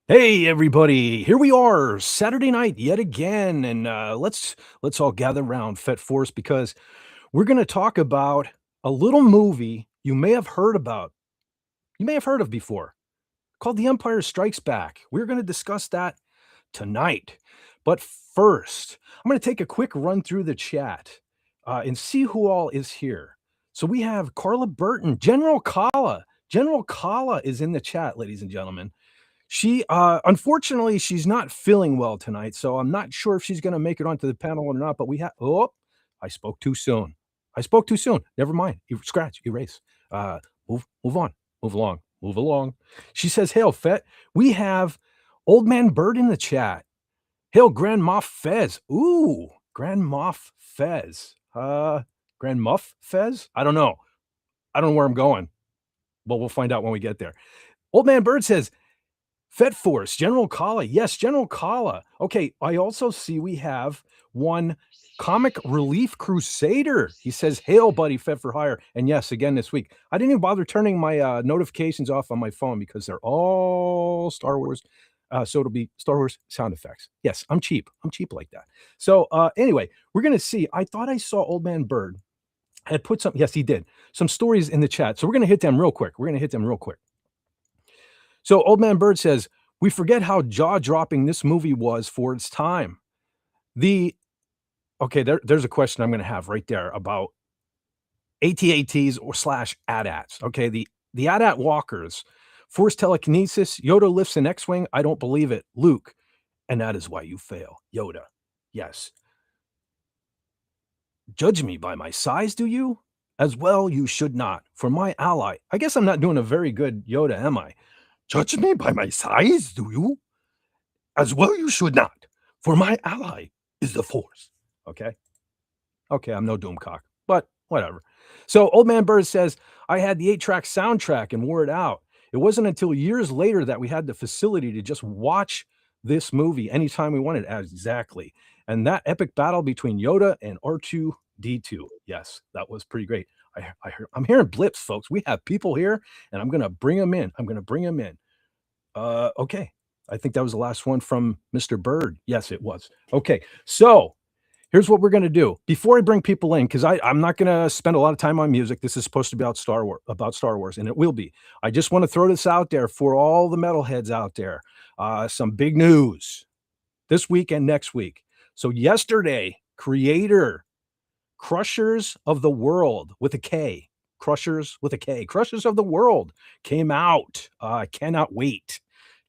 Hey everybody, here we are, Saturday night yet again, and let's all gather around Fet Force because we're going to talk about a little movie you may have heard about, you may have heard of before, called The Empire Strikes Back. We're going to discuss that tonight. But first, I'm going to take a quick run through the chat and see who all is here. So we have Carla Burton, General Kala. General Kala is in the chat, ladies and gentlemen. She, unfortunately, she's not feeling well tonight, so I'm not sure if she's going to make it onto the panel or not, but we have, I spoke too soon. Never mind. Scratch, erase. Move on, move along. She says, hail, Fet. We have Old Man Bird in the chat. Hail, Grand Moff Fez. Ooh, Grand Moff Fez. Grand Muff Fez? I don't know where I'm going. Well, we'll find out when we get there. Old Man Bird says, Fet Force, General Kala. Yes, General Kala. Okay, I also see we have one Comic Relief Crusader. He says, hail, buddy, Fet for hire. And yes, again this week. I didn't even bother turning my notifications off on my phone because they're all Star Wars. So it'll be Star Wars sound effects. Yes, I'm cheap. I'm cheap like that. So anyway, we're going to see. I thought I saw Old Man Bird had put some, yes, he did, some stories in the chat. So we're going to hit them real quick. So Old Man Bird says, we forget how jaw-dropping this movie was for its time. There's a question I'm going to have right there about AT-ATs or / AT-ATs. Okay, the AT-AT walkers, force telekinesis, Yoda lifts an X-Wing. I don't believe it. Luke, and that is why you fail. Yoda, yes. Judge me by my size, do you? As well, you should not. For my ally. I guess I'm not doing a very good Yoda, am I? Judge me by my size, do you? As well, you should not. For my ally is the Force. Okay, I'm no Doomcock, but whatever. So Old Man Bird says, I had the 8-track soundtrack and wore it out. It wasn't until years later that we had the facility to just watch this movie anytime we wanted. Exactly. And that epic battle between Yoda and R2-D2. Yes, that was pretty great. I'm hearing blips, folks. We have people here, and I'm going to bring them in. Okay. I think that was the last one from Mr. Bird. Yes, it was. Okay. So here's what we're going to do. Before I bring people in, because I'm not going to spend a lot of time on music. This is supposed to be about Star Wars, and it will be. I just want to throw this out there for all the metalheads out there. Some big news this week and next week. So yesterday, creator Crushers of the World with a K. Crushers of the World came out. I cannot wait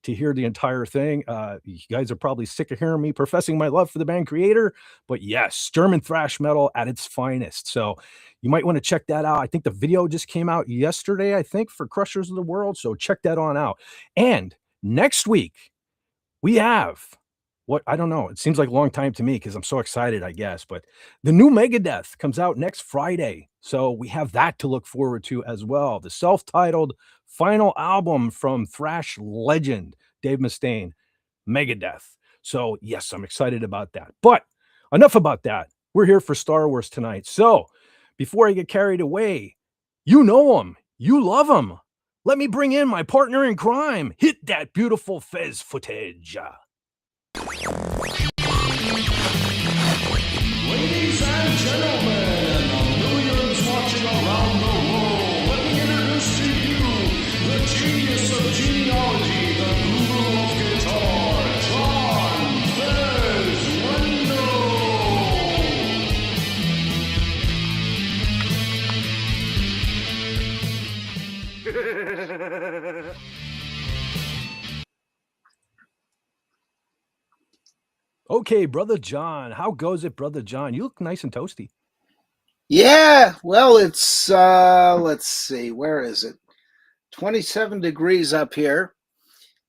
to hear the entire thing. You guys are probably sick of hearing me professing my love for the band Creator, but yes, German thrash metal at its finest. So you might want to check that out. I think the video just came out yesterday, I think, for Crushers of the World. So check that on out. And next week, we have what, I don't know. It seems like a long time to me because I'm so excited, I guess. But the new Megadeth comes out next Friday. So we have that to look forward to as well. The self-titled final album from thrash legend Dave Mustaine, Megadeth. So yes, I'm excited about that. But enough about that. We're here for Star Wars tonight. So before I get carried away, you know them. You love them. Let me bring in my partner in crime. Hit that beautiful Fez footage. Ladies and gentlemen, millions watching around the world, let me introduce to you the genius of genealogy, the guru of guitar, John Fez Wendell. Okay, Brother John. How goes it, Brother John? You look nice and toasty. Yeah, well, it's let's see, where is it? 27 degrees up here,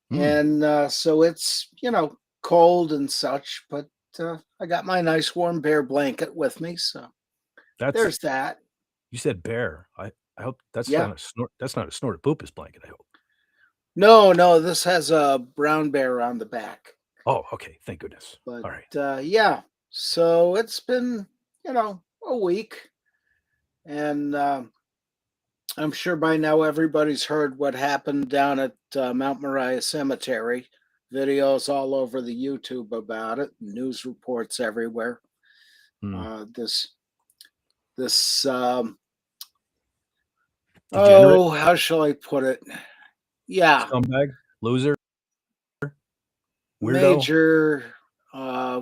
Hmm. and so it's cold and such. But I got my nice warm bear blanket with me, so That's there's that. you said bear. I hope that's Yeah, not a snort. That's not a snorted poopus blanket. I hope. no, no, this has a brown bear on the back, Oh, okay. Thank goodness. but All right. yeah. So it's been a week, and I'm sure by now everybody's heard what happened down at Mount Moriah Cemetery. Videos all over the YouTube about it, news reports everywhere. Hmm. This Degenerate, oh, how shall I put it? Yeah, scumbag, loser, weirdo. major. Uh,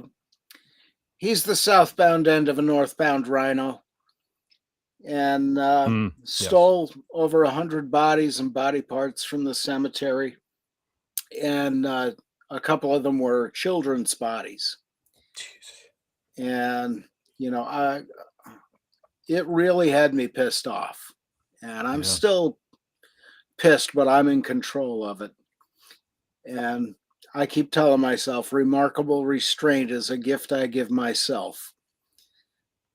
he's the southbound end of a northbound rhino, and Hmm. Yes. stole over 100 bodies and body parts from the cemetery, and a couple of them were children's bodies. Jeez. And I it really had me pissed off, and I'm Yeah. still pissed, but I'm in control of it. And I keep telling myself remarkable restraint is a gift I give myself.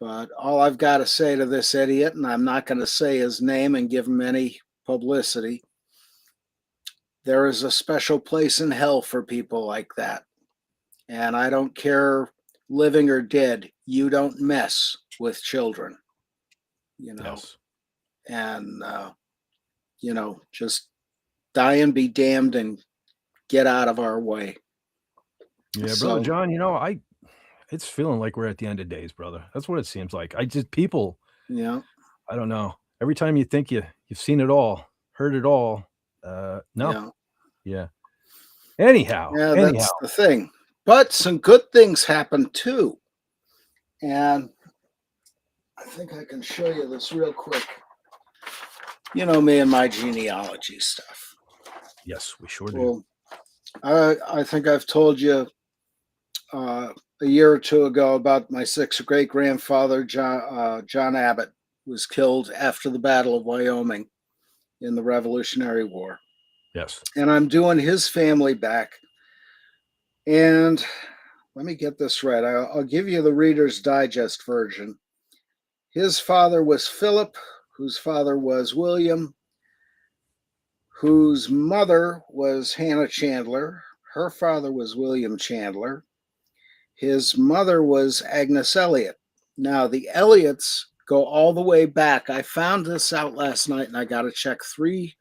But all I've got to say to this idiot, and I'm not going to say his name and give him any publicity, there is a special place in hell for people like that. And I don't care living or dead, you don't mess with children, you know. Yes. And just die and be damned and get out of our way. Yeah, Brother So, John. It's feeling like we're at the end of days, brother. That's what it seems like. I just people. yeah, I don't know. Every time you think you've seen it all, heard it all. No. yeah, Yeah. Anyhow. yeah, Anyhow. that's the thing. But some good things happen too. And I think I can show you this real quick. You know me and my genealogy stuff. Yes, we sure do. Well, I think I've told you a year or two ago about my sixth great grandfather, John Abbott, was killed after the Battle of Wyoming in the Revolutionary War. Yes. And I'm doing his family back. And let me get this right. I'll give you the Reader's Digest version. His father was Philip, whose father was William, whose mother was Hannah Chandler. Her father was William Chandler. His mother was Agnes Elliot. Now, the Elliots go all the way back. I found this out last night and I got to check 3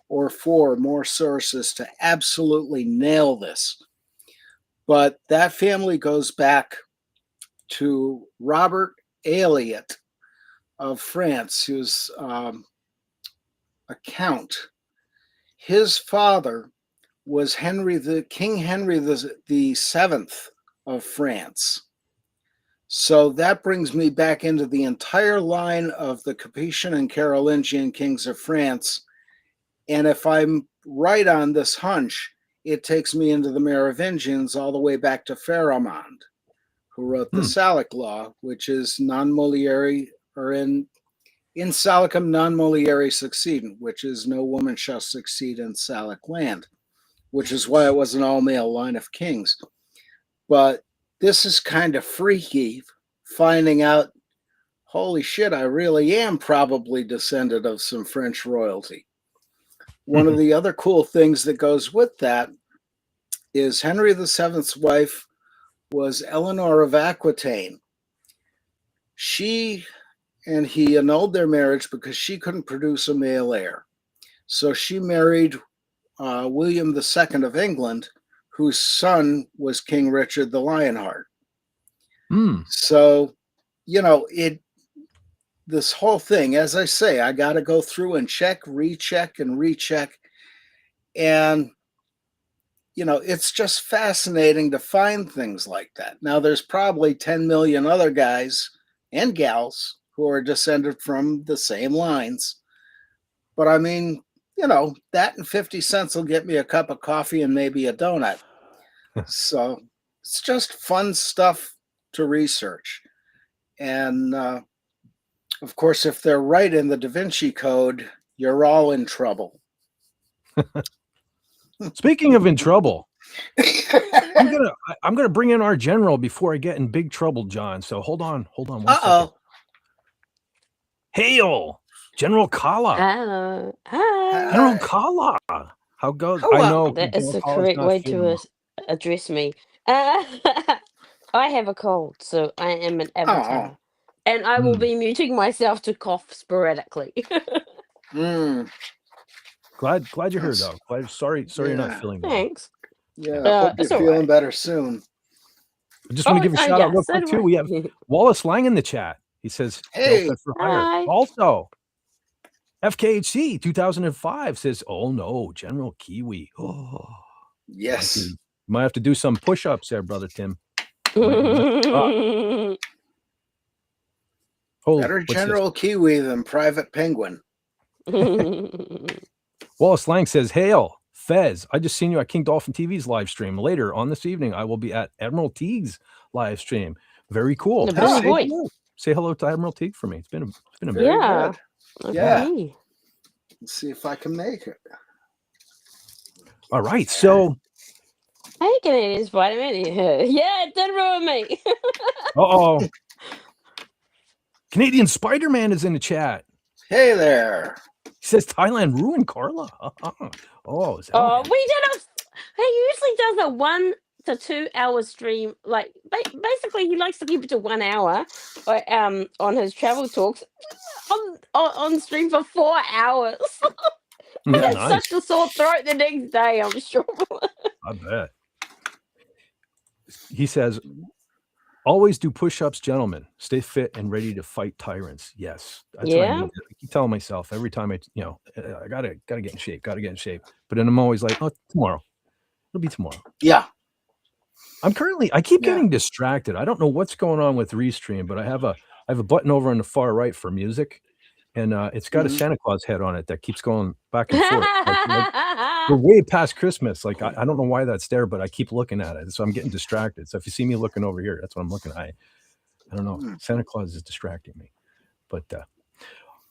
or 4 more sources to absolutely nail this. But that family goes back to Robert Elliot of France, who's a count. His father was King Henry the Seventh of France. So that brings me back into the entire line of the Capetian and Carolingian kings of France. And if I'm right on this hunch, it takes me into the Merovingians all the way back to Pharamond, who wrote the Hmm. Salic Law, which is non moliere, or in Salicum non moliere succeedent, which is no woman shall succeed in Salic land, which is why it was an all male line of kings. But this is kind of freaky finding out, holy shit, I really am probably descended of some French royalty. One of the other cool things that goes with that is Henry VII's wife was Eleanor of Aquitaine. She and he annulled their marriage because she couldn't produce a male heir. So she married William II of England, whose son was King Richard the Lionheart. Hmm. So, this whole thing, as I say, I got to go through and check, recheck, and recheck. And, it's just fascinating to find things like that. Now, there's probably 10 million other guys and gals who are descended from the same lines. But I mean, that and 50 cents will get me a cup of coffee and maybe a donut. So, It's just fun stuff to research. And of course, if they're right in the Da Vinci Code, you're all in trouble. Speaking of in trouble, I'm gonna bring in our general before I get in big trouble, John. So hold on one second. Uh-oh. Hail, General Kala. Hello. Hi. General Kala. How goes? I Hello. know That is General the Kala's correct not way feeling to well. address me. I have a cold, so I am an avatar. And I will be muting myself to cough sporadically. Glad you're here though. Sorry you're not Yeah. feeling well. Thanks. Yeah, hope you're it's all feeling right. better soon. I just want to give a shout out real so quick do too. I. We have Wallace Lang in the chat. He says, "Hail Hey. Fit for Hire." Hi. Also, FKHC 2005 says, "Oh no, General Kiwi." Oh, Yes. you might have to do some push-ups there, brother Tim. Better General Kiwi than Private Penguin. Wallace Lang says, "Hail, Fez. I just seen you at King Dolphin TV's live stream. Later on this evening, I will be at Admiral Teague's live stream. Very cool. Say hello to Admiral Teague for me. It's been a minute." Very good. Yeah. Me. Let's see if I can make it. All right. So, hey, Canadian Spider-Man. Yeah, it did ruin me. uh-oh. Canadian Spider-Man is in the chat. Hey there. He says Thailand ruined Carla. Oh, is that we did he usually does a 1 to 2 hour stream. Like basically he likes to keep it to 1 hour on his travel talks on stream for 4 hours. I had such a sore throat the next day, I'm sure. I bet. He says, "Always do push-ups, gentlemen. Stay fit and ready to fight tyrants." Yes, that's what I need. I keep telling myself every time I gotta get in shape. But then I'm always like, "Oh, tomorrow. It'll be tomorrow." Yeah. I keep getting distracted. I don't know what's going on with Restream, but I have a button over on the far right for music, and it's got a Santa Claus head on it that keeps going back and forth. We're way past Christmas. Like I don't know why that's there, but I keep looking at it, so I'm getting distracted. So if you see me looking over here, that's what I'm looking at. I don't know. Santa Claus is distracting me. But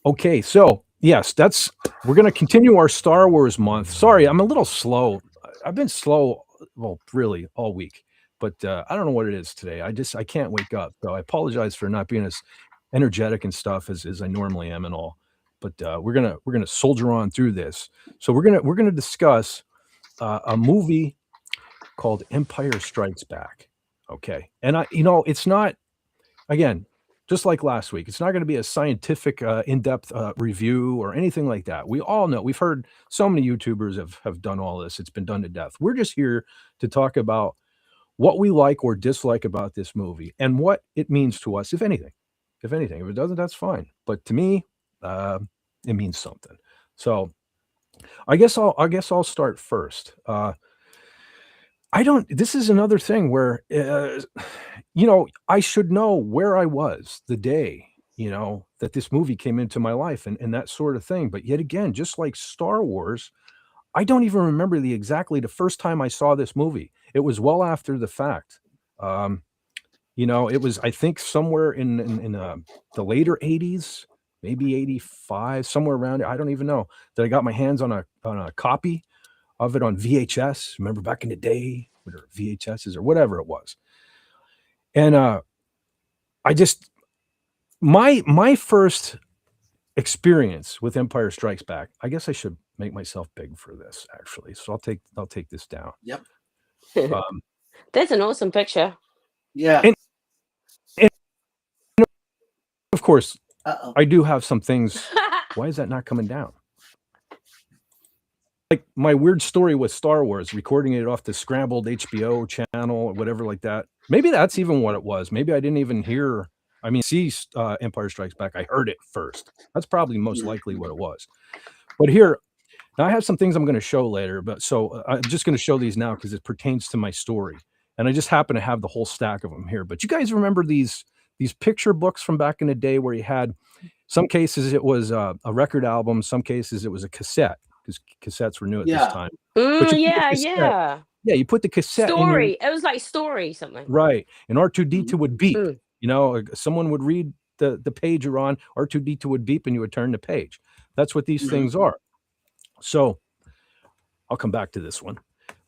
okay, so yes, we're gonna continue our Star Wars month. Sorry, I'm a little slow. I've been slow, well, really all week. But I don't know what it is today. I can't wake up. So I apologize for not being as energetic and stuff as I normally am and all. But we're gonna soldier on through this. So we're gonna discuss a movie called Empire Strikes Back. Okay, and it's not, again, just like last week, it's not going to be a scientific in-depth review or anything like that. We all know, we've heard so many YouTubers have done all this. It's been done to death. We're just here to talk about what we like or dislike about this movie and what it means to us, if anything. If it doesn't, that's fine. But to me, it means something. So I guess I'll start first. This is another thing where, I should know where I was the day, that this movie came into my life and that sort of thing. But yet again, just like Star Wars, I don't even remember exactly the first time I saw this movie. It was well after the fact. It was, I think, somewhere in the later 80s, maybe 85, somewhere around it. I don't even know, that I got my hands on a copy of it on VHS. Remember back in the day, whatever VHSs or whatever it was. And my first experience with Empire Strikes Back, I guess I should make myself big for this, actually. So I'll take this down. Yep. That's an awesome picture. Yeah. And of course, I do have some things. Why is that not coming down? Like my weird story with Star Wars, recording it off the scrambled HBO channel or whatever like that. Maybe that's even what it was. Maybe I didn't even see Empire Strikes Back. I heard it first. That's probably most likely what it was. But here, now I have some things I'm going to show later, but so I'm just going to show these now because it pertains to my story. And I just happen to have the whole stack of them here. But you guys remember these picture books from back in the day where you had, some cases it was a record album, some cases it was a cassette, because cassettes were new at this time. Yeah. Yeah, you put the cassette in your Story. It was like story something. right, and R2D2 would beep. Mm. You know, someone would read the page you're on, R2D2 would beep, and you would turn the page. That's what these things are. So I'll come back to this one.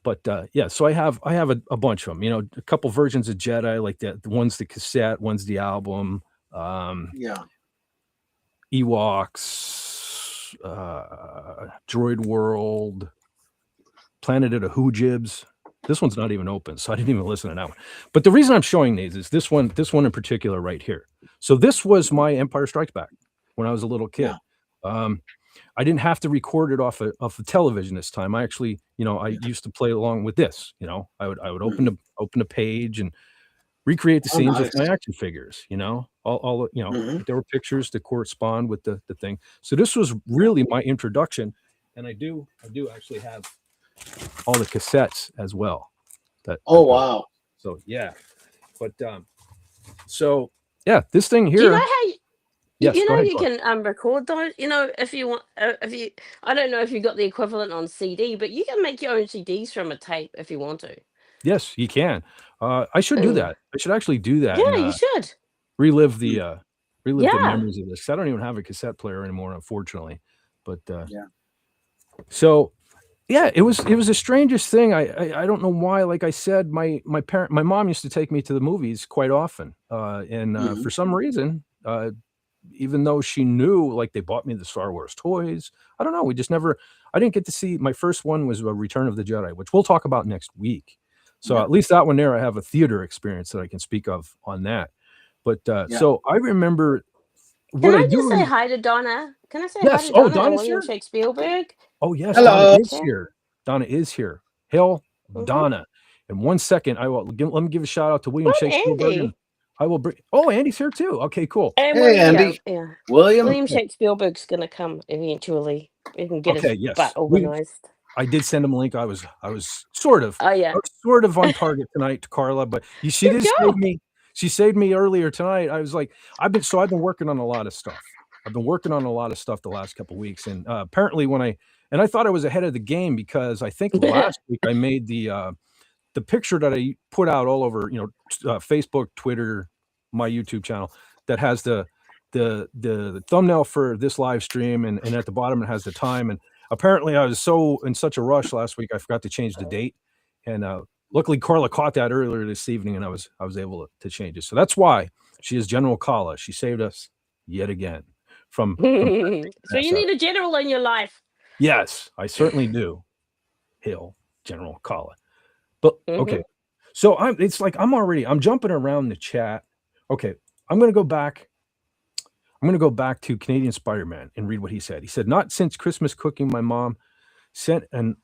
But yeah, so I have a bunch of them. You know, a couple versions of Jedi, like the one's the cassette, one's the album. Yeah. Ewoks, Droid World, Planet of the Hoojibs. This one's not even open, so I didn't even listen to that one. But the reason I'm showing these is this one in particular right here. So this was my Empire Strikes Back when I was a little kid. Yeah. I didn't have to record it off of television this time. I actually, you know, I used to play along with this. You know, I would open the page and recreate the scenes with my action figures. You know, all you know, there were pictures to correspond with the thing. So this was really my introduction, and I do actually have all the cassettes as well. Wow. So yeah, but so yeah, this thing here. Do you know how yes, you go know ahead, you go ahead. can record those? You know, if you want, I don't know if you got the equivalent on CD, but you can make your own CDs from a tape if you want to. Yes, you can. I should do that. I should actually do that Yeah, and you should. relive the Yeah. memories of this. I don't even have a cassette player anymore, unfortunately. But Yeah. so yeah, it was the strangest thing. I don't know why. Like I said, my mom used to take me to the movies quite often, and for some reason, even though she knew, like they bought me the Star Wars toys, I don't know. We just never. I didn't get to see. My first one was Return of the Jedi, which we'll talk about next week. So at least that one there, I have a theater experience that I can speak of on that. But so I remember Can what I I do. just say hi to Donna? Can I say hi Yes. to Oh, Donna and Donna's William here. Shakespeare Spielberg? Oh yes, Hello. Donna is here. Donna is here. Hail Donna. In 1 second, I will let me give a shout out to William What, Shakespeare. Andy? I will bring. Oh, Andy's here too. Okay, cool. And Hey, Andy. yeah. William. William Shakespeare Spielberg's gonna come eventually. We can get Okay, his yes. butt organized. I did send him a link. I was sort of Oh yeah. on target tonight to Carla, but she Good did save job. me. She saved me earlier tonight. I was like, I've been working on a lot of stuff. I've been working on a lot of stuff the last couple of weeks, and apparently I thought I was ahead of the game because I think last week I made the picture that I put out all over, you know, Facebook, Twitter, my YouTube channel that has the thumbnail for this live stream, and at the bottom it has the time. And apparently I was so in such a rush last week I forgot to change the date, and luckily Carla caught that earlier this evening, and I was able to change it. So that's why she is General Carla. She saved us yet again from So you need a general in your life. Yes, I certainly do. Hail General Carla. But okay, so I'm jumping around the chat. Okay, I'm gonna go back to Canadian Spider-Man and read what he said. He said, "Not since Christmas cooking my mom sent and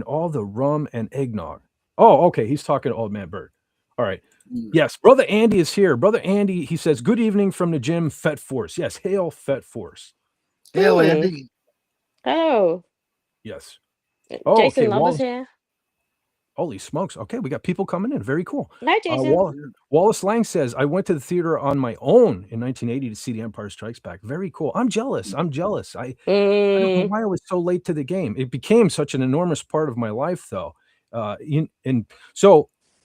all the rum and eggnog." Oh, okay, he's talking to Old Man Bird. All right. Yes, Brother Andy is here. Brother Andy, he says, "Good evening from the gym, Fet Force." Yes, hail Fet Force. Hail, Andy. Oh. Yes. Oh, Jason okay, Lover's here. Holy smokes. Okay, we got people coming in. Very cool. Hi, Jason. Wallace Lang says, "I went to the theater on my own in 1980 to see The Empire Strikes Back." Very cool. I'm jealous. I don't know why I was so late to the game. It became such an enormous part of my life, though.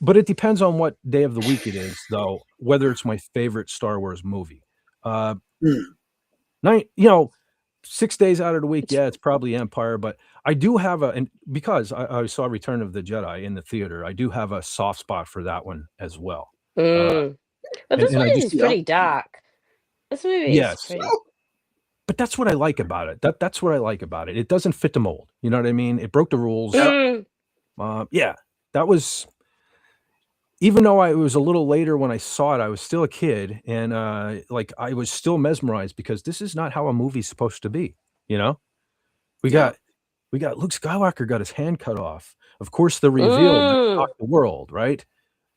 But it depends on what day of the week it is, though, whether it's my favorite Star Wars movie. 6 days out of the week, yeah, it's probably Empire, but I do have because I saw Return of the Jedi in the theater, I do have a soft spot for that one as well. But this movie is pretty dark. This movie is pretty. But that's what I like about it. That's what I like about it. It doesn't fit the mold. You know what I mean? It broke the rules. Yeah, that was. Even though it was a little later when I saw it, I was still a kid, and I was still mesmerized because this is not how a movie's supposed to be. You know, we got Luke Skywalker got his hand cut off. Of course, the reveal shocked the world, right?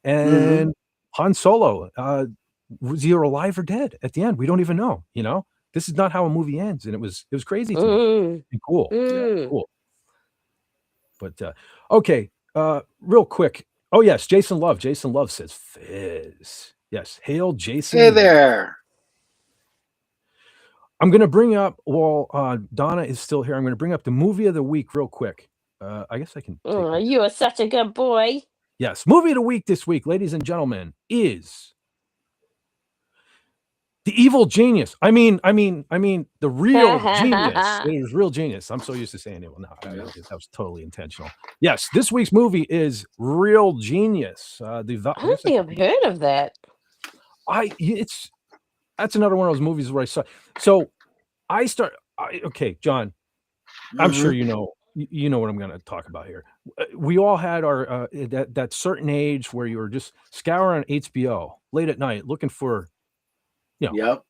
And Han Solo, was he alive or dead at the end? We don't even know. You know, this is not how a movie ends, and it was crazy to me. And cool, cool. But okay, real quick. Oh, yes, Jason Love. Jason Love says Fizz. Yes, hail Jason. Hey there. I'm going to bring up, while Donna is still here, I'm going to bring up the movie of the week real quick. I guess I can take Oh, that. you are such a good boy. Yes, movie of the week this week, ladies and gentlemen, is The Evil Genius. I mean, the real genius. It was real genius. I'm so used to saying it. Well, no, that was totally intentional. Yes, this week's movie is Real Genius. I don't think I've heard of that. That's another one of those movies where I saw. So okay, John, I'm sure you know what I'm going to talk about here. We all had our that certain age where you were just scouring HBO late at night looking for, Yep.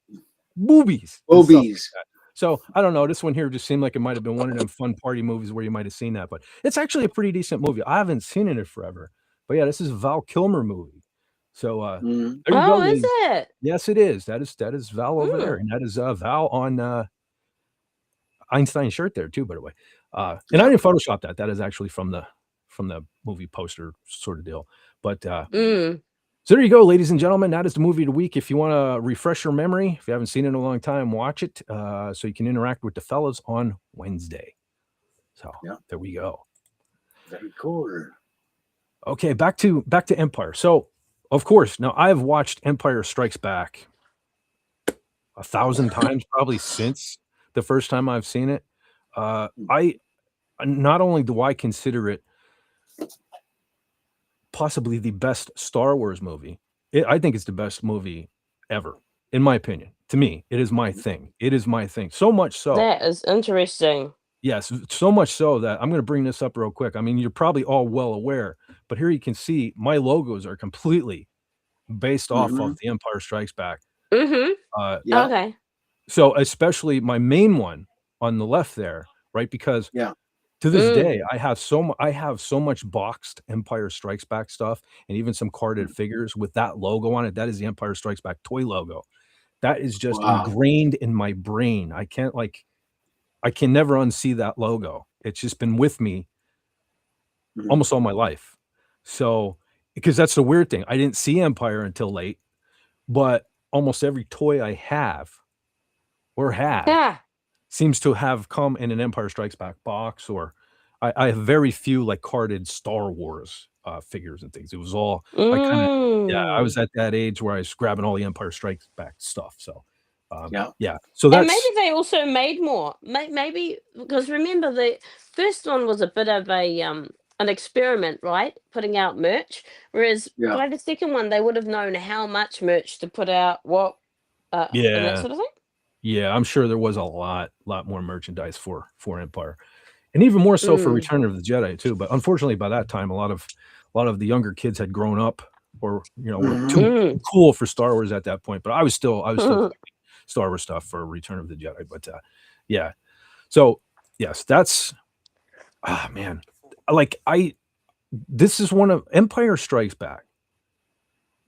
boobies. and stuff like Boobies. that. So I don't know. This one here just seemed like it might have been one of them fun party movies where you might have seen that, but it's actually a pretty decent movie. I haven't seen it in forever, but yeah, this is a Val Kilmer movie. So Mhm. there you go. Oh, is ladies. it? Yes, it is. That is Val over there, and that is Val on Einstein's shirt there too, by the way. And I didn't Photoshop that. That is actually from the movie poster sort of deal. But so there you go, ladies and gentlemen. That is the movie of the week. If you want to refresh your memory, if you haven't seen it in a long time, watch it so you can interact with the fellas on Wednesday. So there we go. Very cool. Okay, back to Empire. So of course, now I've watched Empire Strikes Back 1,000 times probably since the first time I've seen it. I not only do I consider it possibly the best Star Wars movie, I think it's the best movie ever, in my opinion. To me, it is my thing. It is my thing. So much so. That is interesting. Yes, so much so that I'm going to bring this up real quick. I mean, you're probably all well aware, but here you can see my logos are completely based off of The Empire Strikes Back. Okay. So especially my main one on the left there, right? Because to this day, I have so much boxed Empire Strikes Back stuff, and even some carded figures with that logo on it. That is the Empire Strikes Back toy logo. That is just ingrained in my brain. I can never unsee that logo. It's just been with me almost all my life. So, because that's the weird thing. I didn't see Empire until late, but almost every toy I have or had seems to have come in an Empire Strikes Back box, or I have very few like carded Star Wars figures and things. It was all I was at that age where I was grabbing all the Empire Strikes Back stuff. So so And maybe that's they also made more. Maybe because remember the first one was a bit of a an experiment, right? Putting out merch. Whereas by the second one, they would have known how much merch to put out, what, and that sort of thing. Yeah, I'm sure there was a lot more merchandise for Empire, and even more so for Return of the Jedi too. But unfortunately, by that time, a lot of the younger kids had grown up, or were too cool for Star Wars at that point. But I was still collecting Star Wars stuff for Return of the Jedi. But so yes, that's man, this is one of Empire Strikes Back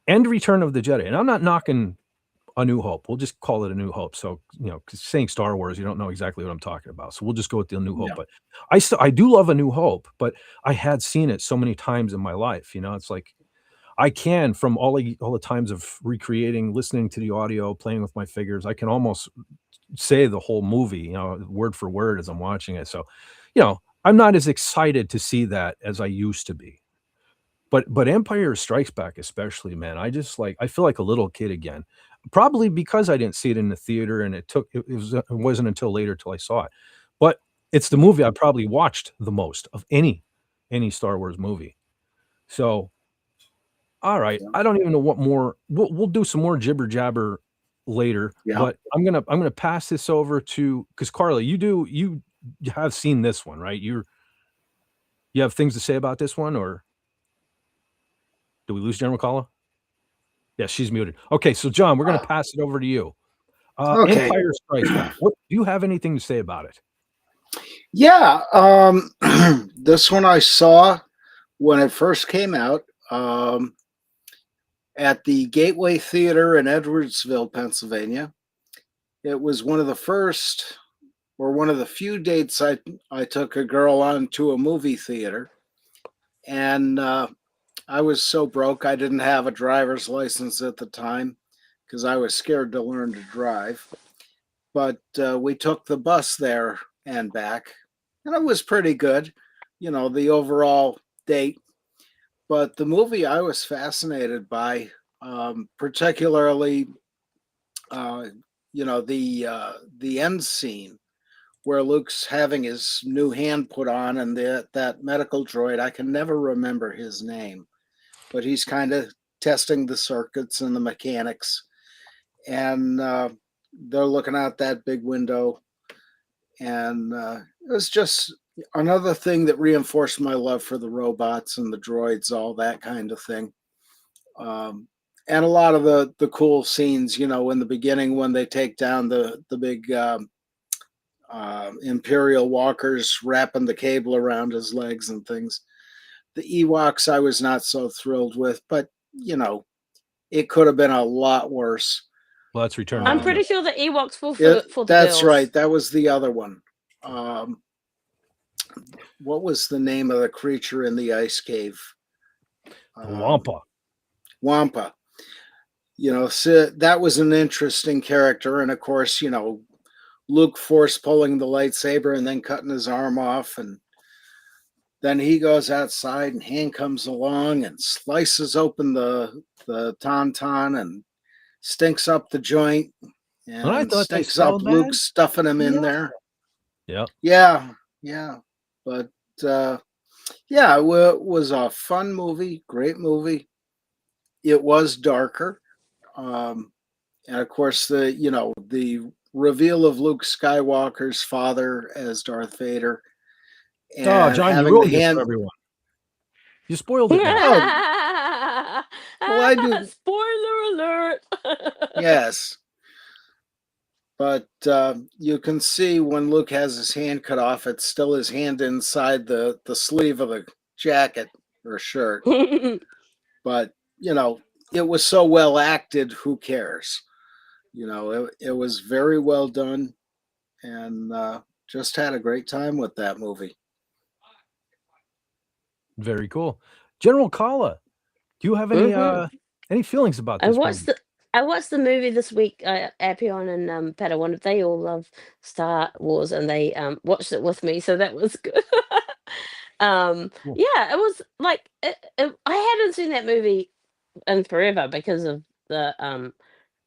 and Return of the Jedi, and I'm not knocking A New Hope. We'll just call it A New Hope. So, because saying Star Wars, you don't know exactly what I'm talking about. So we'll just go with the A New Hope. But I do love A New Hope, but I had seen it so many times in my life. It's like I can, from all the times of recreating, listening to the audio, playing with my figures, I can almost say the whole movie, word for word as I'm watching it. So, I'm not as excited to see that as I used to be. But Empire Strikes Back, especially, man, I feel like a little kid again. Probably because I didn't see it in the theater, and it wasn't until later till I saw it. But it's the movie I probably watched the most of any Star Wars movie. So, all right, I don't even know what more. We'll do some more jibber jabber later. But I'm gonna pass this over to, because Carla, you have seen this one, right? You have things to say about this one, or did we lose General Carla? Yeah, she's muted. Okay, so John, we're going to pass it over to you. Empire Strikes Back. Do you have anything to say about it? Yeah, this one I saw when it first came out at the Gateway Theater in Edwardsville, Pennsylvania. It was one of the first, or one of the few dates I took a girl on to a movie theater, and I was so broke I didn't have a driver's license at the time because I was scared to learn to drive. But we took the bus there and back, and it was pretty good. the overall date. But the movie I was fascinated by, particularly, the end scene where Luke's having his new hand put on, and that medical droid. I can never remember his name, but he's kind of testing the circuits and the mechanics, and they're looking out that big window, and it was just another thing that reinforced my love for the robots and the droids, all that kind of thing. Um, and a lot of the cool scenes, in the beginning when they take down the big Imperial walkers, wrapping the cable around his legs and things. The Ewoks, I was not so thrilled with, but it could have been a lot worse. Well, that's Return of I'm the pretty Jedi. sure the Ewoks fall for the That's girls. right. That was the other one. What was the name of the creature in the ice cave? Wampa. Wampa. So that was an interesting character, and of course, Luke force pulling the lightsaber and then cutting his arm off, and then he goes outside, and Han comes along and slices open the tauntaun and stinks up the joint, And I and thought they stinks up smelled Luke bad. stuffing him in Yeah. there. Yeah. Yeah. But yeah, it was a fun movie, great movie. It was darker, and of course the reveal of Luke Skywalker's father as Darth Vader, Oh, and John, you having the ruined it for hand. everyone. You spoiled it now. Well, I do. Spoiler alert. Yes. But you can see when Luke has his hand cut off, it's still his hand inside the sleeve of the jacket or shirt. But, it was so well acted, who cares? It was very well done, and just had a great time with that movie. Very cool. General Kala, do you have any feelings about this movie? I watched the movie this week. Apion and Padawan, they all love Star Wars, and they watched it with me, so that was good. Cool. Yeah, it was like I hadn't seen that movie in forever because of the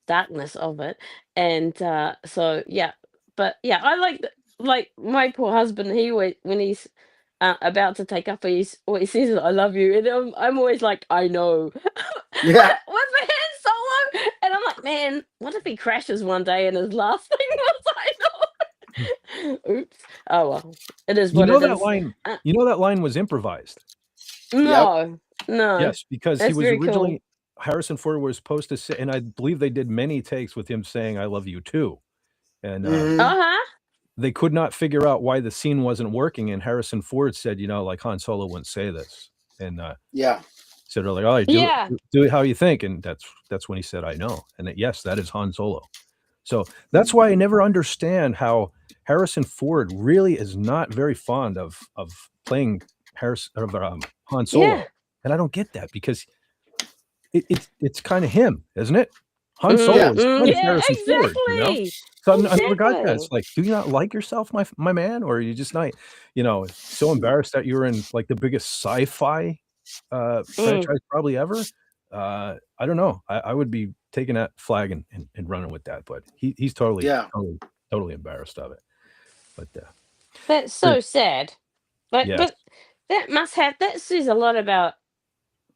darkness of it, and so yeah. But yeah, I like my poor husband. He always, when he's about to take up, he always says, "I love you," and I'm always like, "I know." Yeah. With the Han Solo, and I'm like, man, what if he crashes one day and his last thing was I know? Oops. Oh well, it is what it that is. line. That line was improvised. No, no. Yes, because he That's was very originally cool. Harrison Ford was supposed to say, and I believe they did many takes with him saying "I love you too," and they could not figure out why the scene wasn't working. And Harrison Ford said, like Han Solo wouldn't say this, and Yeah. so they're like, "All right, Yeah. do it how you think," and that's when he said, "I know," and yes, that is Han Solo. So that's why I never understand how Harrison Ford really is not very fond of playing Han Solo, Yeah. and I don't get that because it's kind of him, isn't it? Han Solo Yeah. is kind of Yeah, Harrison Ford, exactly. So I never got that. Exactly. It's like, do you not like yourself, my man, or are you just not, so embarrassed that you're in like the biggest sci-fi franchise probably ever? I don't know. I would be taking that flag and running with that, but he's totally embarrassed of it. But That's so sad. But yes. that says a lot about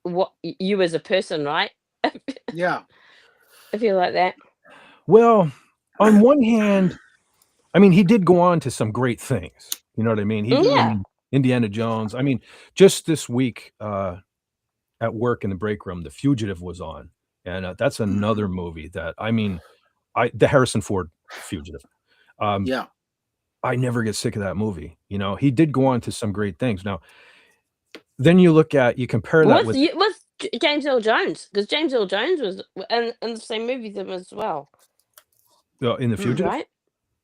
what you as a person, right? Yeah. I feel like that. Well, on one hand, I mean, he did go on to some great things. You know what I mean? Indiana Jones. I mean, just this week at work in the break room, The Fugitive was on, and that's another movie that the Harrison Ford Fugitive. Yeah. I never get sick of that movie. He did go on to some great things. Now, then you compare that with James Earl Jones, because James Earl Jones was in the same movie with him as well. In The Fugitive, right?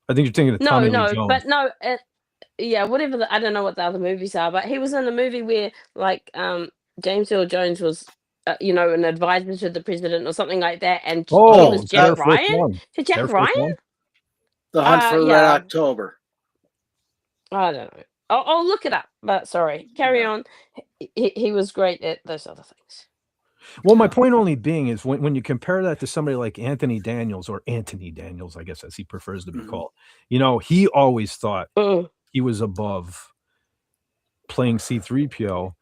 I think you're thinking of Tommy Lee Jones. But no, yeah, whatever. I don't know what the other movies are, but he was in a movie where like James Earl Jones was. An advisor to the president or something like that, and he was Jack Ryan. Jack Ryan? The Hunt for Red October. I don't know. I'll look it up. But sorry, carry Yeah. on. He was great at those other things. Well, my Yeah. point only being is when you compare that to somebody like Anthony Daniels, I guess, as he prefers to be Mhm. called, he always thought Mm. he was above playing C-3PO,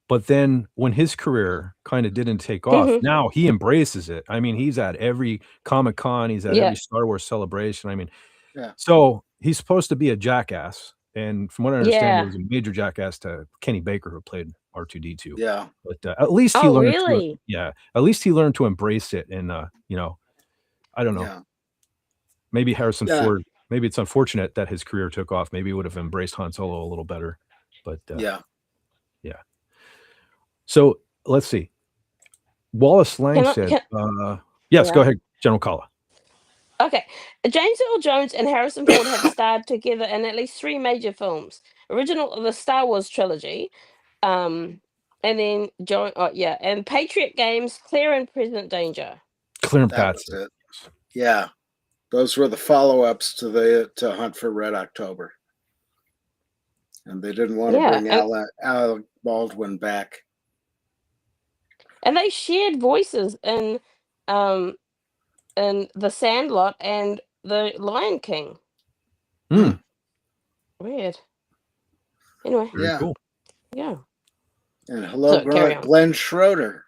but then when his career kinda didn't take off, Mhm. now he embraces it. I mean, he's at every Comic-Con, he's at Yeah. every Star Wars celebration, I mean, Yeah. so he's supposed to be a jackass, and from what I understand, he Yeah. was a major jackass to Kenny Baker, who played R2-D2, Yeah. but, at least he Oh, learned to really? at least he learned to embrace it and, I don't know, Yeah. maybe Harrison Yeah. Ford maybe it's unfortunate that his career took off, maybe he would have embraced Han Solo a little better, but, Yeah. yeah. So, let's see. Wallace Lang Can I? said, Can, yes, go yeah. ahead, General Kala. Okay. James Earl Jones and Harrison Ford have starred together in at least 3 major films. Original the Star Wars trilogy, and then and Patriot Games, Clear and Present Danger. Clear and That was Patsy. it. Yeah. Those were the follow-ups to Hunt for Red October. And they didn't want to Yeah, bring Alec Baldwin back. and they shared voices in The Sandlot and The Lion King. Mm, Weird. Anyway, very Yeah. cool. yeah. And hello, So carry on. Glenn Schroeder.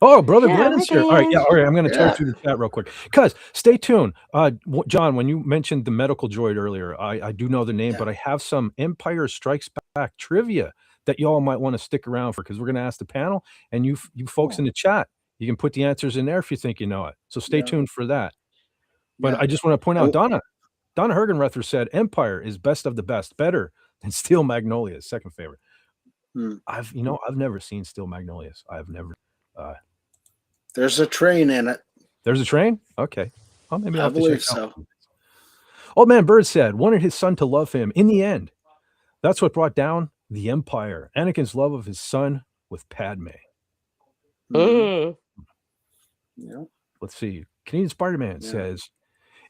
Oh, brother Yeah, Glenn hi is here. All right, Glenn. all right, I'm gonna tear Yeah. through the chat real quick. Cuz stay tuned. John, when you mentioned the medical droid earlier, I do know the name, Yeah. but I have some Empire Strikes Back trivia that y'all might wanna stick around for because we're gonna ask the panel, and you folks in the chat, you can put the answers in there if you think you know it. So stay Yeah. tuned for that. But Yeah. I just wanna point out, Oh, Donna Hergenrether said Empire is best of the best, better than Steel Magnolias, second favorite. hmm. I've never seen Steel Magnolias. I've never uh, There's a train in it. there's a train? Okay. Well, maybe I'll I have to check believe it out. so. Old Man Bird said, wanted his son to love him. In the end, that's what brought down the Empire. Anakin's love of his son with Padme. Mhm. Yeah. Let's see. Canadian Spider-Man Yeah. says,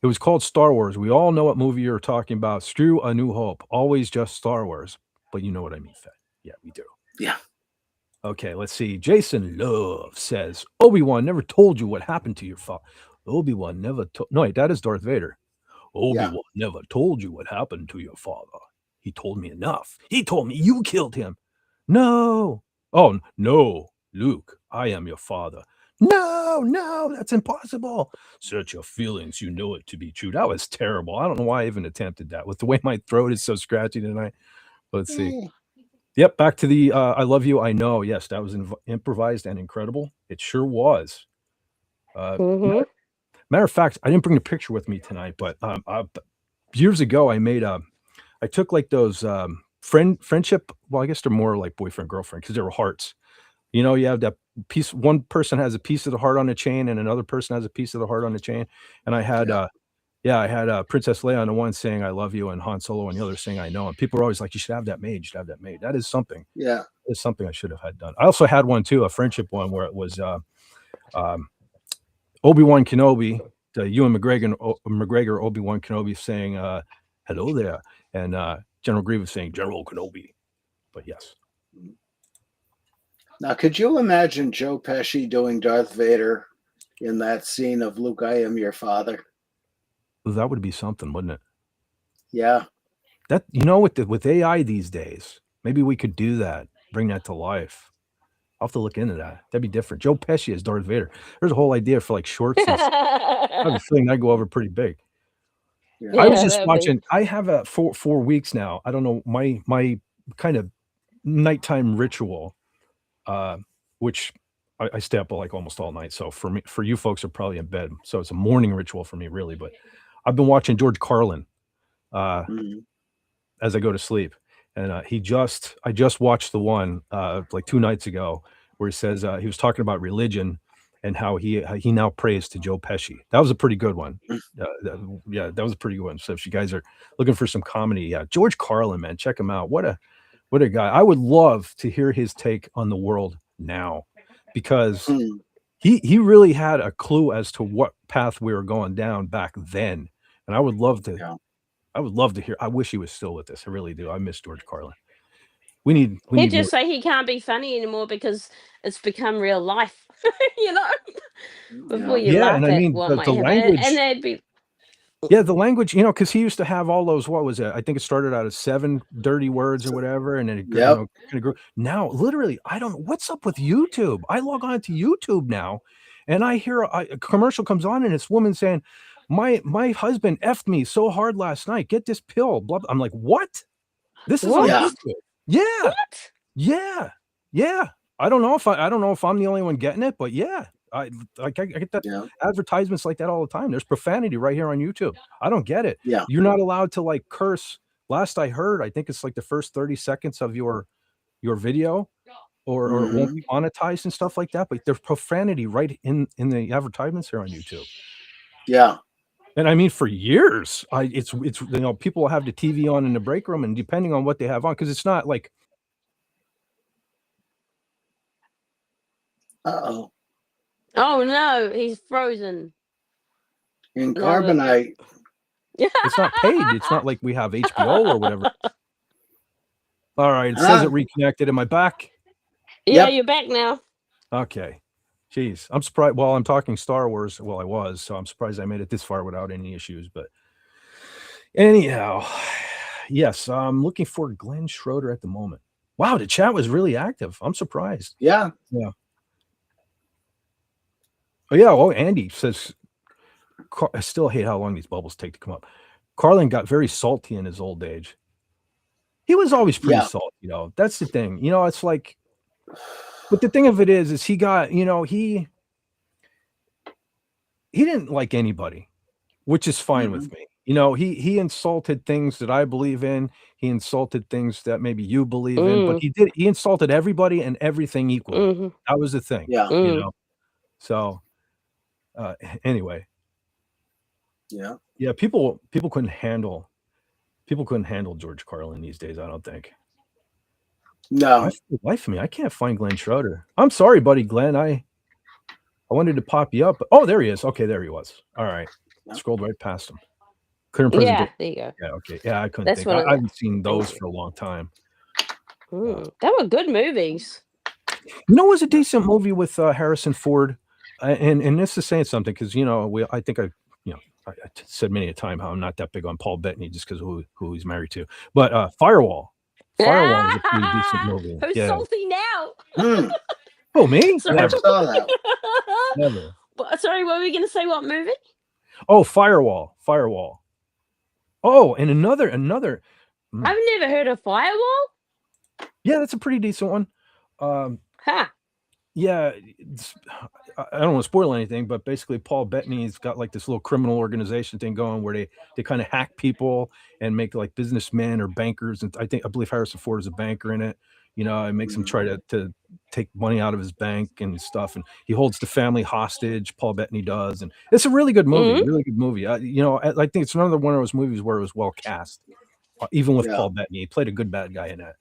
it was called Star Wars. We all know what movie you're talking about. Screw A New Hope. Always just Star Wars. But you know what I mean, Fed. Yeah, we do. Yeah. Okay, let's see. Jason Love says, Obi-Wan never told you what happened to your father. Obi-Wan never told. No, wait, that is Darth Vader. Obi-Wan never told you what happened to your father. He told me enough. He told me you killed him. No. Oh, no, Luke, I am your father. No, that's impossible. Search your feelings. You know it to be true. That was terrible. I don't know why I even attempted that with the way my throat is so scratchy tonight. Let's see. Mm. Yep, back to the I love you, I know. Yes, that was improvised and incredible. It sure was. Mhm. Matter of fact, I didn't bring the picture with me tonight, but years ago, I took like those friendship. Well, I guess they're more like boyfriend girlfriend because they were hearts. You know, you have that piece. One person has a piece of the heart on the chain, and another person has a piece of the heart on the chain. And I had, I had Princess Leia on the one saying "I love you" and Han Solo on the other saying "I know." And people are always like, "You should have that made. You should have that made." That is something. Yeah. It's something I should have had done. I also had one too, a friendship one where it was Obi-Wan Kenobi, Ewan McGregor, Obi-Wan Kenobi saying, hello there. And General Grievous saying, General Kenobi. But yes. Now, could you imagine Joe Pesci doing Darth Vader in that scene of Luke, I am your father? That would be something, wouldn't it? Yeah. That, with AI these days, maybe we could do that, bring that to life. I'll have to look into that. That'd be different. Joe Pesci as Darth Vader. There's a whole idea for like shorts. I have a feeling that'd go over pretty big. Yeah. I was just that'd be- watching. I have a 4 weeks now. I don't know my kind of nighttime ritual, which I stay up like almost all night. So for you folks are probably in bed. So it's a morning ritual for me, really. But I've been watching George Carlin Mhm. as I go to sleep, and I just watched the one like 2 nights ago where he says he was talking about religion and how he now prays to Joe Pesci. That was a pretty good one. That was a pretty good one. So if you guys are looking for some comedy, yeah, George Carlin, man, check him out. What a guy. I would love to hear his take on the world now, because Mm. he really had a clue as to what path we were going down back then. And I would love to Yeah. hear. I wish he was still with us. I really do. I miss George Carlin. We need He'd more. just say he can't be funny anymore because it's become real life, you know. Before Yeah. you Yeah, and laugh I at mean what the might happen, and language. they'd be Yeah, the language, because he used to have all those, what was it? I think it started out as 7 dirty words or whatever, and then it Yep. kinda grew. Now, literally, I don't know what's up with YouTube. I log on to YouTube now, and I hear a commercial comes on, and it's woman saying, "My husband effed me so hard last night. Get this pill." Blah, blah. I'm like, "What?" This is on Yeah. what? YouTube. Yeah. What? Yeah. Yeah. I don't know if I'm the only one getting it, but yeah. I get that Yeah. advertisements like that all the time. There's profanity right here on YouTube. I don't get it. Yeah. You're not allowed to, like, curse. Last I heard, I think it's like the first 30 seconds of your video, or it won't Mhm. be monetized and stuff like that, but there's profanity right in the advertisements here on YouTube. Yeah. And I mean, for years, it's people will have the TV on in the break room, and depending on what they have on, because it's not like. Uh-oh. Oh no, he's frozen. In No, carbonite. It's not paid. It's not like we have HBO or whatever. All right, it says it reconnected. Am I back? Yeah, Yep. you're back now. Okay. Jeez, I'm surprised. Well, I'm talking Star Wars. Well, I was, so I'm surprised I made it this far without any issues. But anyhow, yes, I'm looking for Glenn Schroeder at the moment. Wow, the chat was really active. I'm surprised. Yeah. Yeah. Oh yeah. Oh, Andy says, I still hate how long these bubbles take to come up. Carlin got very salty in his old age. He was always pretty Yeah. salty, That's the thing. It's like, but the thing of it is he got, he didn't like anybody, which is fine with me. He insulted things that I believe in. He insulted things that maybe you believe in, but he insulted everybody and everything equally. That was the thing. Yeah. So anyway. Yeah. Yeah, people couldn't handle George Carlin these days, I don't think. No. For the life of me, I can't find Glenn Schroeder. I'm sorry, buddy Glenn. I wanted to pop you up. Oh, there he is. Okay, there he was. All right. Yeah. Scrolled right past him. Current Yeah, presentation. there you go. Yeah, okay. Yeah, I couldn't That's think. one of I the- haven't seen those you. for a long time. They were good movies. It was a decent movie with Harrison Ford, and this is saying something because I think I said many a time how I'm not that big on Paul Bettany just because of who he's married to. But Firewall is a pretty decent movie. Who's Yeah. salty now? Oh, me? Sorry. Never saw that. Never. Sorry, what were we going to say? What movie? Oh, Firewall. Oh, and another. I've never heard of Firewall. Yeah, that's a pretty decent one. Yeah, I don't want to spoil anything, but basically Paul Bettany's got like this little criminal organization thing going where they kind of hack people and make like businessmen or bankers, and I believe Harrison Ford is a banker in it. It makes him try to take money out of his bank and stuff, and he holds the family hostage. Paul Bettany does, and it's a really good movie. Really good movie. I think it's another one of those movies where it was well cast, even with Paul Bettany. He played a good bad guy in that.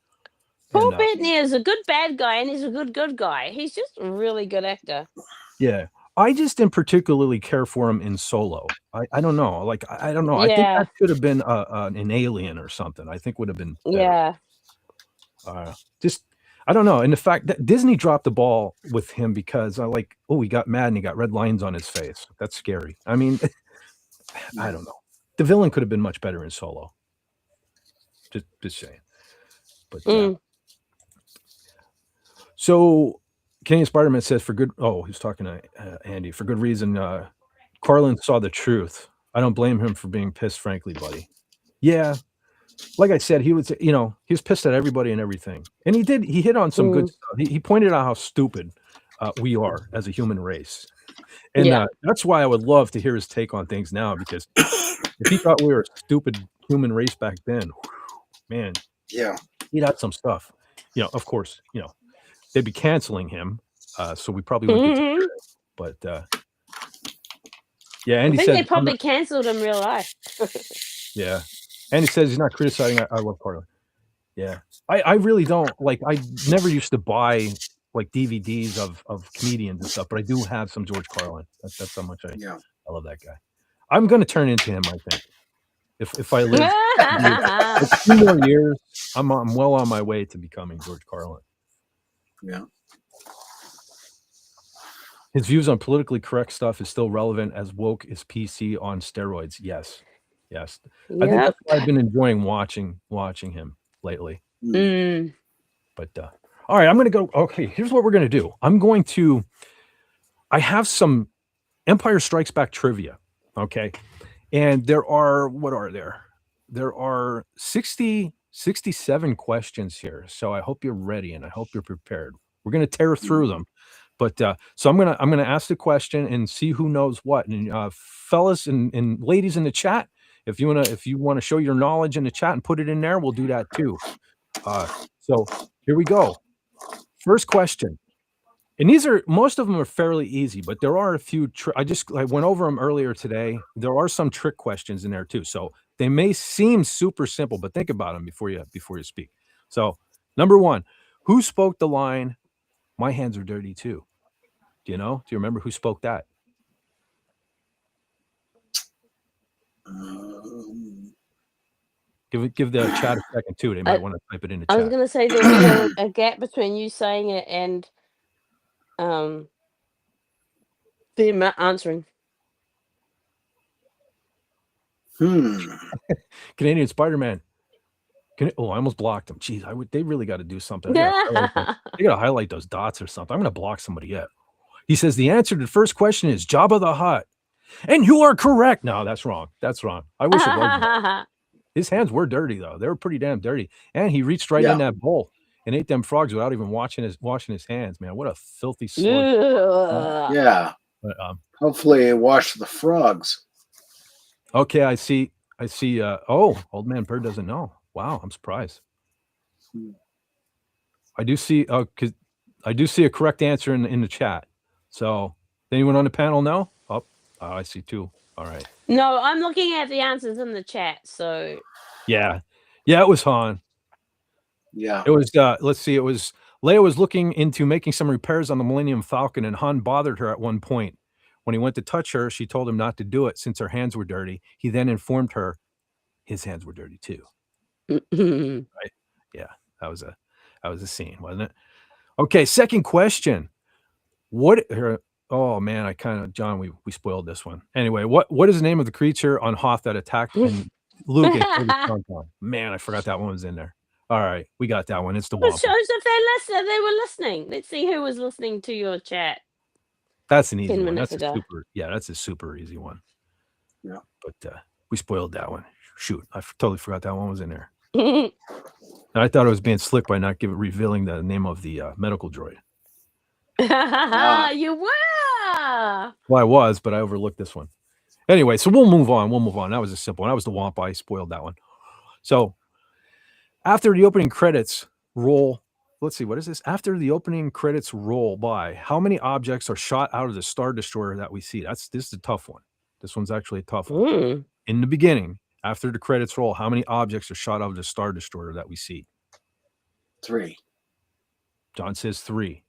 Paul Bettany is a good bad guy, and he's a good guy. He's just a really good actor. Yeah. I just didn't particularly care for him in Solo. I don't know. Like, I don't know. I think that could have been an alien or something. I think would have been better. Yeah. Just, I don't know. And the fact that Disney dropped the ball with him because he got mad and he got red lines on his face. That's scary. I mean, I don't know. The villain could have been much better in Solo. Just saying. But so Kenny Spider-Man says he's talking to Andy, for good reason. Carlin saw the truth. I don't blame him for being pissed, frankly, buddy. Yeah. Like I said, he was pissed at everybody and everything. And he hit on some good stuff. He pointed out how stupid we are as a human race. And that's why I would love to hear his take on things now, because if he thought we were a stupid human race back then, man, he'd had some stuff. Of course, they'd be canceling him, so we probably wouldn't get to hear it. But Andy I think says they probably canceled him in real life. Yeah, Andy says he's not criticizing. I love Carlin. Yeah, I really don't like. I never used to buy like DVDs of comedians and stuff, but I do have some George Carlin. That's how much I love that guy. I'm gonna turn into him, I think. If I live a few more years, I'm well on my way to becoming George Carlin. Yeah. His views on politically correct stuff is still relevant as woke is PC on steroids. Yes. Yes. I think that's why I've been enjoying watching him lately. Mm. But all right, I'm going to go. Okay, here's what we're going to do. I have some Empire Strikes Back trivia. Okay. And there are, what are there? There are 67 questions here. So I hope you're ready and I hope you're prepared. We're going to tear through them. But so I'm gonna ask the question and see who knows what. And fellas and ladies in the chat, if you wanna show your knowledge in the chat and put it in there, we'll do that too. So here we go. First question. And most of them are fairly easy, but there are a few. I went over them earlier today. There are some trick questions in there too. So they may seem super simple, but think about them before you speak. So number one, who spoke the line, "My hands are dirty too"? Do you know? Do you remember who spoke that? Give the chat a second too. They might want to type it in the chat. I was going to say there'll be a gap between you saying it and them answering. Canadian Spider-Man. I almost blocked him. Jeez, they really got to do something. They got to highlight those dots or something. I'm going to block somebody yet. He says the answer to the first question is Jabba the Hutt. And you are correct. No, that's wrong. That's wrong. I wish it was. His hands were dirty though. They were pretty damn dirty. And he reached right in that bowl and ate them frogs without even washing his hands. Man, what a filthy slug. Yeah. But, hopefully wash the frogs. Okay, I see. Old man Bird doesn't know. Wow, I'm surprised. I do see a correct answer in the chat. So, anyone on the panel know? Oh, I see two. All right. No, I'm looking at the answers in the chat. So, yeah, it was Han. Yeah, it was. Let's see. It was Leia was looking into making some repairs on the Millennium Falcon, and Han bothered her at one point. When he went to touch her, she told him not to do it since her hands were dirty. He then informed her his hands were dirty too. Right? Yeah, that was a scene, wasn't it? Okay, second question. Oh man, John, we spoiled this one. Anyway, what is the name of the creature on Hoth that attacked and Luke and Man, I forgot that one was in there. All right, we got that one. It's the It Wampa. shows if they were listening. Let's see who was listening to your chat. That's an easy 10 one. minutes That's ago. that's a super easy one. Yeah. But we spoiled that one. Shoot, I totally forgot that one was in there. And I thought I was being slick by not revealing the name of the medical droid. You were. Well, I was, but I overlooked this one. Anyway, so we'll move on. That was a simple one. That was the Wampa. I spoiled that one. So after the opening credits roll, let's see, what is this? After the opening credits roll by, how many objects are shot out of the Star Destroyer that we see? This is a tough one. This one's actually a tough one. In the beginning, after the credits roll, how many objects are shot out of the Star Destroyer that we see? 3. John says 3.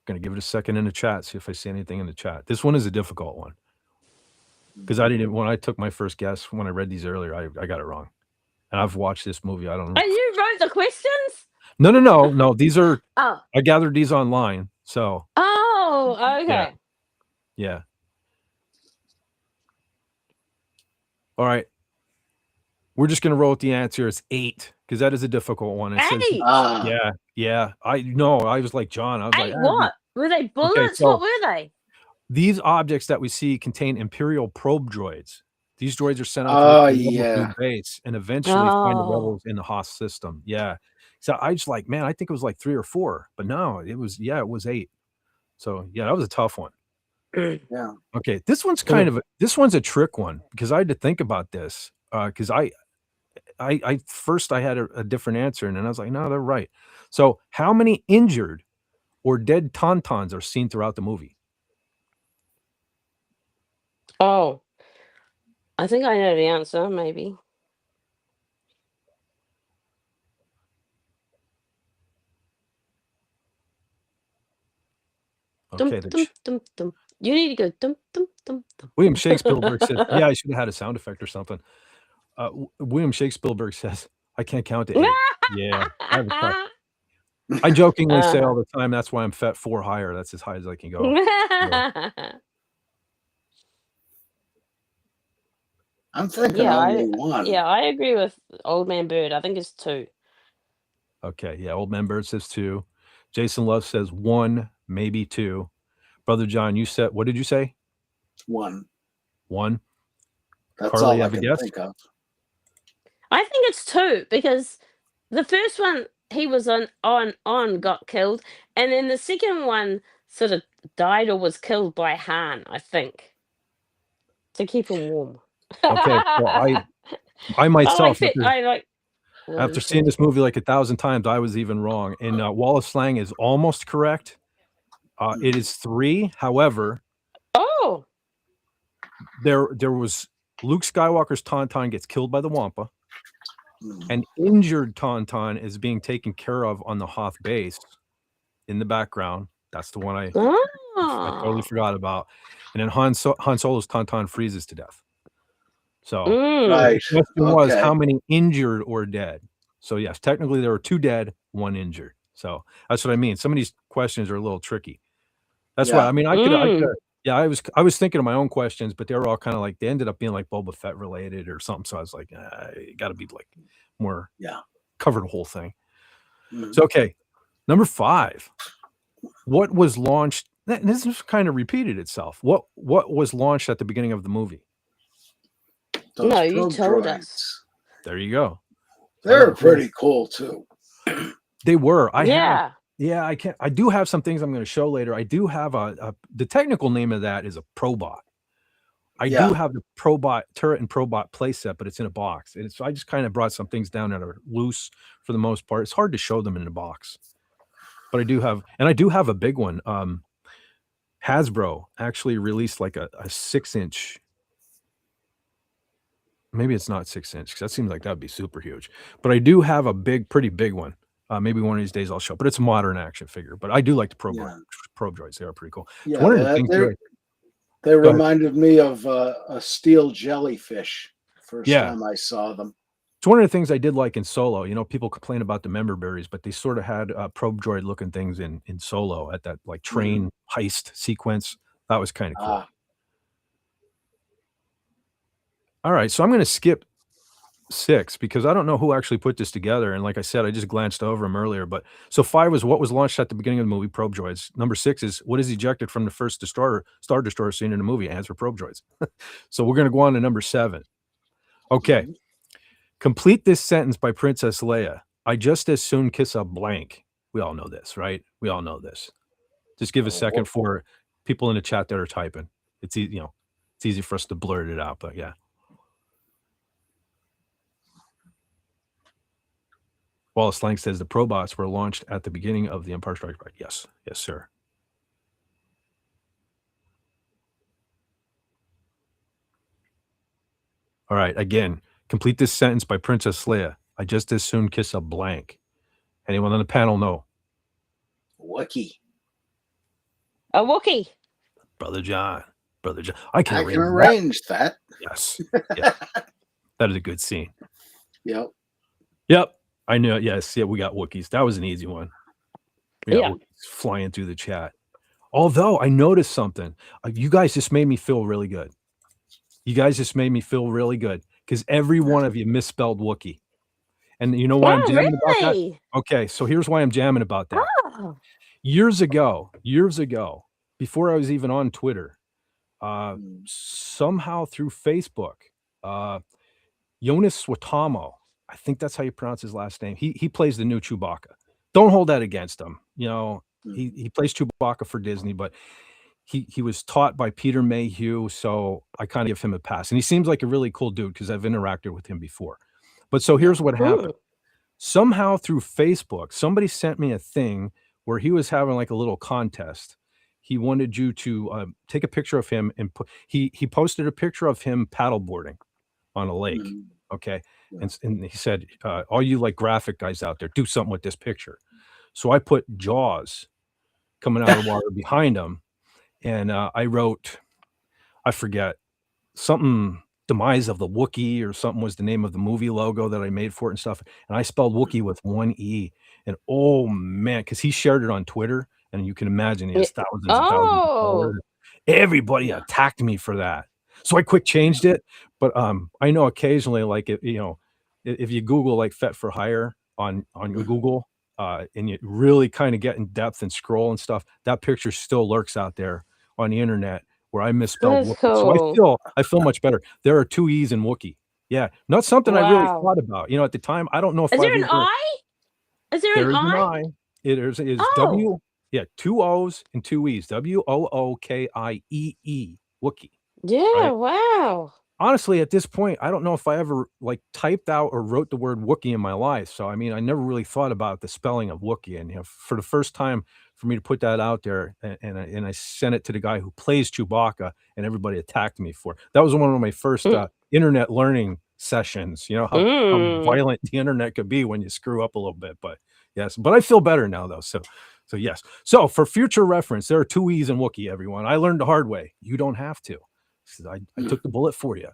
Going to give it a second in the chat, see if I see anything in the chat. This one is a difficult one because when I took my first guess, when I read these earlier, I got it wrong. And I've watched this movie. I don't know. And you wrote the questions? No. These are, I gathered these online. So. Oh, okay. Yeah. All right. We're just going to roll with the answer. It's 8 because that is a difficult one. It says, yeah. I was like John. I was 8 what? Were they bullets? Okay, so what were they? These objects that we see contain Imperial probe droids. These droids are sent out to the base and eventually find the rebels in the Hoth system. Yeah. So I just like, man, I think it was like 3 or 4, but no, it was 8. So yeah, that was a tough one. Yeah. Okay. This one's a trick one because I had to think about this. Because I first I had a different answer and then I was like, no, they're right. So how many injured or dead tauntauns are seen throughout the movie? Oh, I think I know the answer, maybe. Okay. You need to go dum dum dum dum. William Shakespeare said, "Yeah, I should have had a sound effect or something." William Shakespeare says, "I can't count to 8." Yeah, I have a tough. I jokingly say all the time, that's why I'm FET 4 higher. That's as high as I can go. Yeah. I'm thinking only one. Yeah, I agree with Old Man Bird. I think it's 2. Okay, yeah, Old Man Bird says 2. Jason Love says 1, maybe 2. Brother John, you said, what did you say? 1. 1. That's Carly, all I have a can guess? think of. I think it's 2 because the first one he was on got killed, and then the second one sort of died or was killed by Han, I think, to keep him warm. Okay, well, I I myself, like after seeing this movie like 1,000 times, I was even wrong. And Wallace Slang is almost correct. It is 3. However, Oh, there was Luke Skywalker's Tauntaun gets killed by the Wampa. An injured Tauntaun is being taken care of on the Hoth base in the background. That's the one I totally forgot about. And then Han Solo's Tauntaun freezes to death. So Right. the question was how many injured or dead? So yes, technically there were 2 dead, 1 injured. So that's what I mean. Some of these questions are a little tricky. That's why I mean I could yeah, I was thinking of my own questions, but they were all kind of like they ended up being like Boba Fett related or something. So I was like, it got to be like more cover the whole thing. So okay, number 5. What was launched? This is kind of repeated itself. What was launched at the beginning of the movie? Those you told us. There you go. They're pretty cool too. They were. I do have some things I'm going to show later. I do have the technical name of that is a Probot. I do have the Probot turret and Probot playset, but it's in a box. And so I just kind of brought some things down that are loose for the most part. It's hard to show them in a box. But I do have a big one. Hasbro actually released like a 6-inch. Maybe it's not 6-inch because that seems like that'd be super huge. But I do have a pretty big one. Maybe one of these days I'll show. But it's a modern action figure. But I do like the probe droids. They are pretty cool. Yeah, one of the things they reminded me of a steel jellyfish. First time I saw them. It's one of the things I did like in Solo. You know, people complain about the member berries, but they sort of had probe droid looking things in Solo at that like train heist sequence. That was kind of cool. All right, so I'm going to skip 6 because I don't know who actually put this together. And like I said, I just glanced over them earlier. But so 5 was what was launched at the beginning of the movie, probe droids. Number 6 is what is ejected from the first Star Destroyer scene in the movie. Answer probe droids. So we're going to go on to number 7. Okay. Complete this sentence by Princess Leia. I just as soon kiss a blank. We all know this, right? We all know this. Just give a second for people in the chat that are typing. It's easy, it's easy for us to blurt it out, but yeah. Wallace Slang says the Probots were launched at the beginning of the Empire Strikes Back. Yes, yes, sir. All right, again, complete this sentence by Princess Leia. I just as soon kiss a blank. Anyone on the panel know? Wookiee. A Wookiee. Brother John. I can arrange that. Yes. Yeah. That is a good scene. Yep. I knew it. Yes. Yeah, we got Wookiees. That was an easy one. Wookiees flying through the chat. Although I noticed something. You guys just made me feel really good. Because every one of you misspelled Wookiee. And you know why I'm jamming about that? Okay, so here's why I'm jamming about that. Oh. Years ago, before I was even on Twitter, somehow through Facebook, Jonas Swatamo, I think that's how you pronounce his last name. He plays the new Chewbacca. Don't hold that against him. He plays Chewbacca for Disney, but he was taught by Peter Mayhew, so I kind of give him a pass. And he seems like a really cool dude because I've interacted with him before. But so here's what happened. Somehow through Facebook, somebody sent me a thing where he was having like a little contest. He wanted you to take a picture of him and he posted a picture of him paddleboarding on a lake. Okay. And he said, all you like graphic guys out there, do something with this picture. So I put Jaws coming out of the water behind him. and I wrote, I forget, something Demise of the Wookiee or something was the name of the movie logo that I made for it and stuff. And I spelled Wookiee with one E. And oh man, because he shared it on Twitter, and you can imagine he has thousands and thousands of followers. Everybody attacked me for that. So I quick changed it. But I know occasionally, like if you Google like Fet for Hire on Google, and you really kind of get in depth and scroll and stuff, that picture still lurks out there on the internet where I misspelled That's Wookiee. cool. So I feel much better. There are 2 E's in Wookiee. Yeah, not something I really Wow. thought about. At the time, I don't know if Is there I've an ever. I? Is there an There's an I? I. It is Oh. W. Yeah, 2 O's and 2 E's. WOOKIEE. Wookiee. Yeah, Right? wow. Honestly, at this point, I don't know if I ever like typed out or wrote the word Wookiee in my life. So I mean, I never really thought about the spelling of Wookiee. And for the first time for me to put that out there, and I sent it to the guy who plays Chewbacca, and everybody attacked me for it. That was one of my first internet learning sessions. How violent the internet could be when you screw up a little bit. But yes, but I feel better now though. So yes. So for future reference, there are 2 E's in Wookiee, everyone. I learned the hard way. You don't have to. I took the bullet for you.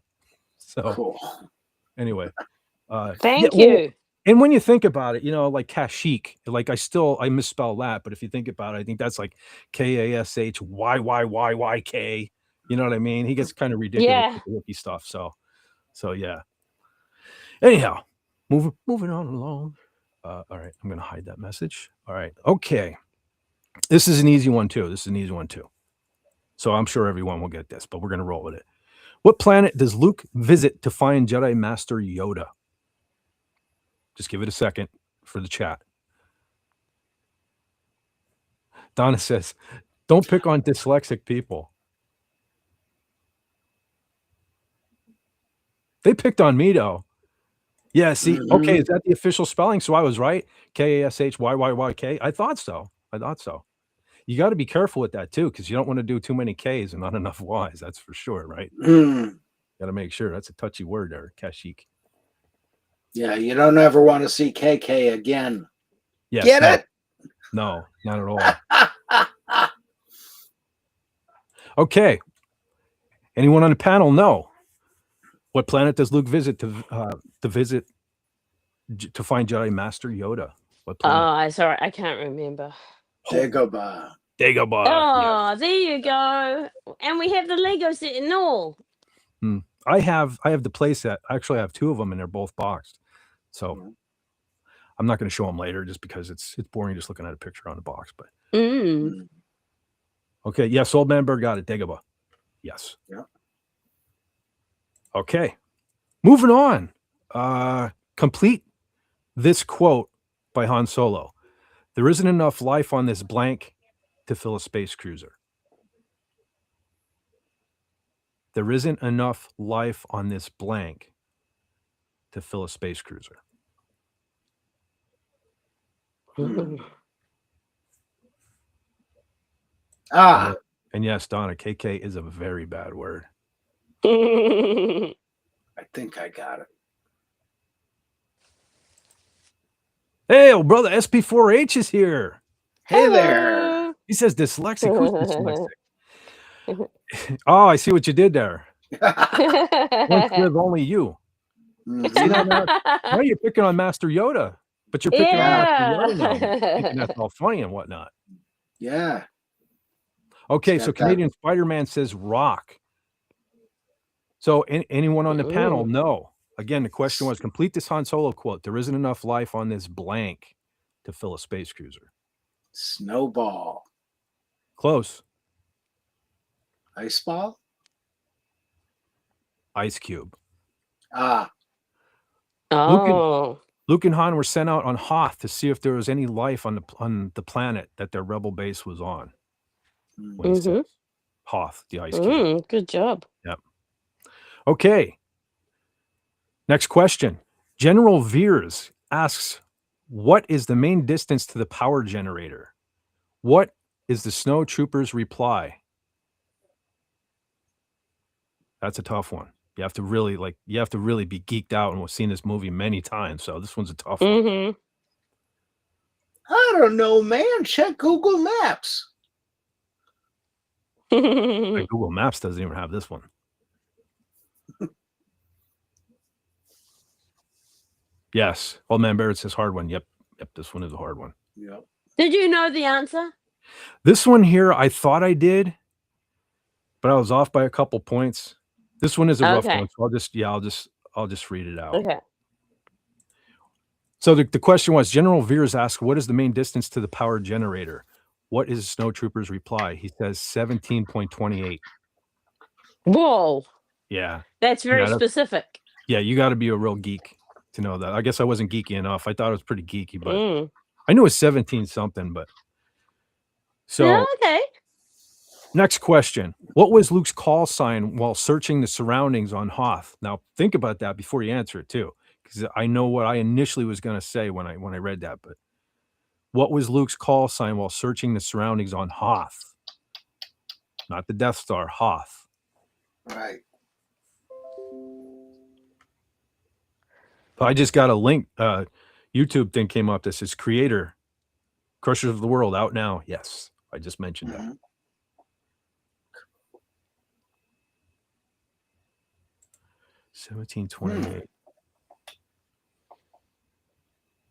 So Cool. anyway, Thank you. And when you think about it, like Kashyyyk, like I misspell that, but if you think about it, I think that's like KASHYYYYK. You know what I mean? He gets kind of ridiculous with the Wookiee stuff. So yeah. Anyhow, moving on along. All right, I'm gonna hide that message. All right, okay. This is an easy one too. So I'm sure everyone will get this, but we're gonna roll with it. What planet does Luke visit to find Jedi Master Yoda? Just give it a second for the chat. Donna says, don't pick on dyslexic people. They picked on me, though. Yeah, see, okay, is that the official spelling? So I was right. KASHYYYK. I thought so. You got to be careful with that, too, because you don't want to do too many Ks and not enough Ys. That's for sure, right? Got to make sure. That's a touchy word there, Kashyyyk. Yeah, you don't ever want to see KK again. Yes, Get it? No, not at all. Okay. Anyone on the panel know? What planet does Luke visit to find Jedi Master Yoda? What planet? Sorry, I can't remember. Dagobah. Oh, yes. There you go. And we have the Lego set and all. I have the play set. Actually, I have 2 of them, and they're both boxed. So I'm not going to show them later, just because it's boring just looking at a picture on the box. But okay, yes, Old Man Bird got it. Dagobah. Yes. Yeah. Okay. Moving on. Complete this quote by Han Solo. There isn't enough life on this blank to fill a space cruiser. There isn't enough life on this blank to fill a space cruiser. And yes, Donna, KK is a very bad word. I think I got it. Hey, old brother, SP4H is here. Hey there. He says dyslexic. Who's dyslexic? Oh, I see what you did there. Once live only you. See that now? Now you're picking on Master Yoda, but you're picking on Master Yoda now. Thinking that's all funny and whatnot. Yeah. Okay, so Canadian Spider-Man says rock. So anyone on the panel? No. Again, the question was, complete this Han Solo quote. There isn't enough life on this blank to fill a space cruiser. Snowball. Close. Ice ball? Ice cube. Ah. Luke and Han were sent out on Hoth to see if there was any life on the planet that their rebel base was on. When he says Hoth, the ice cube. Good job. Yep. Okay. Next question. General Veers asks, what is the main distance to the power generator? What is the snow trooper's reply? That's a tough one. You have to really be geeked out, and we've seen this movie many times, so this one's a tough one. I don't know, man. Check Google Maps. Like Google Maps doesn't even have this one. Yes. Old Man Barrett says hard one. Yep. This one is a hard one. Yep. Did you know the answer? This one here, I thought I did, but I was off by a couple points. This one is a rough Okay. one, so I'll just read it out. Okay. So the question was, General Veers asked, what is the main distance to the power generator? What is Snow Trooper's reply? He says 17.28. Whoa. Yeah. That's very Yeah, specific. Yeah, you got to be a real geek to know that. I guess I wasn't geeky enough. I thought it was pretty geeky, but I knew it was 17 something, but so okay. Next question. What was Luke's call sign while searching the surroundings on Hoth? Now think about that before you answer it too, because I know what I initially was going to say when I read that, but what was Luke's call sign while searching the surroundings on Hoth? Not the Death Star, Hoth. Right. I just got a link. YouTube thing came up that says Creator, Crushers of the World, out now. Yes, I just mentioned that. 1728.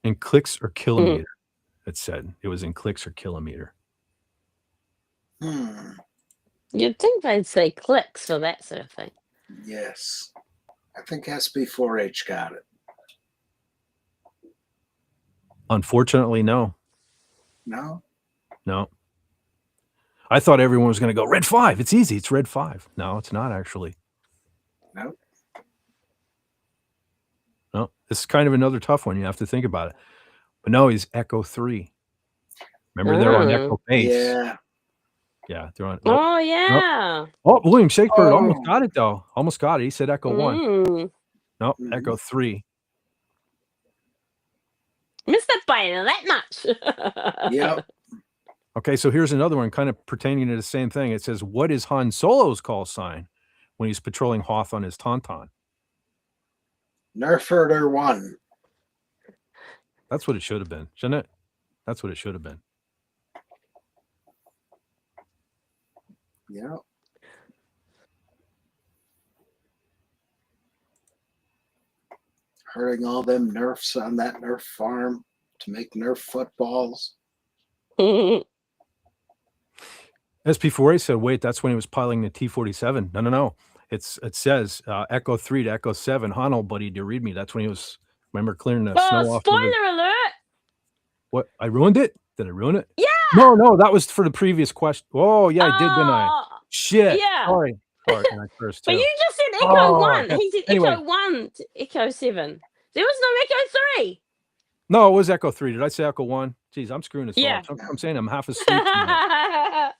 In clicks or kilometer, it said. It was in clicks or kilometer. You'd think they'd say clicks for that sort of thing. Yes. I think SB4H got it. Unfortunately, no. No? No. I thought everyone was going to go, Red 5. It's easy. It's Red 5. No, it's not actually. No. No, this is kind of another tough one. You have to think about it. But no, he's Echo 3. Remember they're on Echo base. Yeah. Yeah, they're on. Oh, yeah. Oh, William Shakespeare almost got it, though. Almost got it. He said Echo 1. Nope, Echo 3. Missed it by that much. Yep. Okay, so here's another one kind of pertaining to the same thing. It says, what is Han Solo's call sign when he's patrolling Hoth on his Tauntaun? Nerfurter 1. That's what it should have been, shouldn't it? That's what it should have been. Yep. Herding all them Nerfs on that Nerf farm to make Nerf footballs. SP4A said, wait, that's when he was piloting the T-47. No. It says Echo 3 to Echo 7. Han, old buddy, do you read me? That's when he was, remember, clearing the snow off. Spoiler alert! What? I ruined it? Did I ruin it? Yeah! No, that was for the previous question. Oh, yeah, I did, didn't I? Shit. Yeah. Sorry. And I cursed too. But you just said Echo 1. Yeah. He said Anyway. Echo 1 to Echo 7. There was no Echo 3. No, it was Echo 3. Did I say Echo 1? Jeez, I'm screwing this Yeah. up. I'm saying I'm half asleep tonight.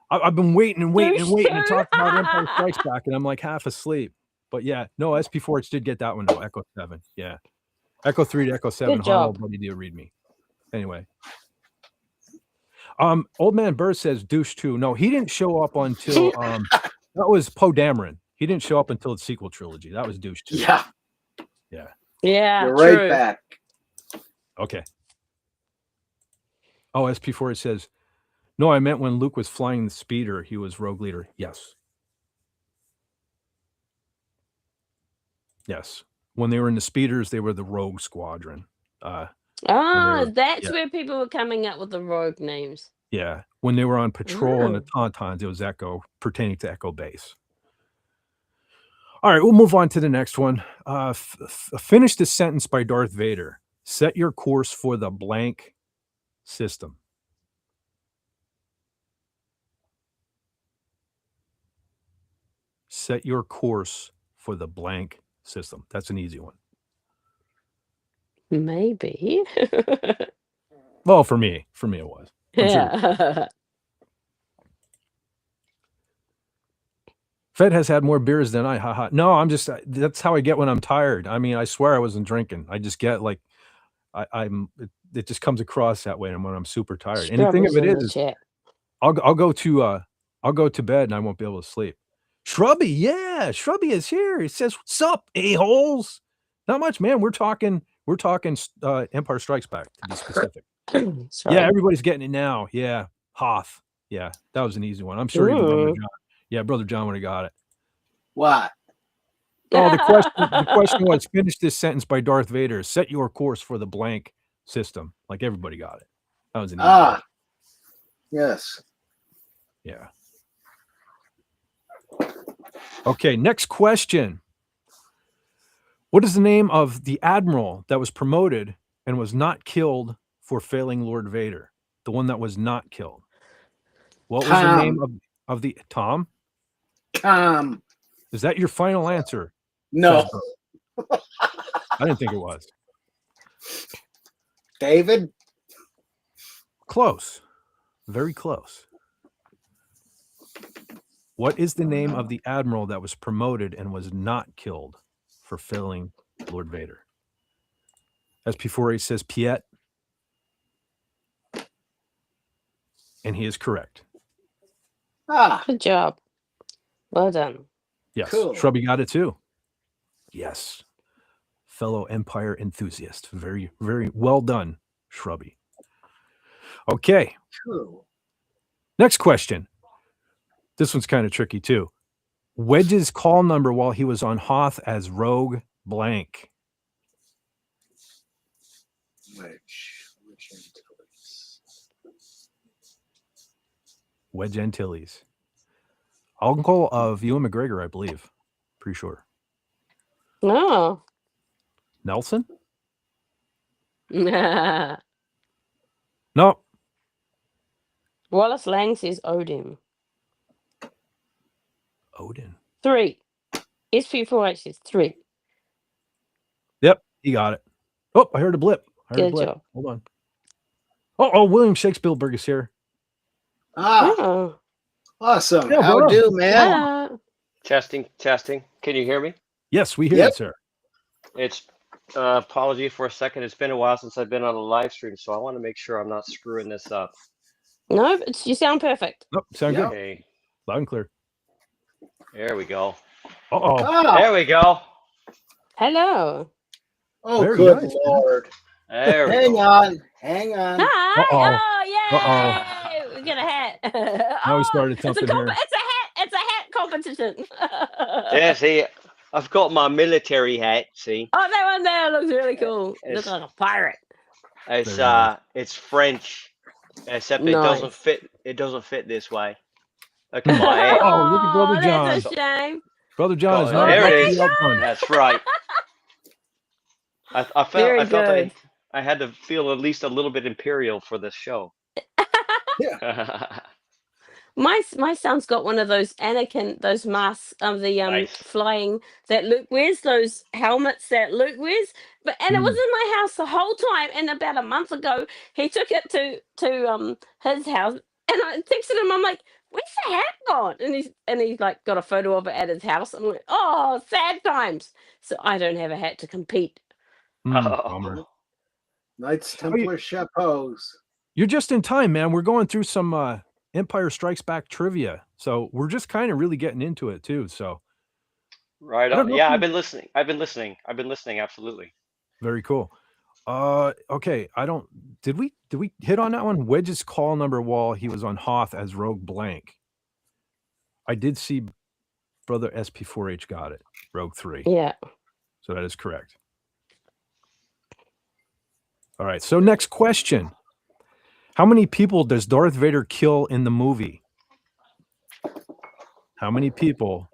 I've been waiting to talk about Empire Strikes Back, and I'm like half asleep. But yeah, no, SP4H did get that one though. Echo 7. Yeah. Echo 3 to Echo 7. Good job. Buddy, do you read me? Anyway. Old Man Burr says douche 2. No, he didn't show up until that was Poe Dameron. He didn't show up until the sequel trilogy. That was douche 2. Yeah. Yeah. Yeah. You're true. right back. Okay. Oh, SP4H says, no, I meant when Luke was flying the speeder, he was rogue leader. Yes. Yes. When they were in the speeders, they were the rogue squadron. That's where people were coming up with the rogue names. Yeah. When they were on patrol on the Tauntauns, it was Echo, pertaining to Echo Base. All right, we'll move on to the next one. Finish this sentence by Darth Vader. Set your course for the blank system. Set your course for the blank system. That's an easy one. Maybe. Well, for me it was. I'm sure. Yeah. Fed has had more beers than I. Haha. No, I'm just. That's how I get when I'm tired. I mean, I swear I wasn't drinking. I just get like, it just comes across that way. And when I'm super tired, and the thing of it is, I'll go to bed and I won't be able to sleep. Shrubby, yeah, Shrubby is here. He says, "What's up, a-holes?" Not much, man. We're talking Empire Strikes Back, to be specific. Yeah, everybody's getting it now. Yeah, Hoth. Yeah, that was an easy one. I'm sure even Brother Ooh. John. Yeah, Brother John would have got it. What? Oh, the question was, finish this sentence by Darth Vader. Set your course for the blank system. Like everybody got it. That was an easy one. Yes. Yeah. Okay, next question. What is the name of the admiral that was promoted and was not killed for failing Lord Vader? The one that was not killed. What was the name of the Tom? Tom. Is that your final answer? No. Says Bert. I didn't think it was. David? Close. Very close. What is the name of the admiral that was promoted and was not killed for failing Lord Vader? SP4A says Piet. And he is correct. Good job. Well done. Yes. Cool. Shrubby got it too. Yes. Fellow Empire enthusiast. Very, very well done, Shrubby. Okay. Cool. Next question. This one's kind of tricky too. Wedge's call number while he was on Hoth as Rogue blank. Wedge Antilles. Uncle of Ewan McGregor, I believe. Pretty sure. No. Nelson? Wallace No. Lang says Odin. Odin. 3. SP4H says 3. Yep, he got it. Oh, I heard a blip. Good job. Hold on. Oh, William Shakespeare is here. Oh. Awesome. Yeah, How brother. do, man? Testing. Can you hear me? Yes, we hear Yep. you, sir. It's apology for a second. It's been a while since I've been on a live stream, so I want to make sure I'm not screwing this up. No, you sound perfect. Oh, sound Yep. good. Okay, Loud and clear. there we go. Uh-oh. There we go. Hello. Oh, Very good nice, man. Lord. There we Hang go. on. Hang on. Hi. Uh-oh. Oh, yay. Uh-oh. We got a hat. Now we started something here. It's a hat competition. Yeah, see, I've got my military hat. See, Oh, that one there looks really cool. It's- Looks like a pirate. it's Very nice. it's French, except it Nice. doesn't fit. It doesn't fit this way. Look at my hat. Oh, look at Brother That's John. a shame. Brother John is Oh, not there it happy is. outdone. That's right. I felt Very that good. I had to feel at least a little bit imperial for this show. My son's got one of those Anakin, those masks of the Nice. flying that Luke wears, those helmets that Luke wears. And it was in my house the whole time. And about a month ago, he took it to his house, and I texted him. I'm like, "Where's the hat gone?" And he's like got a photo of it at his house. I'm like, "Oh, sad times." So I don't have a hat to compete. Bummer. Knights Templar chapeaus. You're just in time, man. We're going through some Empire Strikes Back trivia. So we're just kind of really getting into it too. So Right I don't on. know Yeah, if I've been listening. Absolutely. very cool. Okay. Did we hit on that one? Wedge's call number while he was on Hoth as Rogue blank. I did see Brother SP4H got it. Rogue 3. Yeah. So that is correct. All right. So next question. How many people does Darth Vader kill in the movie? How many people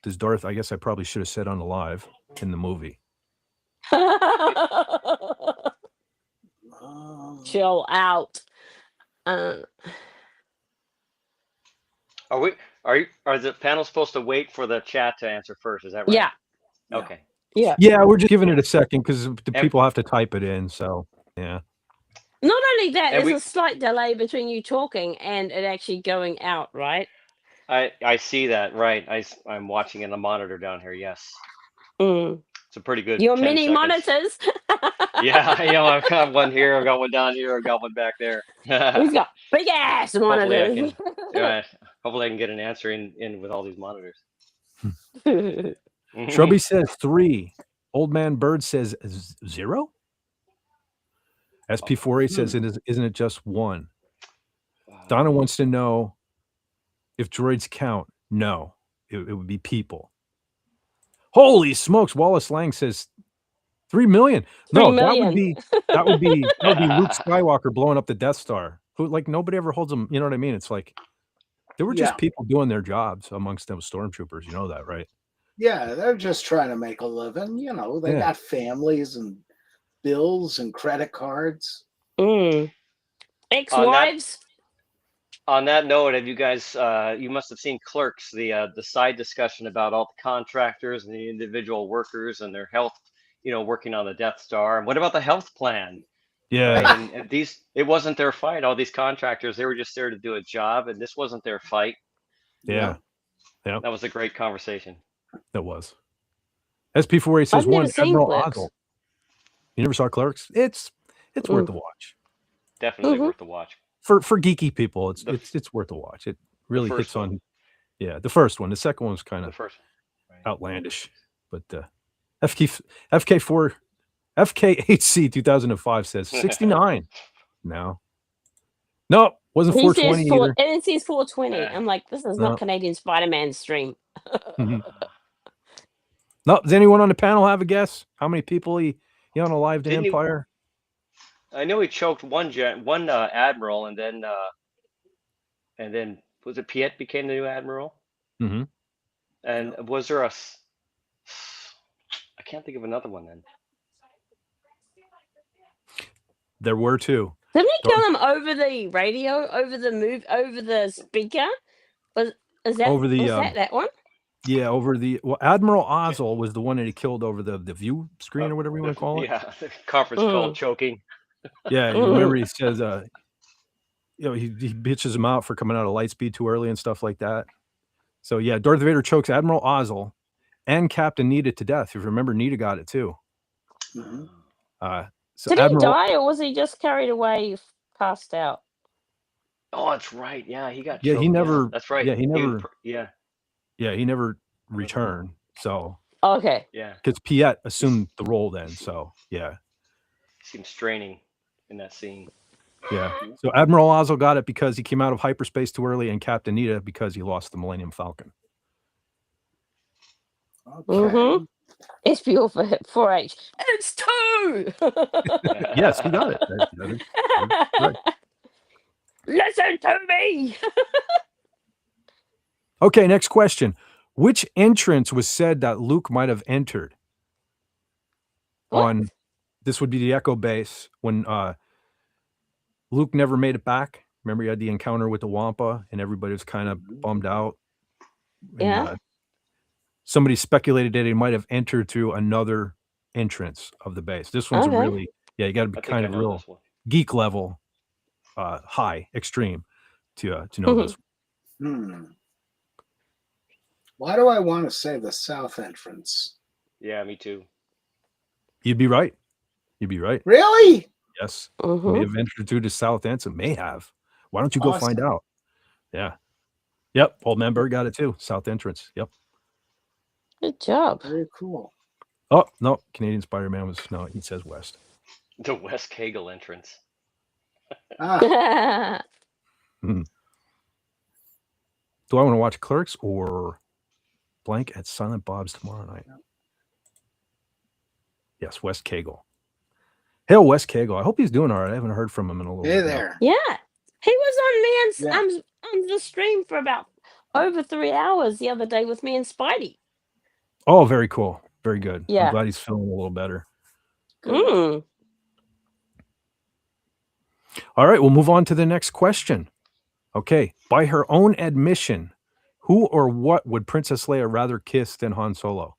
does Darth, I guess I probably should have said on the live, in the movie? Chill out. Are the panel supposed to wait for the chat to answer first? Is that right? Yeah. Okay. Yeah. Yeah, we're just giving it a second because the people have to type it in. So, yeah. Not only that, And there's a slight delay between you talking and it actually going out, right? I see that. Right. I'm watching in the monitor down here. Yes. Mm. It's a pretty good. Your 10 mini seconds. monitors. Yeah. I've got one here. I've got one down here. I've got one back there. He's got big ass monitors. Hopefully I can get an answer in with all these monitors. Shrubby says 3. Old Man Bird says 0. SP4A says isn't it just 1? Donna wants to know if droids count. No, it would be people. Holy smokes! Wallace Lang says 3 million. 3 No, million. that would be Luke Skywalker blowing up the Death Star. Who, like, nobody ever holds them. You know what I mean? It's like they were just people doing their jobs amongst those stormtroopers. You know that, right? Yeah, they're just trying to make a living. You know, they got families and bills and credit cards. Ex-wives. On that note, have you guys? You must have seen Clerks, the side discussion about all the contractors and the individual workers and their health. Working on the Death Star. And what about the health plan? Yeah. Right? And it wasn't their fight. All these contractors, they were just there to do a job, and this wasn't their fight. Yeah. That was a great conversation. That was. SP4 he says I've never one seen Admiral Clerks. Ozzel. You never saw Clerks? It's worth a watch. Definitely worth a watch. For geeky people, it's worth a watch. It really hits on. Yeah, the first one. The second one was kind of outlandish, but FKHC 2005 says 69. No, wasn't 420 either. And it says 420. I'm like, this is not Canadian Spider-Man stream. No, does anyone on the panel have a guess? How many people he unalived in Empire? I know he choked one admiral, and then was it Piet became the new admiral? Mm-hmm. And was there I can't think of another one then. There were two. Didn't he kill him over the radio, over the speaker? Was that one? Yeah, Admiral Ozzel was the one that he killed over the view screen or whatever you want to call it. Yeah, the conference call choking. Yeah, you remember he says, he bitches him out for coming out of Lightspeed too early and stuff like that. So yeah, Darth Vader chokes Admiral Ozzel and Captain Nita to death. If you remember, Nita got it too. Mm-hmm. Did he die, or was he just carried away, passed out? Oh, that's right. Yeah, he got. Yeah, choked. he never. Yeah, that's right. Yeah, he never. Yeah, he never returned. So okay. Yeah, because Piet assumed the role then. So yeah, seems straining in that scene. Yeah. So Admiral Ozzel got it because he came out of hyperspace too early, and Captain Nita because he lost the Millennium Falcon. Okay. SPO for 4H. It's 2. Yes, he got it. That's right. Listen to me. Okay, next question. Which entrance was said that Luke might have entered? What? This would be the Echo base when Luke never made it back. Remember, he had the encounter with the Wampa, and everybody was kind of bummed out. And, somebody speculated that he might have entered through another entrance of the base. This one's really, you got to be kind of real geek level, high, extreme to know this one. Why do I want to say the south entrance? Yeah, me too. You'd be right. Really? Yes. May have entered through the south entrance. It may have. Why don't you go find out? Yeah. Yep. Old Man Bird got it too. South entrance. Yep. Good job. Very cool. Oh, no. Canadian Spider-Man was, no, he says west. The West Kegel entrance. Do I want to watch Clerks or blank at Silent Bob's tomorrow night? Yes, West Kegel. Hail West Kegel. I hope he's doing all right. I haven't heard from him in a little Hey bit. there. Yeah. He was on the stream for about over 3 hours the other day with me and Spidey. Oh, very cool. Very good. Yeah. I'm glad he's feeling a little better. Mm. All right, we'll move on to the next question. Okay. By her own admission, who or what would Princess Leia rather kiss than Han Solo?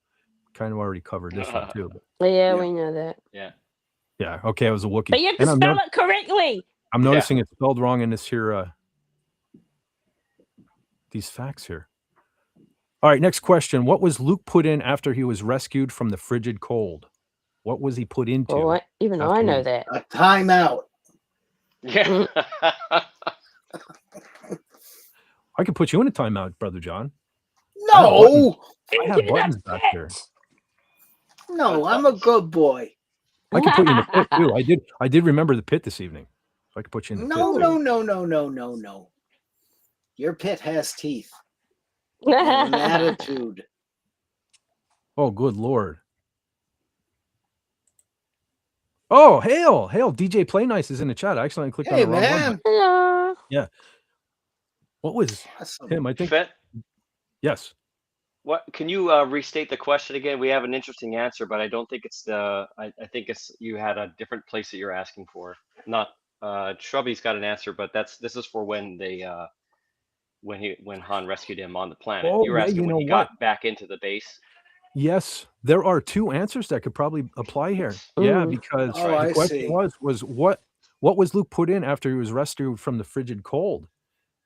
Kind of already covered this one too. Yeah, we know that. Yeah. Yeah. Okay, it was a Wookiee. But you have to spell it correctly. I'm noticing it's spelled wrong in this here. These facts here. All right, next question. What was Luke put in after he was rescued from the frigid cold? What was he put into? Oh, even I know that. A timeout. Yeah. I could put you in a timeout, Brother John. No. I have buttons back there. No, I'm a good boy. I could put you in the pit too. I did remember the pit this evening. So I could put you in the pit. No. Your pit has teeth and an attitude. Oh, good Lord. Oh, hail. DJ Play Nice is in the chat. I accidentally clicked on Hey, the wrong one. man. Hello. Yeah. What was Awesome. him? I think. Fet, Yes. what can you restate the question again? We have an interesting answer, but I don't think it's the. I think it's you had a different place that you're asking for. Not Shrubby's got an answer, but this is for when they when Han rescued him on the planet. Oh, You were yeah, asking you when know he what? got back into the base. Yes, there are two answers that could probably apply here. Yeah, Ooh. because Oh, the I question see. was what was Luke put in after he was rescued from the frigid cold?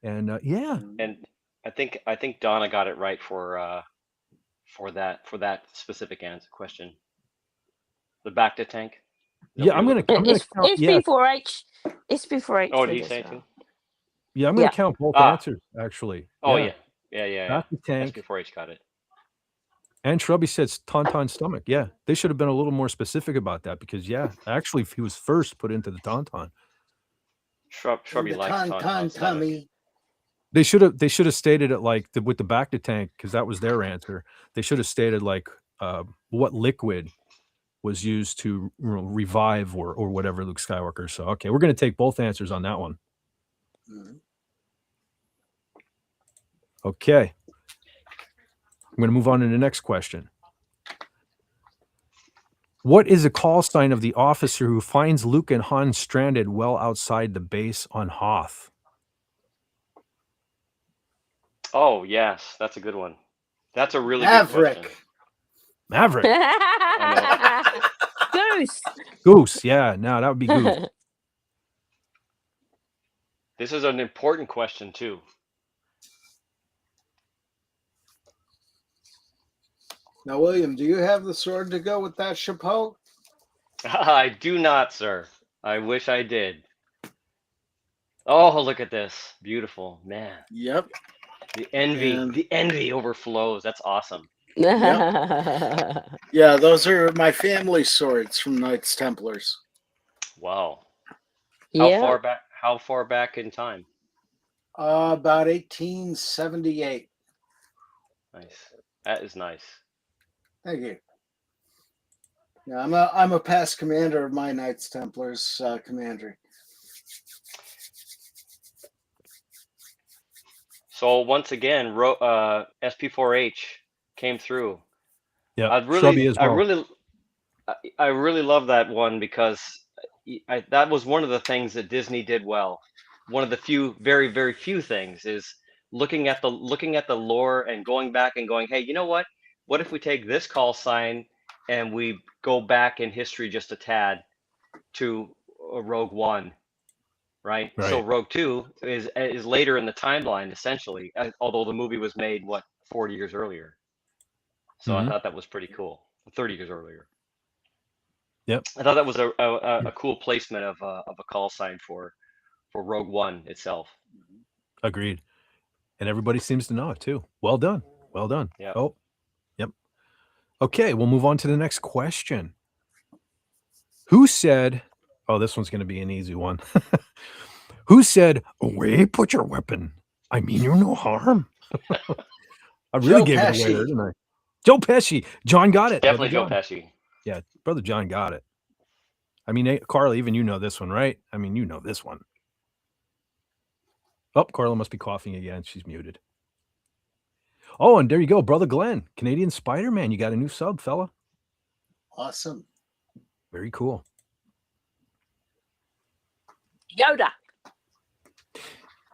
And yeah, And I think Donna got it right for that specific answer question. The Bacta tank. yeah, I'm Nobody gonna looked count. Yeah, SP4H. SP4H. Oh, did did he as say it well. too? yeah, I'm gonna Yeah. count both Ah. answers actually. Oh Yeah, yeah. Back the tank SP4H got it. and Shrubby says Tauntaun stomach. Yeah, they should have been a little more specific about that because yeah, actually he was first put into the Tauntaun. Shrubby the likes Tauntaun stomach. tummy. They should have stated it like with the back to tank because that was their answer. They should have stated like what liquid was used to revive or whatever Luke Skywalker. So okay, we're going to take both answers on that one. Mhm. Okay, I'm going to move on to the next question. What is a call sign of the officer who finds Luke and Han stranded well outside the base on Hoth? Oh yes, that's a good one. That's a really good Maverick. question. Maverick. Goose. Goose. Yeah, no, that would be Goose. This is an important question too. Now, William, do you have the sword to go with that chapeau? I do not, sir. I wish I did. Oh, look at this. Beautiful, man. Yep. The envy overflows. That's awesome. Yeah, those are my family swords from Knights Templars. Wow. Yeah. How far back in time? About 1878. Nice. That is nice. Thank you. Yeah, I'm a past commander of my Knights Templars commandery. So once again, SP4H came through. Yeah, I really love that one because that was one of the things that Disney did well. One of the few, very, very few things is looking at the lore and going back and going, hey, you know what? What if we take this call sign and we go back in history just a tad to Rogue One, right? So Rogue 2 is later in the timeline, essentially, although the movie was made, 40 years earlier. So I thought that was pretty cool. 30 years earlier. Yep. I thought that was a cool placement of a call sign for Rogue One itself. Agreed. And everybody seems to know it too. Well done. Well done. Yeah. Oh, yep. Okay, we'll move on to the next question. Who said, oh, this one's going to be an easy one. Who said, away, put your weapon? I mean you no harm. I really gave it away there, didn't I? Joe Pesci. John got it. Definitely Brother Joe John. Pesci. Yeah, Brother John got it. I mean, Carla, even you know this one, right? I mean, you know this one. Oh, Carla must be coughing again. She's muted. Oh, and there you go, Brother Glenn, Canadian Spider-Man. You got a new sub, fella. Awesome. Very cool. Yoda.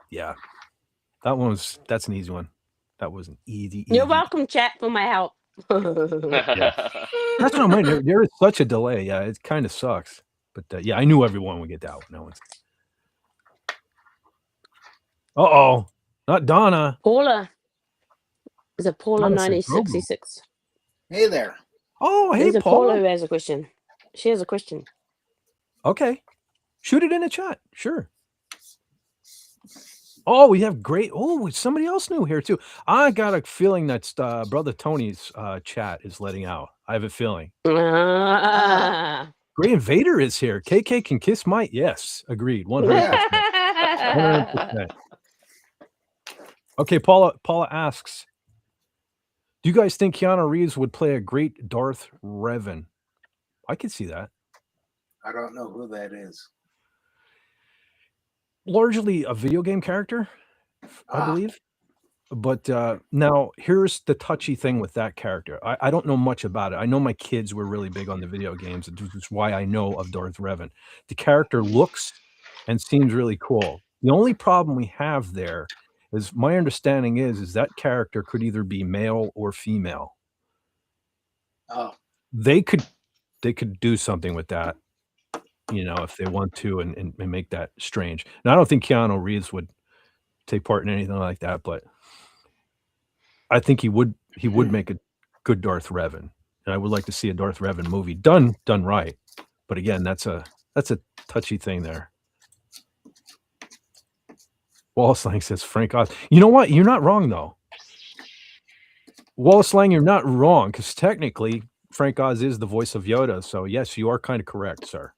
Yeah. That's an easy one. That was an easy. You're welcome, chat, for my help. Yeah. That's what I'm wondering. There is such a delay. Yeah, it kind of sucks. But yeah, I knew everyone would get that one. No one's. Uh-oh. Not Donna. Paula. Is it Paula Donna said 9066? Hey there. Oh, hey, There's a Paula. Paula who has a question. She has a question. Okay. Shoot it in the chat. Sure. Oh, we have great. Oh, somebody else new here too. I got a feeling that Brother Tony's chat is letting out. I have a feeling. Gray Invader is here. KK can kiss my. Yes, agreed. 100%. 100%. Okay, Paula asks, do you guys think Keanu Reeves would play a great Darth Revan? I could see that. I don't know who that is. Largely a video game character, I Ah, believe. But now here's the touchy thing with that character. I don't know much about it. I know my kids were really big on the video games, which is why I know of Darth Revan. The character looks and seems really cool. The only problem we have there is my understanding is that character could either be male or female. oh, They could do something with that, if they want to and make that strange. Now I don't think Keanu Reeves would take part in anything like that, but I think he would make a good Darth Revan, and I would like to see a Darth Revan movie done right. But again, that's a touchy thing there. Wallace Lang says Frank Oz. You know what? You're not wrong though. Wallace Lang, you're not wrong because technically Frank Oz is the voice of Yoda. So yes, you are kind of correct, sir.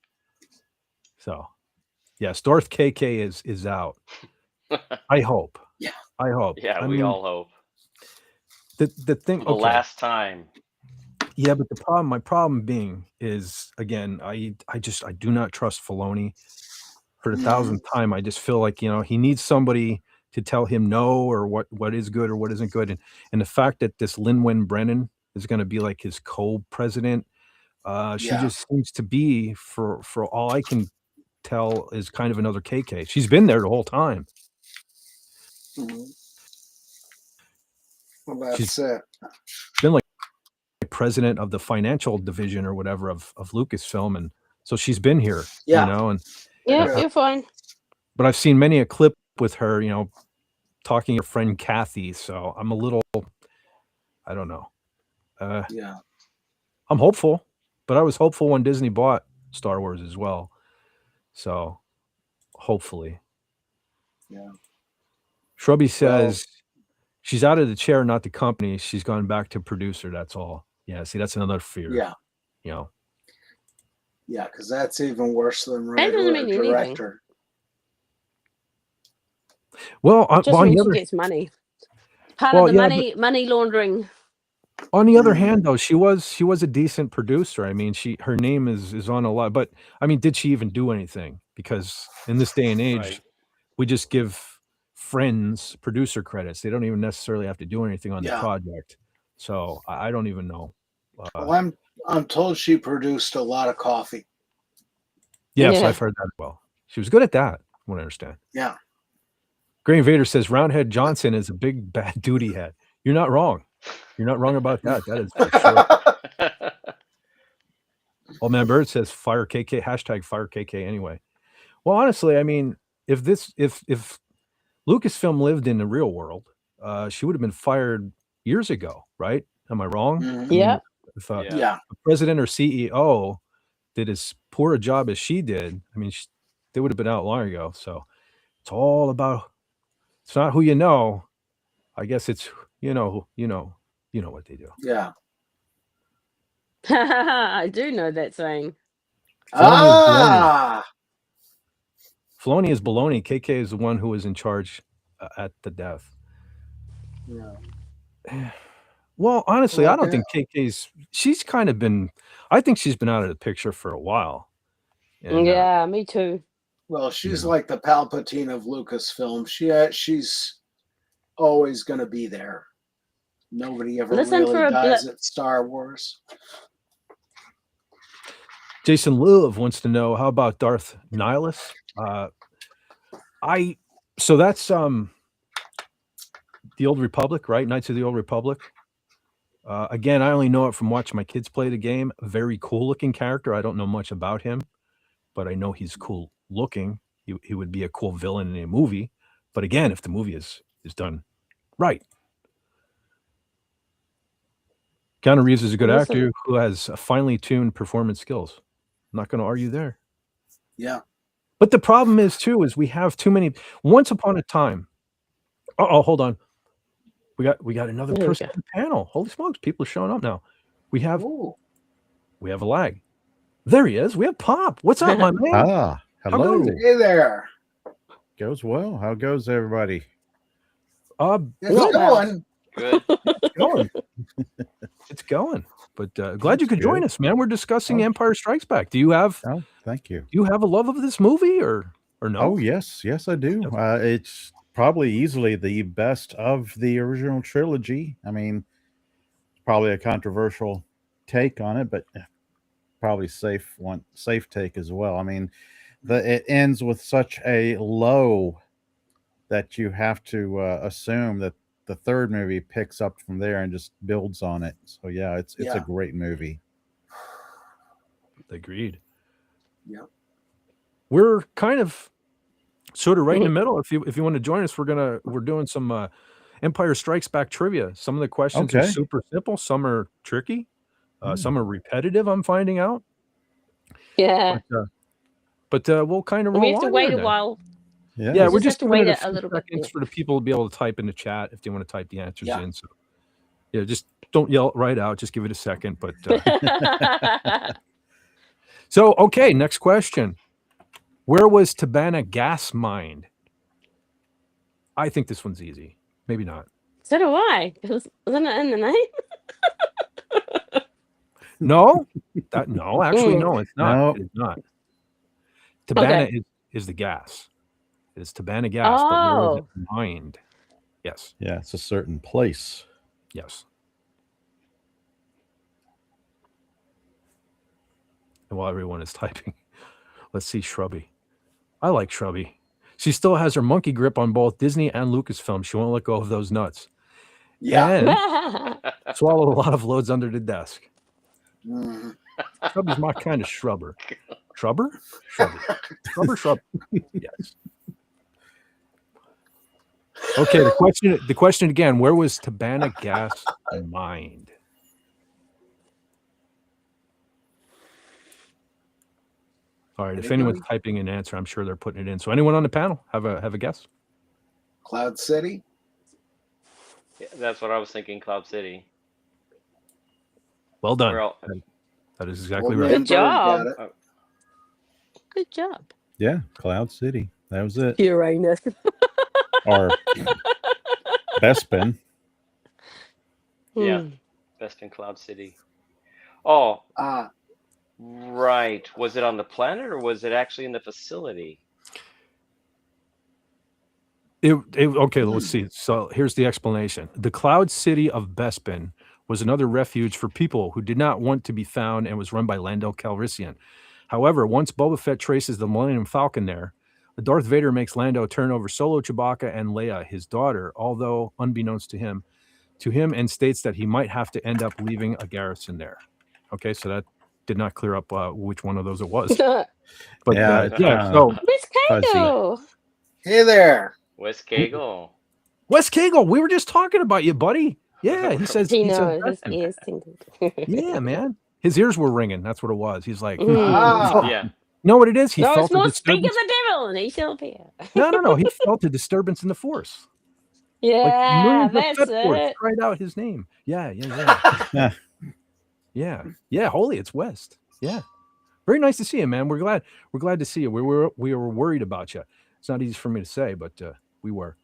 So yes, Darth KK is out. I hope. Yeah. I hope. Yeah, I we mean, all hope. the thing. For the last time. Yeah, but my problem being is again, I do not trust Filoni. For the thousandth time, I just feel like he needs somebody to tell him no or what is good or what isn't good, and the fact that this Lin-Wen Brennan is going to be like his co-president, she Yeah. just seems to be, for all I can tell, is kind of another KK. She's been there the whole time. Mhm. Well, that's She's it. been like president of the financial division or whatever of Lucasfilm, and so she's been here, Yeah. and Yeah, Yeah. you're fine. but I've seen many a clip with her, talking to her friend Kathy. So I'm a little, I don't know. Yeah. I'm hopeful, but I was hopeful when Disney bought Star Wars as well. So hopefully. Yeah. Shrubby says she's out of the chair, not the company. She's gone back to producer. That's all. Yeah. See, that's another fear. Yeah. Yeah, because that's even worse than That writer doesn't or mean anything. director. Well, Just on means the she other, gets money. Part well, of the yeah, money laundering. on the other hand, though, she was a decent producer. I mean, her name is on a lot. But I mean, did she even do anything? Because in this day and age, Right. we just give friends producer credits. They don't even necessarily have to do anything on the Yeah. project. So I don't even know. Well, I'm told she produced a lot of coffee. Yes, Yeah. I've heard that as well. She was good at that, from what I understand. Yeah. Green Vader says Roundhead Johnson is a big bad duty head. You're not wrong. You're not wrong about that. That is for sure. Old Man Bird says fire KK, hashtag fire KK anyway. Well, honestly, I mean, if Lucasfilm lived in the real world, she would have been fired years ago, right? Am I wrong? Mhm. I mean, Yeah. if Yeah. a president or CEO did as poor a job as she did, I mean, they would have been out long ago. So it's all about, it's not who you know. I guess it's you know what they do. Yeah. I do know that saying. Filoni is baloney. KK is the one who was in charge at the death. Yeah. Well, honestly, I don't Okay. think she's kind of been, I think she's been out of the picture for a while. And, Yeah, me too. Well, she's Yeah. like the Palpatine of Lucasfilm. She's always going to be there. Nobody ever Listen for really a dies at Star Wars. Jason Lilov wants to know, how about Darth Nihilus? So that's the Old Republic, right? Knights of the Old Republic. Again, I only know it from watching my kids play the game. Very cool looking character. I don't know much about him, but I know he's cool looking. He would be a cool villain in a movie. But again, if the movie is done right. Keanu Reeves is a good actor who has finely tuned performance skills. I'm not going to argue there. Yeah. But the problem is we have too many. Once upon a time. Hold on. We got another There we person go. on the panel. Holy smokes, people are showing up now. We have Ooh. a lag. There he is. We have Pop. What's up, my man? Hello. goes it? Hey there. Goes well. How goes everybody? It's Not well. going. Good. It's going. It's going. But glad you That's could join good. us, man. We're discussing Oh. Empire Strikes Back. Do you have Oh, thank you. a love of this movie or no? Oh, yes, I do. It's probably easily the best of the original trilogy. I mean, probably a controversial take on it, but probably safe take as well. I mean, it ends with such a low that you have to assume that the third movie picks up from there and just builds on it. So yeah, it's Yeah. a great movie. Agreed. Yeah. We're kind of sort of right in the middle. If you want to join us, we're doing some Empire Strikes Back trivia. Some of the questions are Okay. super simple, some are tricky, Hmm. some are repetitive, I'm finding out. Yeah. But we'll kind of roll We have to on wait here a then. while. Yeah, We we're just just have to giving wait it a few little bit, seconds yeah. for the people to be able to type in the chat if they want to type the answers Yeah. in. So yeah, just don't yell it right out. Just give it a second. But so okay, next question. Where was Tabana gas mined? I think this one's easy. Maybe not. So do I. Isn't it in the name? No, actually, no, it's not. No. It is not. Tabana is the gas. It is Tabana gas, but where was it mined? Yes. Yeah, it's a certain place. Yes. And while everyone is typing, let's see Shrubby. I like Shrubby. She still has her monkey grip on both Disney and Lucasfilm. She won't let go of those nuts. Yeah. And swallowed a lot of loads under the desk. Mhm. Shrubby's my kind of shrubber. Shrubber? Shrubber. Yes. Okay, the question again, where was Tabana gas mined? All right, if anyone's typing an answer, I'm sure they're putting it in. So anyone on the panel have a guess? Cloud City. Yeah, that's what I was thinking. Cloud City. Well done. We're all- That is exactly Old right. Man Good job. Bird got it. Good job. Yeah, Cloud City. That was it. Uranus. Or Bespin. Yeah. Best in Cloud City. Oh, Ah, right. Was it on the planet or was it actually in the facility? Okay, let's see. So here's the explanation. The Cloud City of Bespin was another refuge for people who did not want to be found and was run by Lando Calrissian. However, once Boba Fett traces the Millennium Falcon there, Darth Vader makes Lando turn over Solo, Chewbacca, and Leia, his daughter, although unbeknownst to him, and states that he might have to end up leaving a garrison there. Okay, so that did not clear up which one of those it was. But Yeah, so Miss Kato. hey there. Wes Cagle. Wes Cagle, we were just talking about you, buddy. Yeah, he says He he says knows. His Bespin. ears tingled. Yeah, man. His ears were ringing. That's what it was. He's like, Ah, Yeah. you know what it is? He No, it's felt a more speak of disturbance. the devil and he shall appear. No. He felt a disturbance in the force. Yeah, Like millions of that's Fett Force it. cried out his name. Yeah. Yeah, holy, it's West. Yeah. Very nice to see you, man. We're glad to see you. We were worried about you. It's not easy for me to say, but we were.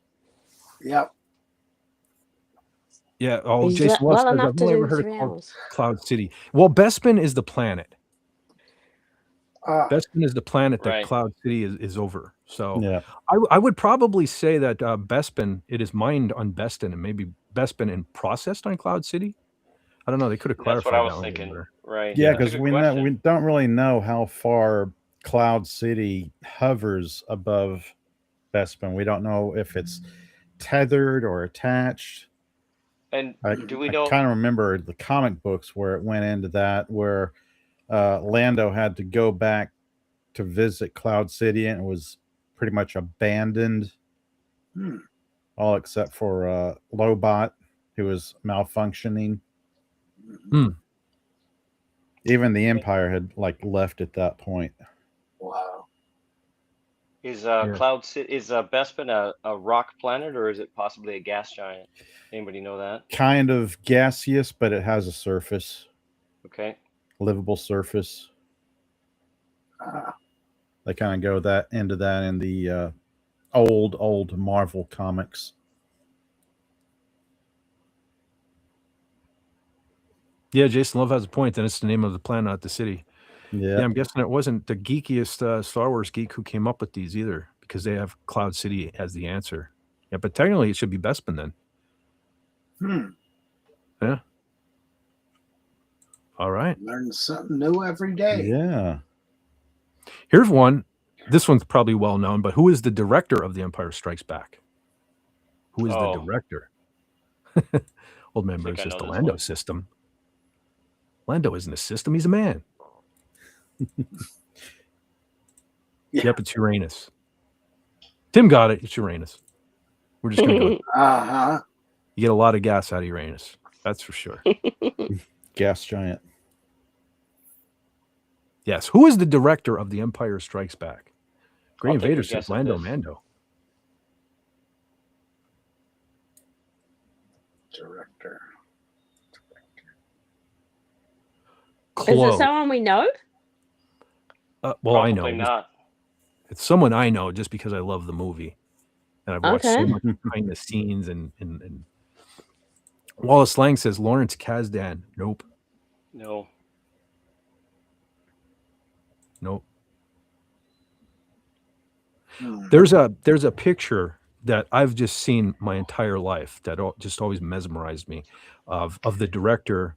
yep. Yeah. Oh, He's Jason well Love says, enough I've to never do heard his it called rounds. Cloud City. Well, Bespin is the planet. Ah, Bespin is the planet that Right. Cloud City is over. So Yeah. I would probably say that Bespin, it is mined on Bespin and maybe Bespin and processed on Cloud City. I don't know. They could have That's clarified what I that was a little thinking. better. Right. Yeah, That's a because good we question. don't really know how far Cloud City hovers above Bespin. We don't know if it's tethered or attached. And do we I know? kind of remember the comic books where it went into that, where Lando had to go back to visit Cloud City and it was pretty much abandoned, all except for Lobot, who was malfunctioning. Even the Empire had left at that point. wow. Is Cloud City, is Bespin a rock planet or is it possibly a gas giant? Anybody know that? Kind of gaseous, but it has a surface, Okay. livable surface. Ah, They kind of go into that in the old Marvel comics. Yeah, Jason Love has a point. Then it's the name of the planet, not the city. Yeah, Yeah. I'm guessing it wasn't the geekiest Star Wars geek who came up with these either, because they have Cloud City as the answer. Yeah, but technically it should be Bespin then. Yeah. All right. Learn something new every day. Yeah. Here's one. This one's probably well known, but who is the director of The Empire Strikes Back? Who is the Oh, director? Old man I think Bird I says know the this Lando one. system. Lando isn't a system, he's a man. Yeah. Yep, it's Uranus. Tim got it. It's Uranus. We're just going to go. Uh-huh. You get a lot of gas out of Uranus. That's for sure. Gas giant. Yes. Who is the director of The Empire Strikes Back? Gray I'll take a Invader says guess at Lando this. Mando. Director. Is Close. it someone we know? Well, I know. Probably not. It's someone I know just because I love the movie. And I've watched so Okay. much behind the scenes and Wallace Lang says Lawrence Kasdan. Nope. No. Nope. Hmm. There's a picture that I've just seen my entire life that just always mesmerized me of the director,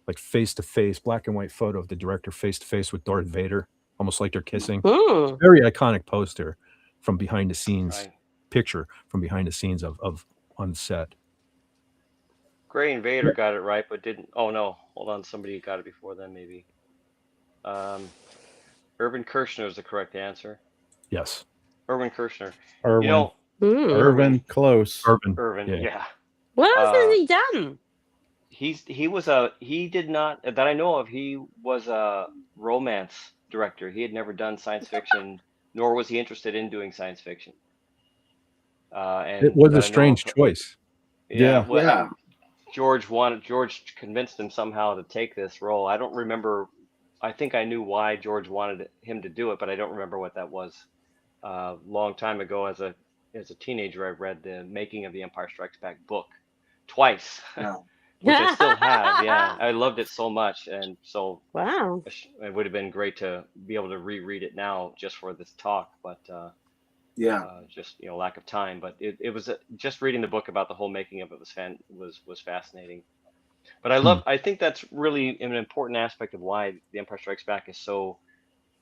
like face to face, black and white photo of the director face to face with Darth Vader, almost like they're kissing. Hmm. Very iconic poster from behind the scenes, Right. picture from behind the scenes of on set. Gray Invader got it right, but didn't. Oh no, hold on. Somebody got it before them, maybe. Irvin Kershner is the correct answer. Yes. Irvin Kershner. Irwin. You know, Hmm. Irvin, close. Urban. Yeah. What else has he done? He did not that I know of. He was a romance director. He had never done science fiction, nor was he interested in doing science fiction. And It was that a I know strange of, choice. Yeah. well, Yeah. George convinced him somehow to take this role. I don't remember. I think I knew why George wanted him to do it, but I don't remember what that was. Long time ago, as a teenager, I read the Making of the Empire Strikes Back book twice, Yeah. which I still have. Yeah, I loved it so much, and so Wow. it would have been great to be able to reread it now just for this talk, but Yeah. just lack of time. But it was just reading the book about the whole making of it was fascinating. But I think that's really an important aspect of why The Empire Strikes Back is so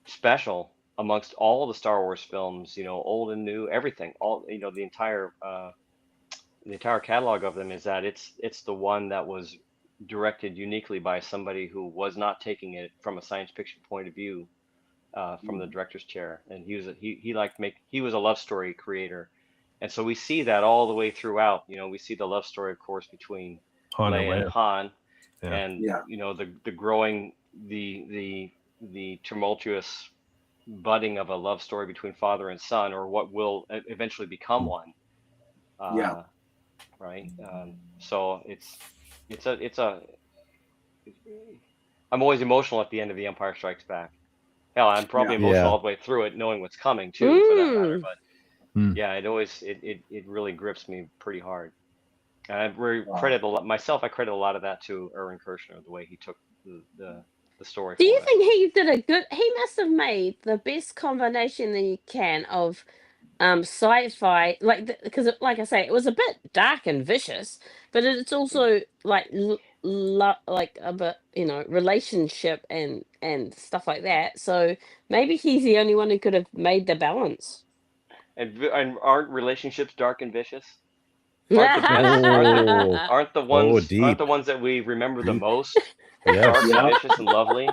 special amongst all the Star Wars films, old and new, everything, all the entire catalog of them, is that it's the one that was directed uniquely by somebody who was not taking it from a science fiction point of view, from the director's chair, and he was a love story creator, and so we see that all the way throughout. We see the love story, of course, between Han and Leia and Leia. Han, Yeah. and Yeah. the growing the tumultuous budding of a love story between father and son, or what will eventually become one. Yeah. Right. So I'm always emotional at the end of The Empire Strikes Back. Hell, I'm probably Yeah. emotional Yeah. all the way through it, knowing what's coming too, for that matter. Mm. But Mm. yeah, it really grips me pretty hard. And I Wow. credit a lot of that to Irvin Kershner, the way he took the story Do you format. think he did a good? He must have made the best combination that you can of sci-fi, because like I say, it was a bit dark and vicious, but it's also like like a bit, relationship and stuff like that. So maybe he's the only one who could have made the balance. And aren't relationships dark and vicious? Oh, Aren't the deep. ones that we remember the Deep. most Yes. dark and Yeah. vicious and lovely?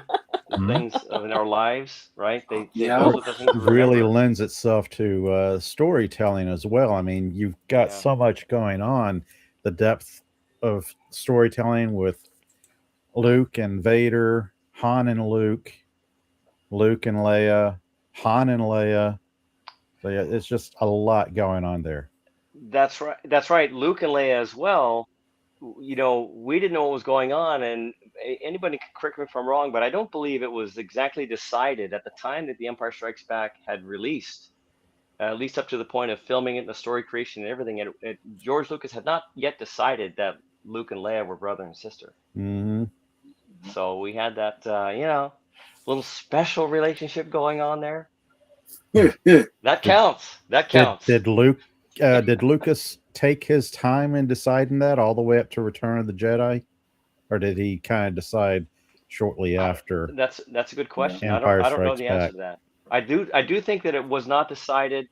The Mhm. things in our lives, right? Yeah. Those are the things we Really remember. lends itself to storytelling as well. I mean, you've got Yeah. so much going on. The depth of storytelling with Luke and Vader, Han and Luke and Leia, Han and Leia. So yeah, it's just a lot going on there. That's right. That's right. Luke and Leia as well. We didn't know what was going on, and anybody can correct me if I'm wrong, but I don't believe it was exactly decided at the time that The Empire Strikes Back had released, at least up to the point of filming it and the story creation and everything. George Lucas had not yet decided that Luke and Leia were brother and sister. Hmm. So we had that, little special relationship going on there. That counts. That counts. Did Lucas take his time in deciding that all the way up to Return of the Jedi, or did he kind of decide shortly after That's a good question. Empire I don't know Strikes the answer Back? to that. I do think that it was not decided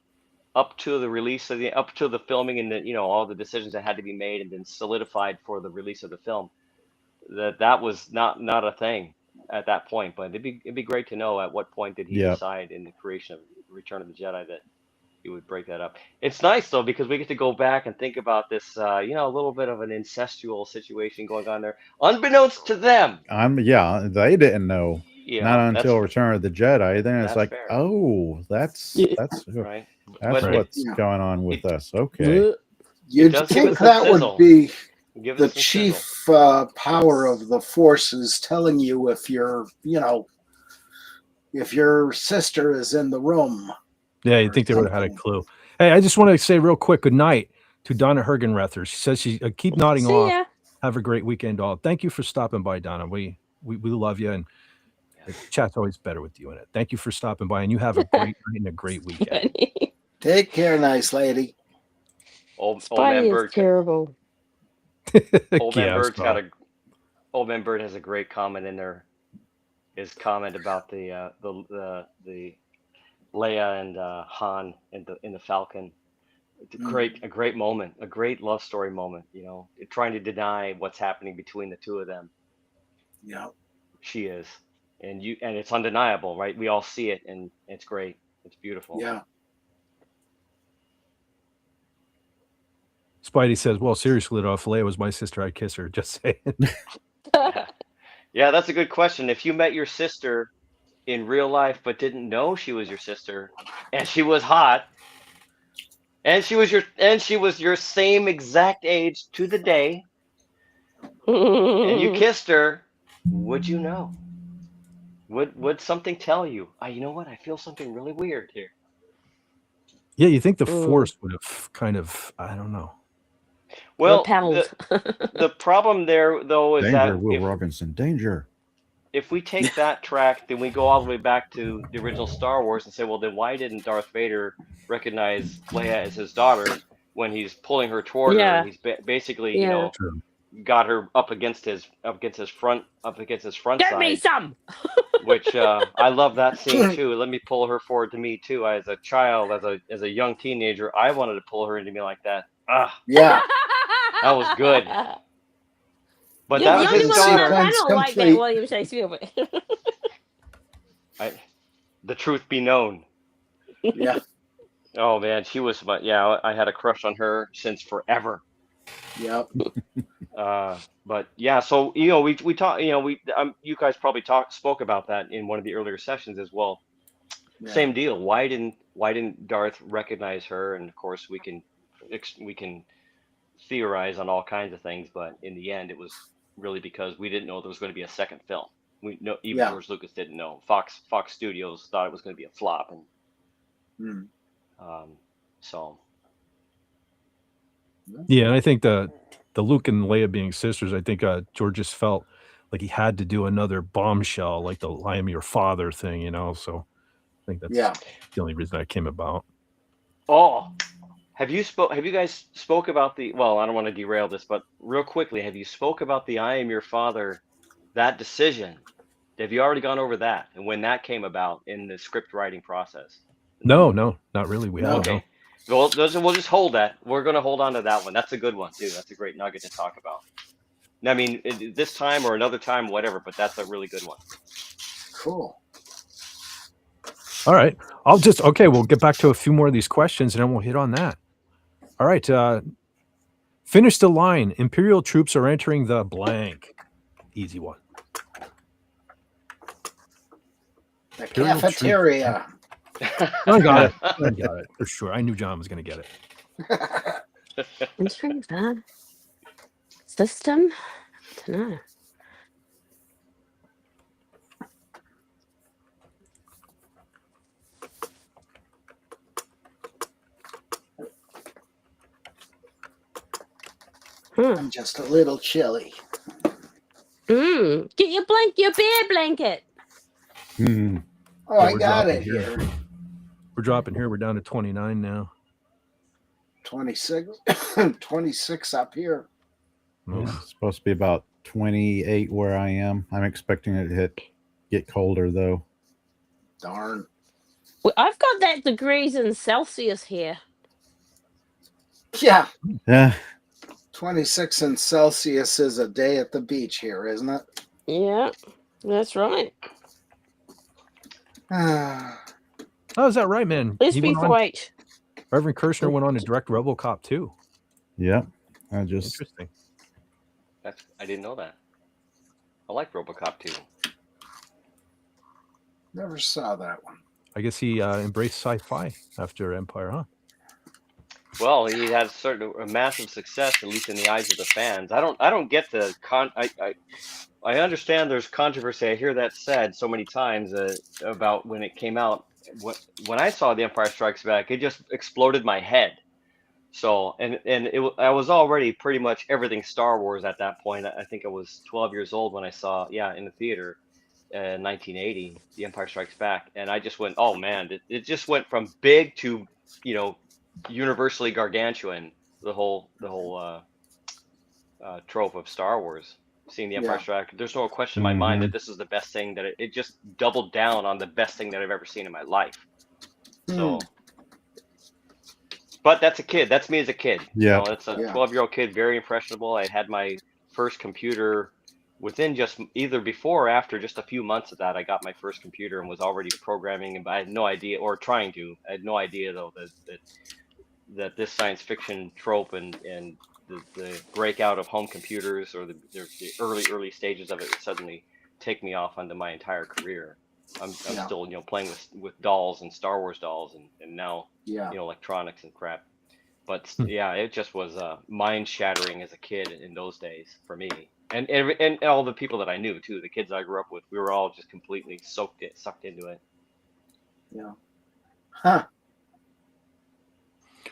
up to the release of up to the filming and all the decisions that had to be made and then solidified for the release of the film. That was not a thing at that point. But it'd be great to know at what point did he Yep. decide in the creation of Return of the Jedi that he would break that up. It's nice though because we get to go back and think about this, a little bit of an incestual situation going on there, unbeknownst to them. They didn't know. Not That's until Return of the Jedi. Then it's that's like, fair, oh, that's right? that's But what's Yeah. going on with it- us. Okay. You'd does give think us some that sizzle. would be Give the us some chief sizzle. power of the forces telling you if if your sister is in the room. Yeah, you'd think they would have had a clue. Hey, I just want to say real quick good night to Donna Hergenrether. She says she keep nodding See off. ya. Have a great weekend, all. Thank you for stopping by, Donna. We love you, and the chat's always better with you in it. Thank you for stopping by, and you have a great night and a great weekend. Funny. Take care, nice lady. Old Spidey man is Bird. terrible. Old man Yeah, Bird's so- Old man Bird has a great comment in there. His comment about the Leia and Han in the Falcon. It's a great moment, a great love story moment. Trying to deny what's happening between the two of them. Yeah. She is, and it's undeniable, right? We all see it, and it's great. It's beautiful. Yeah. Spidey says, "Well, seriously, though, if Leia was my sister, I'd kiss her." Just saying. Yeah, that's a good question. If you met your sister in real life but didn't know she was your sister, and she was hot, and she was your same exact age to the day, and you kissed her, would you know? Would something tell you? You know what? I feel something really weird here. Yeah, you think the Force would have kind of, I don't know. Well, Repelled. the problem there though is Danger, that Will Robinson. Danger. if we take that track, then we go all the way back to the original Star Wars and say, well, then why didn't Darth Vader recognize Leia as his daughter when he's pulling her toward her? Yeah. And he's basically, Yeah. True. got her up against his front Get me side, some. which I love that scene too. Let me pull her forward to me too. As a child, as a young teenager, I wanted to pull her into me like that. Yeah. That was good. But You're that the was only his one on the daughter. Sequence panel like that, complete. William Shakespeare. The truth be known. Yeah. Oh man, she was I had a crush on her since forever. Yep. But yeah, so we talked, you guys probably spoke about that in one of the earlier sessions as well. Yeah. Same deal. Why didn't Darth recognize her? And of course we can theorize on all kinds of things, but in the end it was really because we didn't know there was going to be a second film. Even Yeah. George Lucas didn't know. Fox Studios thought it was going to be a flop, and so Yeah, and I think the Luke and Leia being sisters, I think George just felt like he had to do another bombshell, like the "I am your father" thing, So I think that's the only reason that came about. Oh, have you guys spoke about well, I don't want to derail this, but real quickly, have you spoke about the "I am your father," that decision? Have you already gone over that and when that came about in the script writing process? No, not really. We haven't. Okay. Well, we'll just hold that. We're going to hold on to that one. That's a good one too. That's a great nugget to talk about. I mean, this time or another time, whatever, but that's a really good one. Cool. All right. We'll get back to a few more of these questions and then we'll hit on that. All right. Finish the line. Imperial troops are entering the blank. Easy one. The Imperial cafeteria. I got it for sure. I knew John was going to get it. Entering the system? I don't know. I'm just a little chilly. Get your bear blanket. Hmm. Oh, Yeah, I we're got dropping it here. here. We're dropping here. We're down to 29 now. 26, 26 up here. Oh, It's supposed to be about 28 where I am. I'm expecting it to get colder though. Darn. Well, I've got that degrees in Celsius here. Yeah, Yeah. 26 in Celsius is a day at the beach here, isn't it? Yeah, that's right. Ah, oh, is that right, man? Let's He be went on. 48. Reverend Kirshner went on to direct RoboCop 2. Yep. I just Interesting. I didn't know that. I like RoboCop 2. never saw that one. I guess he embraced sci-fi after Empire, huh? Well, he had a massive success, at least in the eyes of the fans. I don't get the I understand there's controversy. I hear that said so many times about when it came out. When I saw The Empire Strikes Back, it just exploded my head. So, I was already pretty much everything Star Wars at that point. I think I was 12 years old when I saw, in the theater, 1980, The Empire Strikes Back, and I just went, oh man, it just went from big to, universally gargantuan. The whole trope of Star Wars. Seeing The Empire Yeah. Strikes, there's no question in my mind that this is the best thing, that it just doubled down on the best thing that I've ever seen in my life. So, but that's a kid. That's me as a kid. Yeah. That's a Yeah. 12-year-old kid, very impressionable. I had my first computer within just either before or after just a few months of that. I got my first computer and was already programming, and I had no idea, or trying to. I had no idea though that this science fiction trope and the breakout of home computers, or the early stages of it, would suddenly take me off onto my entire career. I'm Yeah. still playing with dolls and Star Wars dolls, and now Yeah. electronics and crap. But yeah, it just was mind shattering as a kid in those days for me, and all the people that I knew too, the kids I grew up with. We were all just completely sucked into it. Yeah. Huh.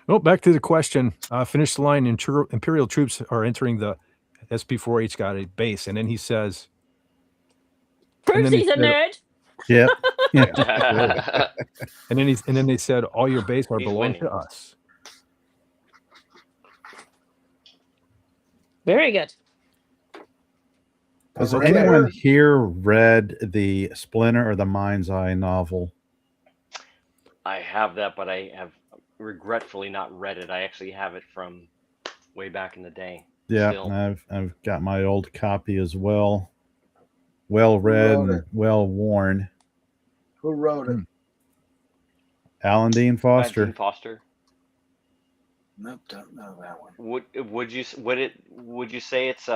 Oh, back to the question. Finish the line. Imperial troops are entering the SP4H got a base, and then he says, Proves then he's a he said- nerd. Yep. and then they said, all your base are He's belong winning. to us. Very good. Has Okay. anyone here read the Splinter or the Mind's Eye novel? I have that, but I have regretfully not read it. I actually have it from way back in the day. Yeah, Still. I've got my old copy as well. Well read wrote and it? well worn. Who wrote it? Alan Dean Foster. Dean Foster. Nope, don't know that one. Would you say it's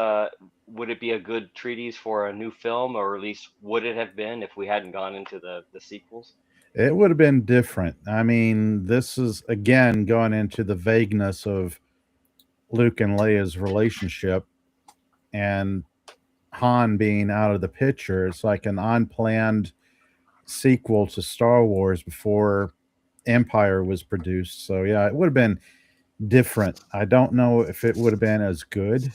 would it be a good treatise for a new film, or at least would it have been if we hadn't gone into the sequels? It would have been different. I mean, this is again going into the vagueness of Luke and Leia's relationship, and Han being out of the picture. It's like an unplanned sequel to Star Wars before Empire was produced. So yeah, it would have been different. I don't know if it would have been as good.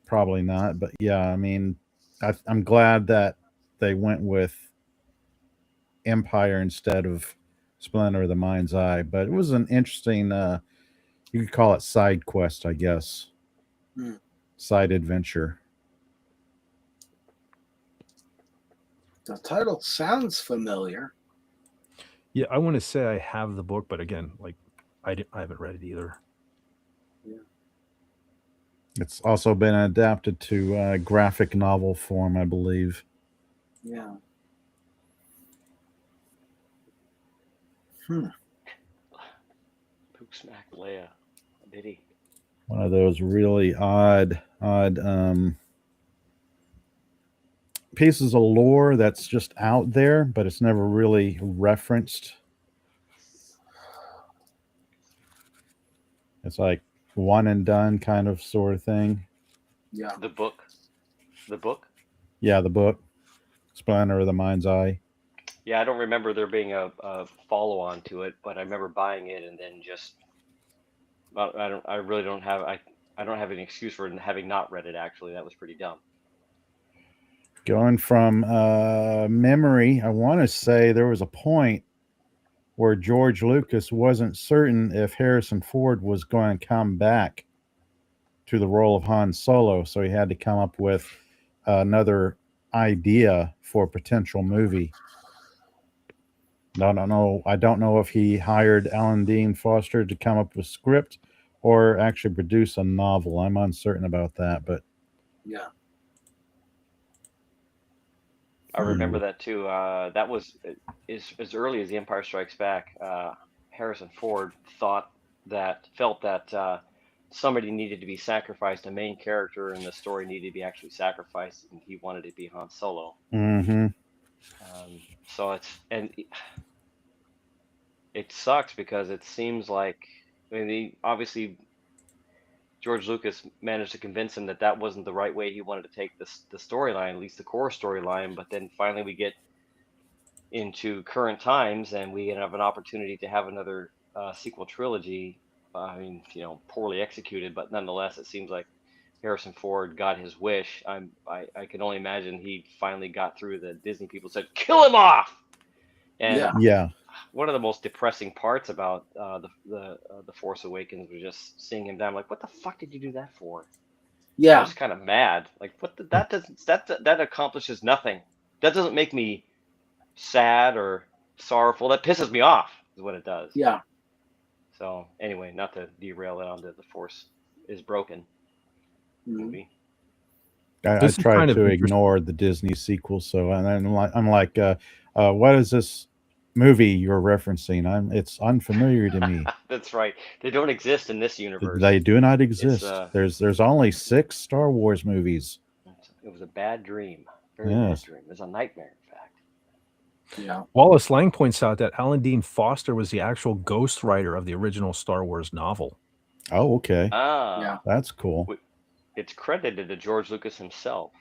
Probably not. But yeah, I mean, I'm glad that they went with Empire instead of Splinter of the Mind's Eye. But it was an interesting, you could call it side quest, I guess. Side adventure. The title sounds familiar. Yeah, I want to say I have the book, but again, like I haven't read it either. Yeah. It's also been adapted to graphic novel form, I believe. Yeah. Pook smacked Leia. Did he? One of those really odd pieces of lore that's just out there, but it's never really referenced. It's like one and done kind of sort of thing. Yeah. The book. Yeah, the book, Splinter of the Mind's Eye. Yeah, I don't remember there being a follow-on to it, but I remember buying it and then just. I really don't have. I don't have any excuse for having not read it. Actually, that was pretty dumb. Going from memory, I want to say there was a point where George Lucas wasn't certain if Harrison Ford was going to come back to the role of Han Solo, so he had to come up with another idea for a potential movie. I don't know if he hired Alan Dean Foster to come up with a script or actually produce a novel. I'm uncertain about that, but Yeah. I remember that too. That was as early as The Empire Strikes Back. Harrison Ford felt that somebody needed to be sacrificed. A main character in the story needed to be actually sacrificed, and he wanted it to be Han Solo. So it sucks because it seems like, I mean, obviously George Lucas managed to convince him that that wasn't the right way he wanted to take the storyline, at least the core storyline. But then finally we get into current times and we have an opportunity to have another sequel trilogy. I mean, poorly executed, but nonetheless, it seems like Harrison Ford got his wish. I can only imagine he finally got through the Disney people said, kill him off. And yeah. one of the most depressing parts about the Force Awakens was just seeing him down. Like, what the fuck did you do that for? I Yeah. was kind of mad. Like, that accomplishes nothing. That doesn't make me sad or sorrowful. That pisses me off, is what it does. Yeah. So anyway, not to derail it onto the Force is broken movie. I This is tried kind of to interest- ignore the Disney sequel, so I'm like, what is this movie you're referencing? It's unfamiliar to me. That's right. They don't exist in this universe. They do not exist. There's only 6 Star Wars movies. It was a bad dream. Very Yes. bad dream. It was a nightmare, in fact. Yeah. Wallace Lang points out that Alan Dean Foster was the actual ghostwriter of the original Star Wars novel. Oh, okay. Yeah. That's cool. It's credited to George Lucas himself,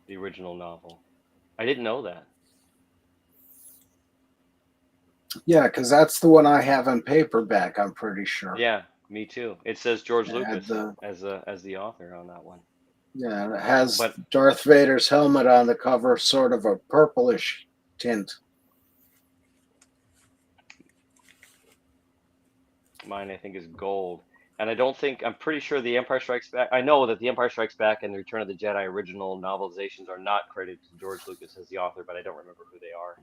the original novel. I didn't know that. Yeah, because that's the one I have in paperback, I'm pretty sure. Yeah, me too. It says George It Lucas had as the author on that one. Yeah, and it has But- Darth Vader's helmet on the cover, sort of a purplish tint. Mine, I think, is gold. And I'm pretty sure The Empire Strikes Back, I know that The Empire Strikes Back and The Return of the Jedi original novelizations are not credited to George Lucas as the author, but I don't remember who they are.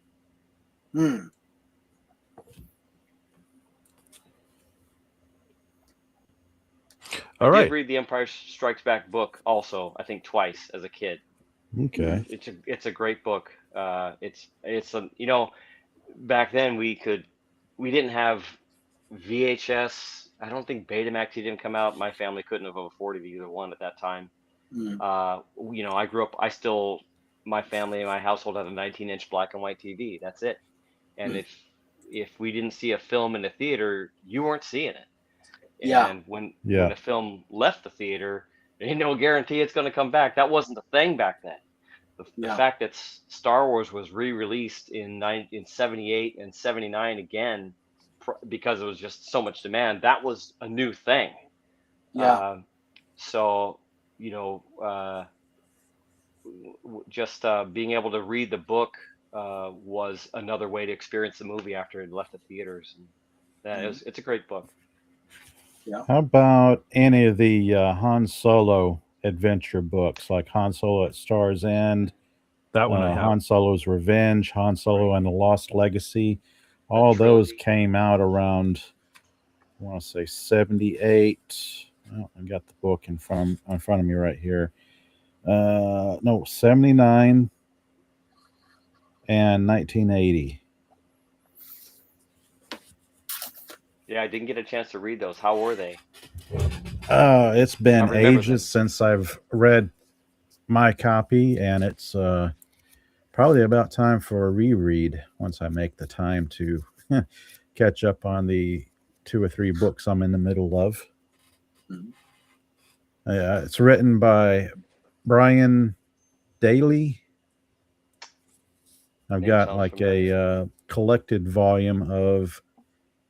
All right. I did read the Empire Strikes Back book also, I think twice as a kid. Okay. It's a great book. It's back then we didn't have VHS. I don't think Betamax didn't come out. My family couldn't have afforded either one at that time. I grew up. My family and my household had a 19-inch black and white TV. That's it. And if we didn't see a film in the theater, you weren't seeing it. Yeah. And when a film left the theater, there ain't no guarantee it's going to come back. That wasn't the thing back then. The fact that Star Wars was re-released in 78 and 79 again because it was just so much demand, that was a new thing. Yeah. So just being able to read the book was another way to experience the movie after it left the theaters. And it's a great book. Yeah. How about any of the Han Solo adventure books, like Han Solo at Star's End, That one I have. Han Solo's Revenge, Han Solo and the Lost Legacy? All those came out around, I want to say 78. Oh, I got the book in front of me right here. 79 and 1980. Yeah, I didn't get a chance to read those. How were they? It's been ages them. since I've read my copy, and it's probably about time for a reread once I make the time to catch up on the 2 or 3 books I'm in the middle of. It's written by Brian Daly. I've got like a collected volume of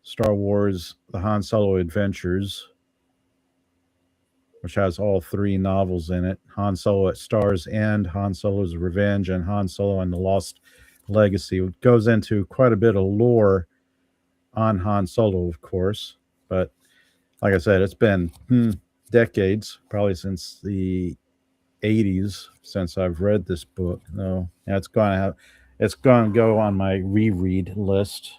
Star Wars: The Han Solo Adventures. which has all 3 novels in it: Han Solo at Star's End, Han Solo's Revenge, and Han Solo and the Lost Legacy. It goes into quite a bit of lore on Han Solo, of course. But like I said, it's been decades, probably since the 80s, since I've read this book. No, it's going to go on my reread list.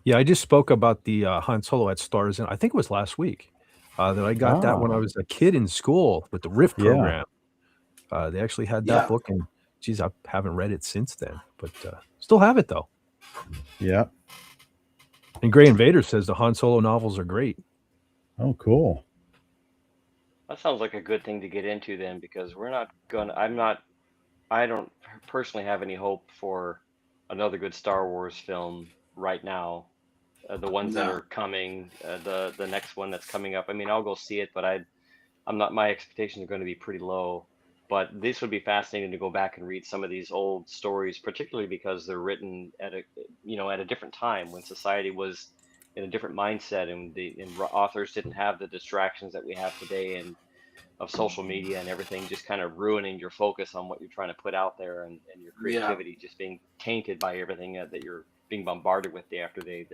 Yeah, I just spoke about the Han Solo at Stars, and I think it was last week that I got that when I was a kid in school with the Rift Yeah. program. They actually had that book, and geez, I haven't read it since then, but still have it though. Yeah. And Gray Invader says the Han Solo novels are great. Oh, cool. That sounds like a good thing to get into then, because I don't personally have any hope for another good Star Wars film right now. The ones that are coming, the next one that's coming up. I mean, I'll go see it, but my expectations are going to be pretty low. But this would be fascinating to go back and read some of these old stories, particularly because they're written at a different time when society was in a different mindset, and authors didn't have the distractions that we have today, and of social media and everything just kind of ruining your focus on what you're trying to put out there, and your creativity just being tainted by everything that you're being bombarded with day after day.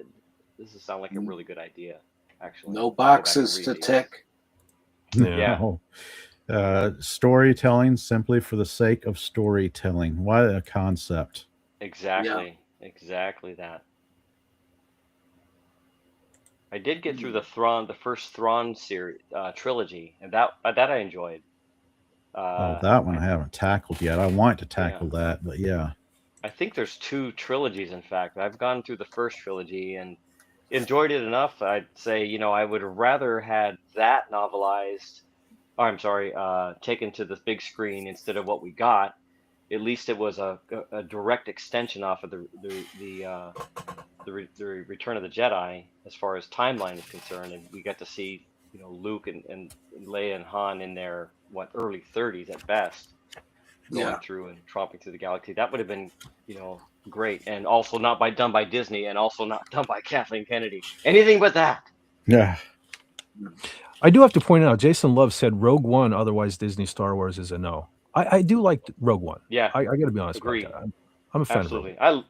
This would sound like a really good idea, actually. No boxes to tick. Yeah. Storytelling simply for the sake of storytelling. What a concept. Exactly that. I did get through the first Thrawn series trilogy, and that I enjoyed. That one I haven't tackled yet. I want to tackle that, but yeah. I think there's 2 trilogies, in fact. I've gone through the first trilogy and enjoyed it enough. I'd say, I would have rather had that novelized, or I'm sorry, taken to the big screen instead of what we got. At least it was a direct extension off of the Return of the Jedi as far as timeline is concerned, and we got to see Luke and Leia and Han in their early 30s at best, going through and tromping through the galaxy. That would have been great, and also not done by Disney, and also not done by Kathleen Kennedy. Anything but that. Yeah. I do have to point out, Jason Love said Rogue One, otherwise Disney Star Wars, is a no. I do like Rogue One. Yeah, I got to be honest about that. I'm a fan of Rogue One.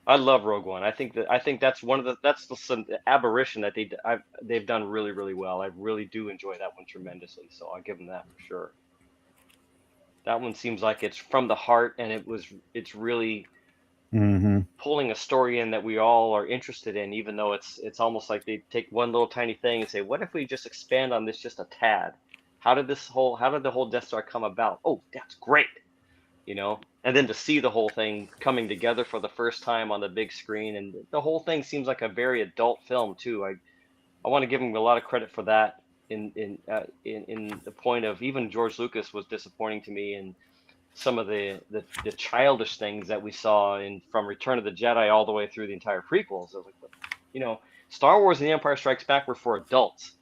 I love Rogue One. I think that's some aberration that they've done really, really well. I really do enjoy that one tremendously. So I'll give them that for sure. That one seems like it's from the heart, and it's really pulling a story in that we all are interested in, even though it's almost like they take one little tiny thing and say, what if we just expand on this just a tad? How did the whole Death Star come about? Oh, that's great. And then to see the whole thing coming together for the first time on the big screen, and the whole thing seems like a very adult film too. I want to give him a lot of credit for that. In the point of, even George Lucas was disappointing to me in some of the childish things that we saw from Return of the Jedi all the way through the entire prequels. I was like, Star Wars and The Empire Strikes Back were for adults.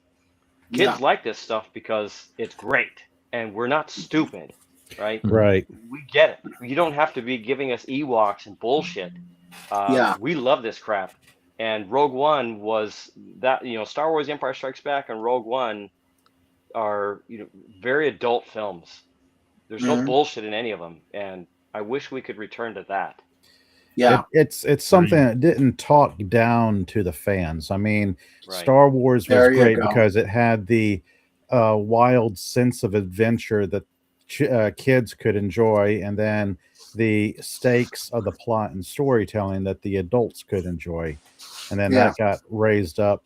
Kids like this stuff because it's great, and we're not stupid, right? Right. We get it. You don't have to be giving us Ewoks and bullshit. We love this crap. And Rogue One was that, Star Wars, The Empire Strikes Back, and Rogue One are, very adult films. There's no bullshit in any of them, and I wish we could return to that. Yeah, it's something that didn't talk down to the fans. I mean, Right. Star Wars was great go. because it had the wild sense of adventure that kids could enjoy, and then the stakes of the plot and storytelling that the adults could enjoy. And then that got raised up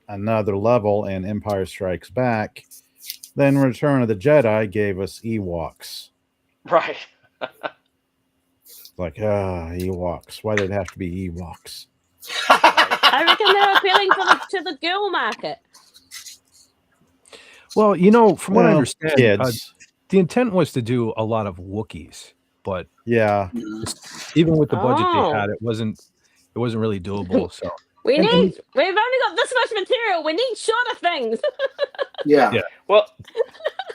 another level in Empire Strikes Back. Then Return of the Jedi gave us Ewoks. Right. Like, Ewoks. Why did it have to be Ewoks? I reckon they're appealing to the girl market. Well, from what I understand, kids. The intent was to do a lot of Wookiees, but yeah, even with the budget they had, it wasn't really doable. So we've only got this much material. We need shorter things. Yeah. Well,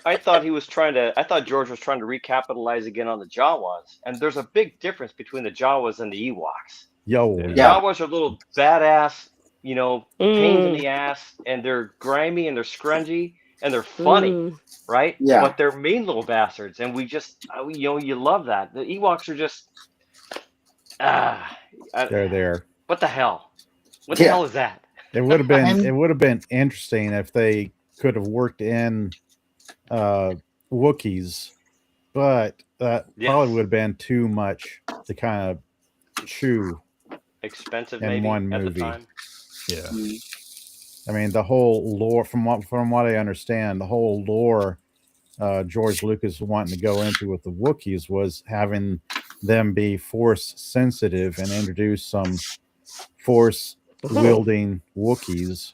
I thought George was trying to recapitalize again on the Jawas, and there's a big difference between the Jawas and the Ewoks. The Jawas are little badass, pains in Mm, the ass, and they're grimy and they're scrungy and they're funny, mm. right? Yeah. But they're mean little bastards, and we just, you love that. The Ewoks are just, ah, They're there. what the hell? What the Yeah. hell is that? It would have been And interesting if they could have worked in Wookiees, but that probably Yes. would have been too much to kind of chew Expensive in maybe one at the movie. time. Yeah. I mean, the whole lore, from what I understand, the whole lore George Lucas was wanting to go into with the Wookiees was having them be force sensitive and introduce some force wielding Wookiees,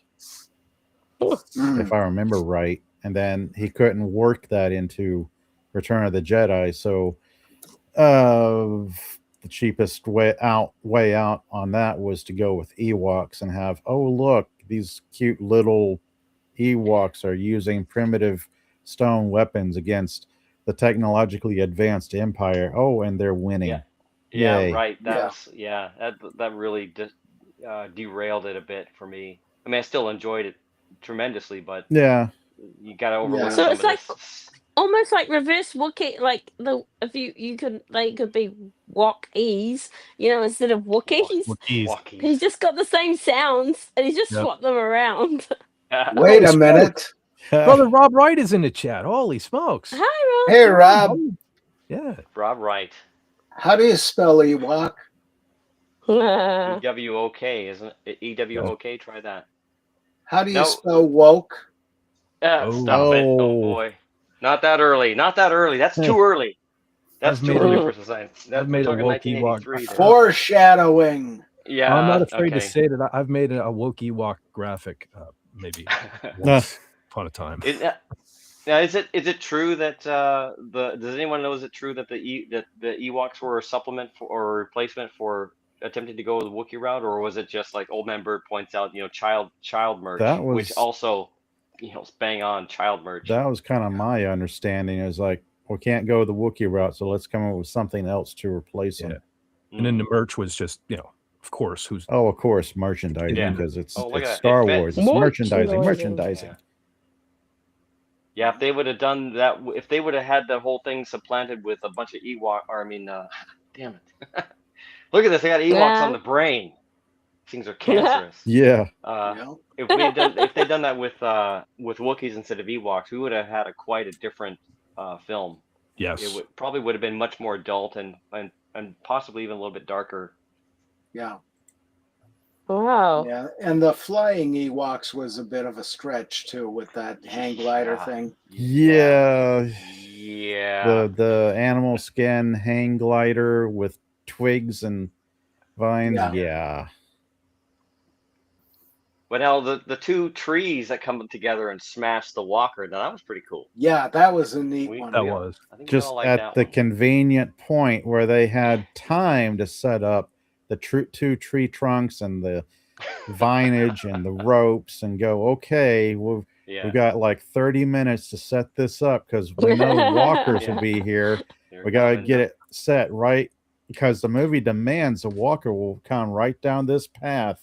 if I remember right. And then he couldn't work that into Return of the Jedi, so the cheapest way out on that was to go with Ewoks and have, oh look, these cute little Ewoks are using primitive stone weapons against the technologically advanced Empire. Oh, and they're winning. Yeah, Yay. right. That Yeah. was, that really derailed it a bit for me. I mean, I still enjoyed it tremendously, but Yeah. you got to overlook Yeah. So some it's of like this. almost like reverse Wookiee, like if you could, they could be Wookiees, instead of Wookiees. Wookiees. He's Walkies. just got the same sounds, and he's just Yep. swapped them around. wait Holy a minute. Brother Rob Wright is in the chat. Holy smokes. Hi, Rob. Hey, Rob, Yeah. Rob Wright. how do you spell Ewok? EWOK, isn't it? EWOK, try that. How do you No. spell woke? Stop it. Oh boy. Not that early. Not that early. That's too early. That's I've too made early a- for science. I've We're made a talking woke Ewok. 1983 there. Foreshadowing. Yeah. I'm not afraid to okay. say that I've made a woke Ewok graphic maybe once upon a time. Now, is it true that does anyone know, is it true that the Ewoks were a supplement for, or a replacement for attempting to go the Wookiee route, or was it just like Old Man Bird points out, child merch, That was- which also, bang on child merch. That was kind of my understanding. Is like, we can't go the Wookiee route, so let's come up with something else to replace them. And then the merch was just, of course, who's Oh, of course, merchandising, Yeah. because it's Oh, look at that. Star It fits. Wars. It's Merchandising. merchandising. Yeah, if they would have done that, if they would have had the whole thing supplanted with a bunch of Ewok, damn it. Look at this, they got Ewoks on the brain. Things are cancerous. Yeah. If they'd done that with Wookiees instead of Ewoks, we would have had quite a different film. yes. It probably would have been much more adult and possibly even a little bit darker. Yeah. Wow. Yeah. And the flying Ewoks was a bit of a stretch too with that hang glider thing. Yeah. Yeah. The animal skin hang glider with twigs and vines. Yeah. But now the two trees that come together and smash the walker, now that was pretty cool. Yeah, that was a neat one. That was. I think we Just all like at that the one. convenient point where they had time to set up the two tree trunks and the vinage and the ropes and go, okay, we've got like 30 minutes to set this up because we know walkers will be here. They're We got to coming. get it set right because the movie demands a walker will come right down this path.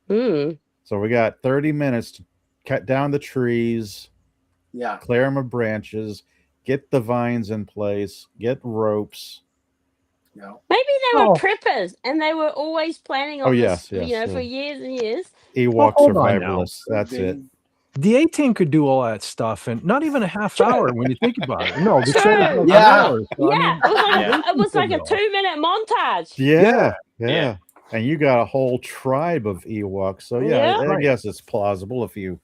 So we got 30 minutes to cut down the trees, clear them of branches, get the vines in place, get ropes. No. Maybe they were preppers and they were always planning on yes, this, yes, for years and years. Ewok hold on now. survivalists. That's it. The A-Team could do all that stuff in not even a half hour when you think about it. No, the True. show was like Yeah. hours. So, I mean, It was like a 2-minute montage. Yeah. And you got a whole tribe of Ewoks. So I guess it's plausible if you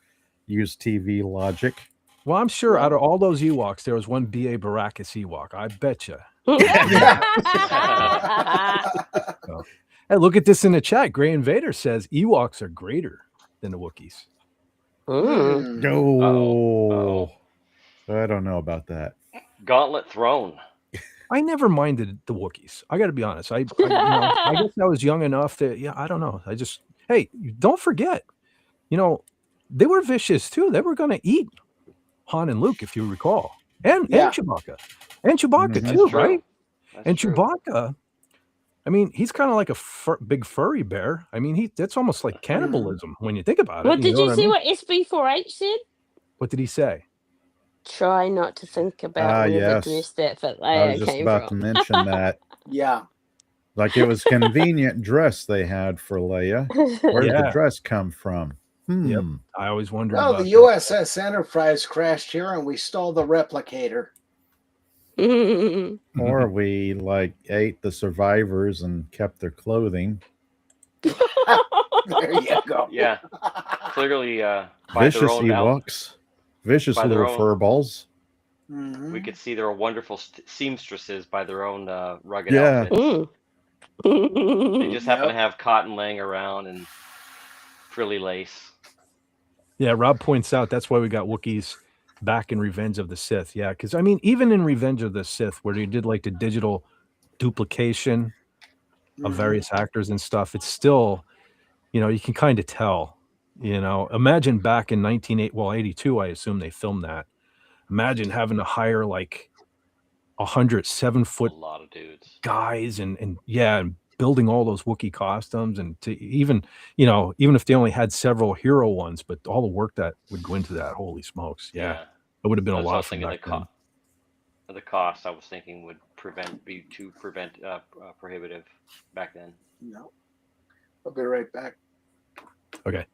use TV logic. well, I'm sure out of all those Ewoks, there was one B.A. Baracus Ewok. I bet you. Hey, look at this in the chat. Gray Invader says Ewoks are greater than the Wookiees. No. I don't know about that. Gauntlet thrown. I never minded the Wookiees. I got to be honest. I guess I was young enough that, I don't know. Hey, don't forget, they were vicious too. They were going to eat Han and Luke, if you recall, and Chewbacca, too, That's true. right? That's And true. Chewbacca, I mean, he's kind of like a big furry bear. I mean, that's almost like cannibalism when you think about it. Well, You did know you what I see mean? what SB4H said? What did he say? Try not to think about where the Yes. dress that fit I was Leia just came about to from. mention that. Yeah. Like it was convenient dress they had for Leia. Where did the Yeah. dress come from? Yep. I always wondered Well, about the that. USS Enterprise crashed here and we stole the replicator. Or we like ate the survivors and kept their clothing. There you go. Yeah, clearly by Vicious their own Ewoks. Vicious by their little own- furballs. we could see there are wonderful seamstresses by their own rugged Yeah. outfits. They just happen to Yep. have cotton laying around and frilly lace. Yeah, Rob points out that's why we got Wookiees back in Revenge of the Sith. Yeah, because I mean, even in Revenge of the Sith, where they did like the digital duplication of various actors and stuff, it's still, you can kind of tell. Imagine back in 82, I assume they filmed that. Imagine having to hire like 100 7-foot A lot of dudes. guys and building all those Wookiee costumes, and to even if they only had several hero ones, but all the work that would go into that, holy smokes. Yeah. It would have been a That's what I lot was from thinking. back then. The cost I was thinking would be too prohibitive back then. No. I'll be right back. Okay.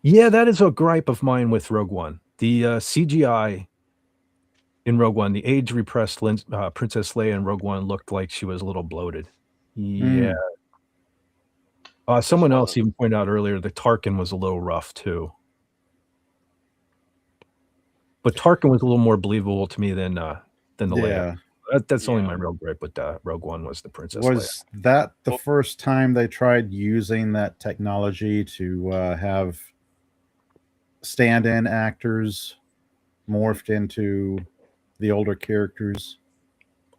Yeah, that is a gripe of mine with Rogue One. The CGI in Rogue One, the age repressed Princess Leia in Rogue One looked like she was a little bloated. Yeah. Someone else even pointed out earlier that Tarkin was a little rough too. But Tarkin was a little more believable to me than the Leia. That's only my real gripe with Rogue One was the Princess Leia. Was that the first time they tried using that technology to have stand-in actors morphed into the older characters?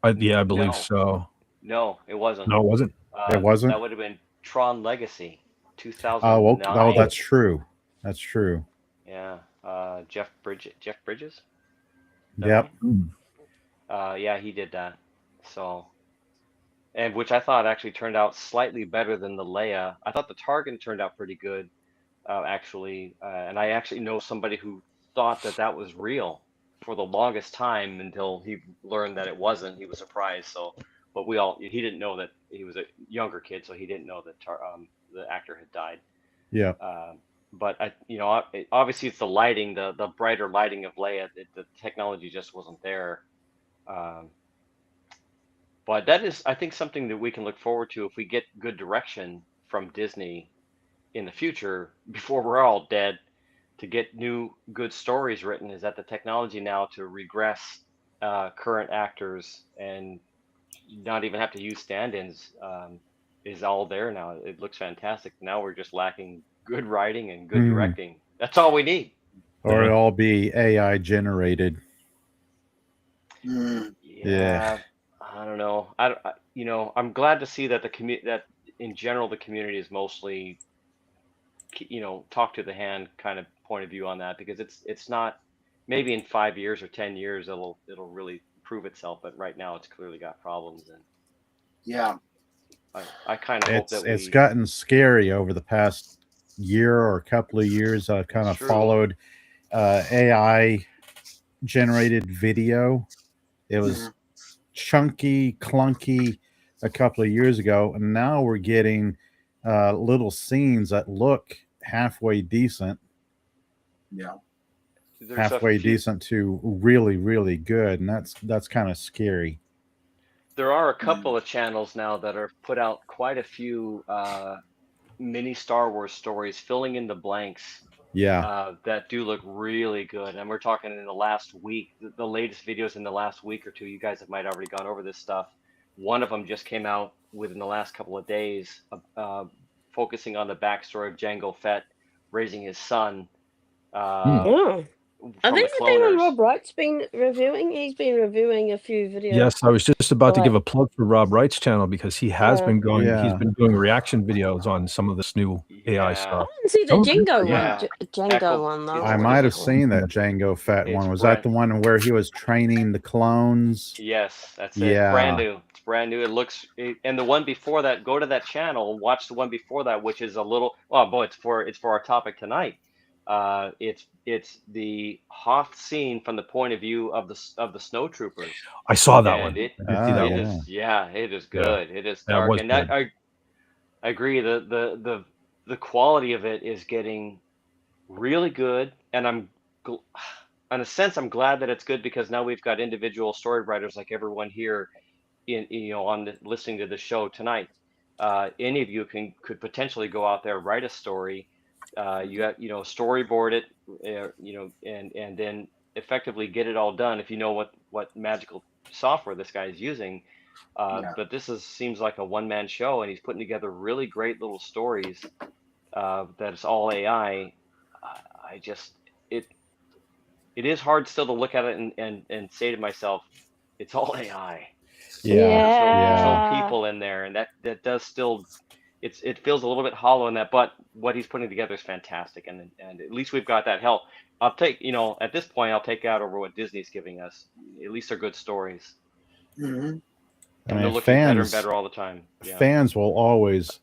I believe so. No, it wasn't. No, it wasn't. It wasn't. That would have been Tron Legacy, 2009. Oh, that's true. That's true. Yeah, Jeff Bridges. Yep. Yeah, he did that. So, and which I thought actually turned out slightly better than the Leia. I thought the Tarkin turned out pretty good, actually. And I actually know somebody who thought that was real for the longest time until he learned that it wasn't. He was surprised. So, but he didn't know that he was a younger kid, so he didn't know that the actor had died. Yeah. But obviously it's the lighting, the brighter lighting of Leia. The technology just wasn't there. But that is, I think, something that we can look forward to if we get good direction from Disney in the future before we're all dead, to get new good stories written. Is that the technology now to regress current actors and not even have to use stand-ins is all there now. It looks fantastic. Now we're just lacking good writing and good directing. That's all we need. Or it'll all be AI generated. Yeah. I don't know. I'm glad to see that that in general the community is mostly, talk to the hand kind of point of view on that, because it's not, maybe in 5 years or 10 years it'll really prove itself, but right now it's clearly got problems. And yeah, I kind of hope that it's gotten scary over the past year or a couple of years. I've kind of followed AI generated video. It was chunky, clunky a couple of years ago, and now we're getting little scenes that look halfway decent. Yeah. Halfway decent to really, really good, and that's kind of scary. There are a couple of channels now that are put out quite a few mini Star Wars stories filling in the blanks. Yeah. That do look really good. And we're talking in the last week, the latest videos in the last week or two. You guys have might already gone over this stuff. One of them just came out within the last couple of days, focusing on the backstory of Jango Fett raising his son. Are from the these the thing when cloners. Rob Wright's been reviewing? He's been reviewing a few videos. Yes, I was just about to Right. give a plug for Rob Wright's channel because he has been going. He's Yeah. been doing reaction videos on some of this new AI Yeah. stuff. I didn't see the Some of them are Django pretty one. Yeah. Django Echo- one though. it's- I what might is have it? seen that Django Fett It's one. Was that brand- the one where he was training the clones? Yes, that's Yeah. it. Brand new. It's brand new. And the one before that, go to that channel, watch the one before that, which is a little. Oh boy, it's for our topic tonight. It's the Hoth scene from the point of view of the snow troopers. I saw that And one. it I did see that it one. is it is good. It is That dark, was and good. I agree. The quality of it is getting really good, and in a sense, I'm glad that it's good because now we've got individual story writers like everyone here listening to the show tonight. Any of you could potentially go out there, write a story. You have, storyboard it, and then effectively get it all done if you know what magical software this guy is using. Yeah. But seems like a one-man show, and he's putting together really great little stories that is all AI. I just it is hard still to look at it and say to myself, it's all AI. There's no people in there, and that does still it feels a little bit hollow in that, but what he's putting together is fantastic, and at least we've got that help. I'll take at this point I'll take out over what Disney's giving us. At least they're good stories, Mhm. and they're looking better and better all the time. Yeah. Fans will always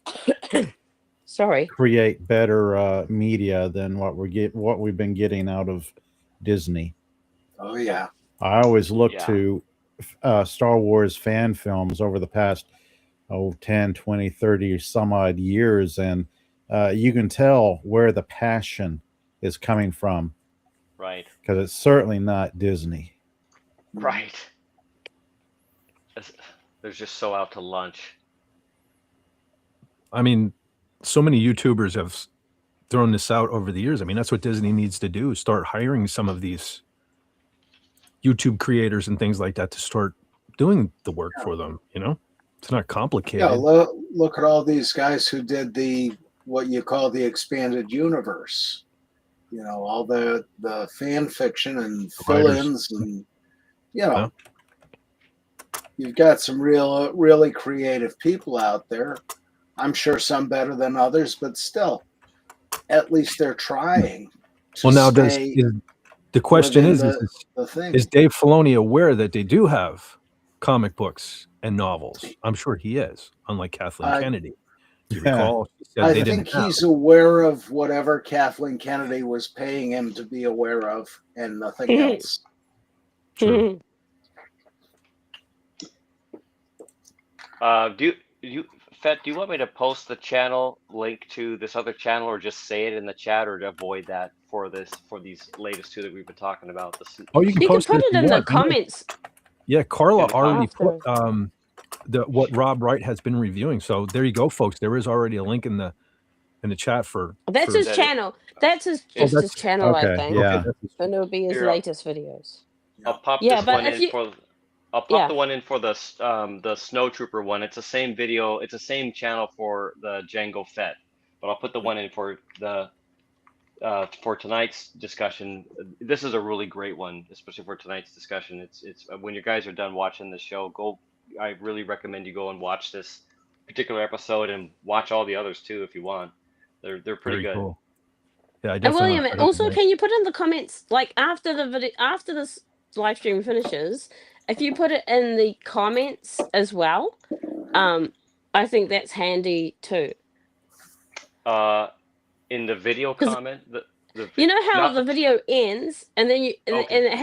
Sorry. create better media than what we've been getting out of Disney. Oh yeah. I always look Yeah. to Star Wars fan films over the past 10, 20, 30 some odd years, and you can tell where the passion is coming from, Right. because it's certainly not Disney. Right. They're just so out to lunch. I mean, so many YouTubers have thrown this out over the years. I mean, that's what Disney needs to do, start hiring some of these YouTube creators and things like that to start doing the work for them, It's not complicated. Yeah, look at all these guys who did what you call the expanded universe. All the fan fiction and fill-ins, and you've got some really creative people out there. I'm sure some better than others, but still, at least they're trying. Well, now the question is Dave Filoni aware that they do have comic books and novels? I'm sure he is, unlike Kathleen Kennedy. You recall? She said I think he's aware of whatever Kathleen Kennedy was paying him to be aware of, and nothing else. True. Do you want me to post the channel link to this other channel, or just say it in the chat, or to avoid that for these latest two that we've been talking about? You can post put it in the comments. Yeah, Carla already put After. what Rob Wright has been reviewing. So there you go, folks. There is already a link in the chat for. That's his channel. That's his channel, I think. Yeah. And it'll be his latest videos. I'll pop this one in for. I'll pop the one in for the Snow Trooper one. It's the same video. It's the same channel for the Django Fett, but I'll put the one in for the for tonight's discussion. This is a really great one, especially for tonight's discussion. It's when you guys are done watching the show, I really recommend you go and watch this particular episode and watch all the others too if you want. They're pretty Very good. cool. Yeah, I And definitely. William, also, can you put in the comments, like after this live stream finishes, if you put it in the comments as well, I think that's handy too. In the video comment, you know how the video ends and then and it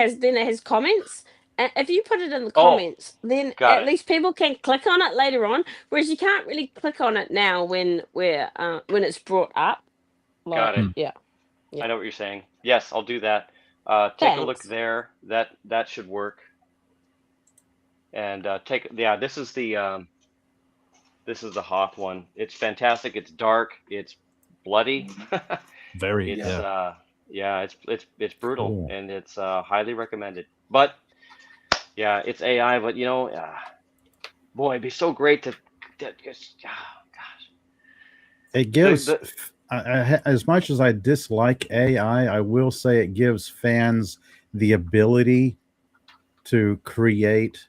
has comments. And if you put it in the comments, then at least people can click on it later on. Whereas you can't really click on it now when it's brought up. Got it. Yeah. I know what you're saying. Yes, I'll do that. Take a look there. That should work. And this is the Hoth one. It's fantastic. It's dark. It's bloody. Very. It's brutal, and it's highly recommended. But yeah, it's AI. But boy, it'd be so great to gosh. It gives as much as I dislike AI, I will say it gives fans the ability to create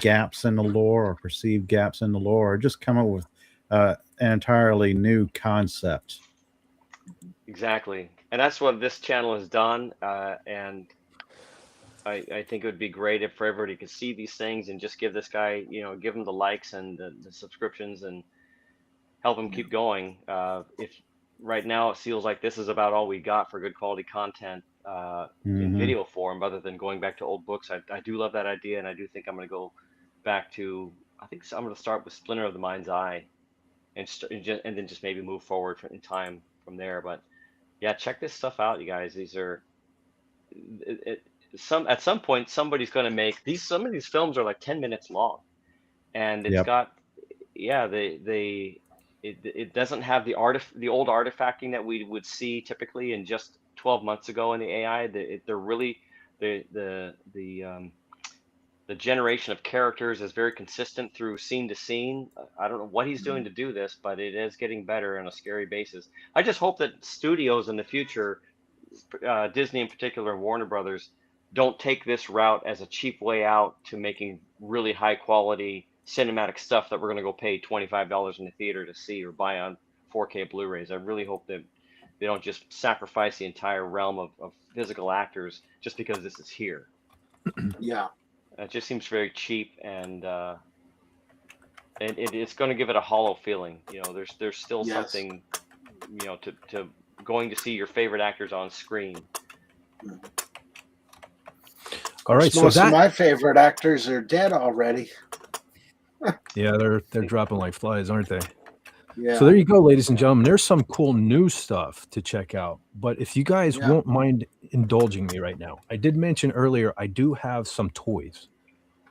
gaps in the lore or perceived gaps in the lore, or just come up with an entirely new concept. Exactly, and that's what this channel has done. And I think it would be great if for everybody could see these things and just give this guy, give him the likes and the subscriptions and help him keep going. If right now it feels like this is about all we got for good quality content in Hmm. video form, other than going back to old books. I do love that idea, and I do think I'm going to go back to. I think I'm going to start with Splinter of the Mind's Eye, and then just maybe move forward in time from there. But yeah, check this stuff out, you guys. These are some at some point somebody's going to make these. Some of these films are like 10 minutes long, and it's Yep. got it doesn't have the old artifacting that we would see typically in just 12 months ago in the AI. They're really the generation of characters is very consistent through scene to scene. I don't know what he's doing to do this, but it is getting better on a scary basis. I just hope that studios in the future, Disney in particular, and Warner Brothers, don't take this route as a cheap way out to making really high quality cinematic stuff that we're going to go pay $25 in the theater to see or buy on 4K Blu-rays. I really hope that they don't just sacrifice the entire realm of physical actors just because this is here. Yeah. It just seems very cheap, and it's going to give it a hollow feeling. There's still Yes. something, to going to see your favorite actors on screen. All right, so Most of that my favorite actors are dead already. yeah, they're dropping like flies, aren't they? Yeah. So there you go, ladies and gentlemen. There's some cool new stuff to check out. But if you guys Yeah. won't mind indulging me right now, I did mention earlier I do have some toys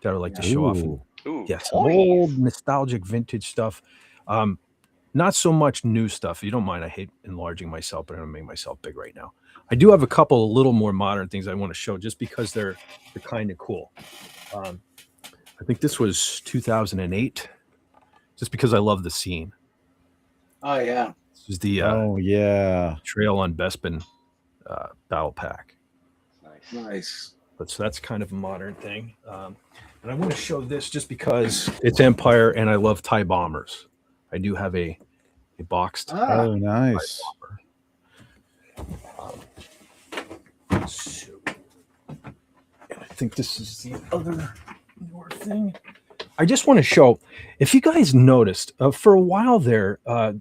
that I like to show off. Ooh. Ooh, Yeah, some toys. old nostalgic vintage stuff. Not so much new stuff. If you don't mind, I hate enlarging myself, but I'm gonna make myself big right now. I do have a couple of little more modern things I want to show just because they're kind of cool. I think this was 2008, just because I love the scene. Oh yeah. This is the Oh yeah. Trail on Bespin battle pack. Nice. Nice. But so that's kind of a modern thing. And I want to show this just because it's Empire and I love TIE bombers. I do have a boxed Oh, nice. So, and I think this is the other newer thing. I just want to show, if you guys noticed, for a while there, the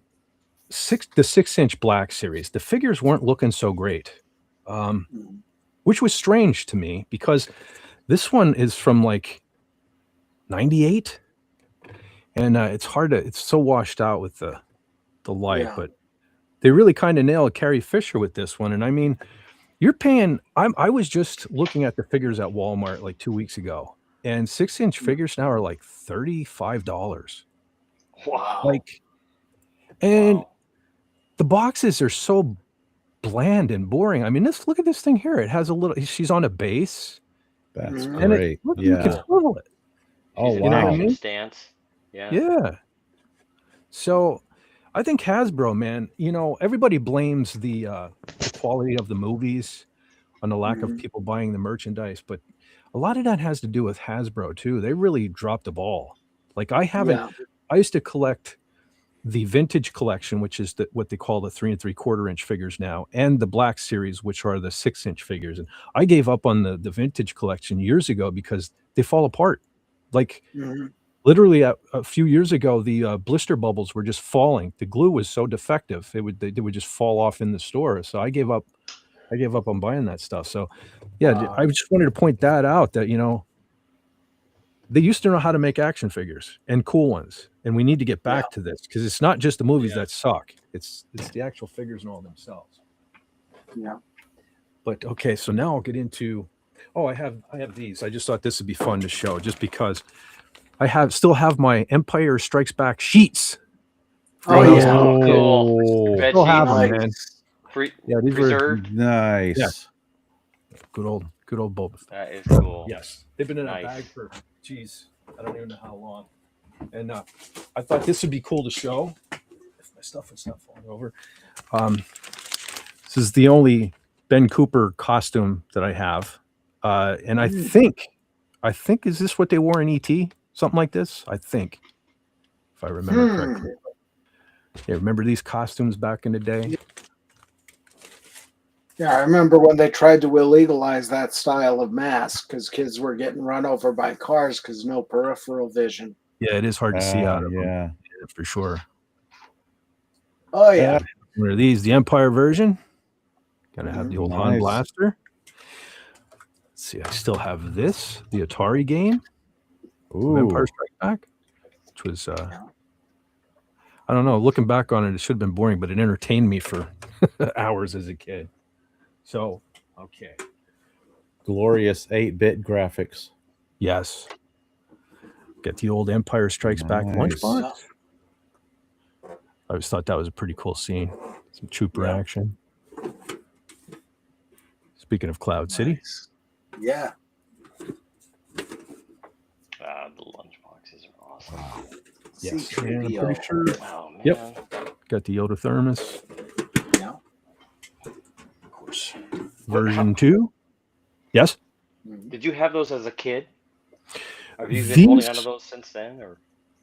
6-inch Black Series, the figures weren't looking so great, which was strange to me because this one is from like 98, and it's hard to, it's so washed out with the light, Yeah. but they really kind of nailed Carrie Fisher with this one. And I mean, you're paying, I was just looking at the figures at Walmart like 2 weeks ago, and 6-inch figures now are like $35. Wow. Like, and Wow. the boxes are so bland and boring. I mean, look at this thing here. It has a little, she's on a base. That's Mhm. And great. look, you can Yeah. swivel it. Oh She's in You know what I wow. mean? stance. Yeah. Yeah. So I think Hasbro, man, everybody blames the quality of the movies on the lack of Mhm. people buying the merchandise, but a lot of that has to do with Hasbro too. They really dropped the ball. Like I used to collect the vintage collection, which is what they call the 3 3/4-inch figures now, and the Black Series, which are the 6-inch figures. And I gave up on the vintage collection years ago because they fall apart. Like Mhm. literally a few years ago, the blister bubbles were just falling. The glue was so defective, they would just fall off in the store. So I gave up on buying that stuff. So yeah, Wow. I just wanted to point that out that, they used to know how to make action figures and cool ones. And we need to get back to this because it's not just the movies that suck. It's the actual figures and all themselves. Yeah. But okay, so now I'll get into, I have these. I just thought this would be fun to show just because I still have my Empire Strikes Back sheets. Oh Those- yeah. Cool. Bed Still have sheets. them, man. Yeah, these were Preserved. Nice. Yeah. good old Boba Fett. That is cool. Yes, they've been in a Nice. bag for, geez, I don't even know how long. And I thought this would be cool to show. If my stuff is not falling over. This is the only Ben Cooper costume that I have, and I think is this what they wore in E.T.? Something like this, I think, if I remember correctly. Yeah, remember these costumes back in the day? Yeah, I remember when they tried to illegalize that style of mask because kids were getting run over by cars because no peripheral vision. Yeah, it is hard to see out of them. Yeah. Yeah, for sure. Oh yeah. What are these? The Empire version. Gotta have the old Han Nice. blaster. Let's see, I still have this, the Atari game, Ooh. Empire Strikes Back, which was I don't know. Looking back on it, it should have been boring, but it entertained me for hours as a kid. So, okay. Glorious 8-bit graphics. Yes. Get the old Empire Strikes Back Nice. lunchbox. I always thought that was a pretty cool scene. Some trooper action. Speaking of Cloud City. Yeah. The lunchboxes are awesome. Yes. C-3PO. And I'm pretty sure. Wow, man. Yep. Got the Yoda thermos. Yeah. Of course. Version 2. Yes? Did you have those as a kid? Have you been holding on to those since then? Or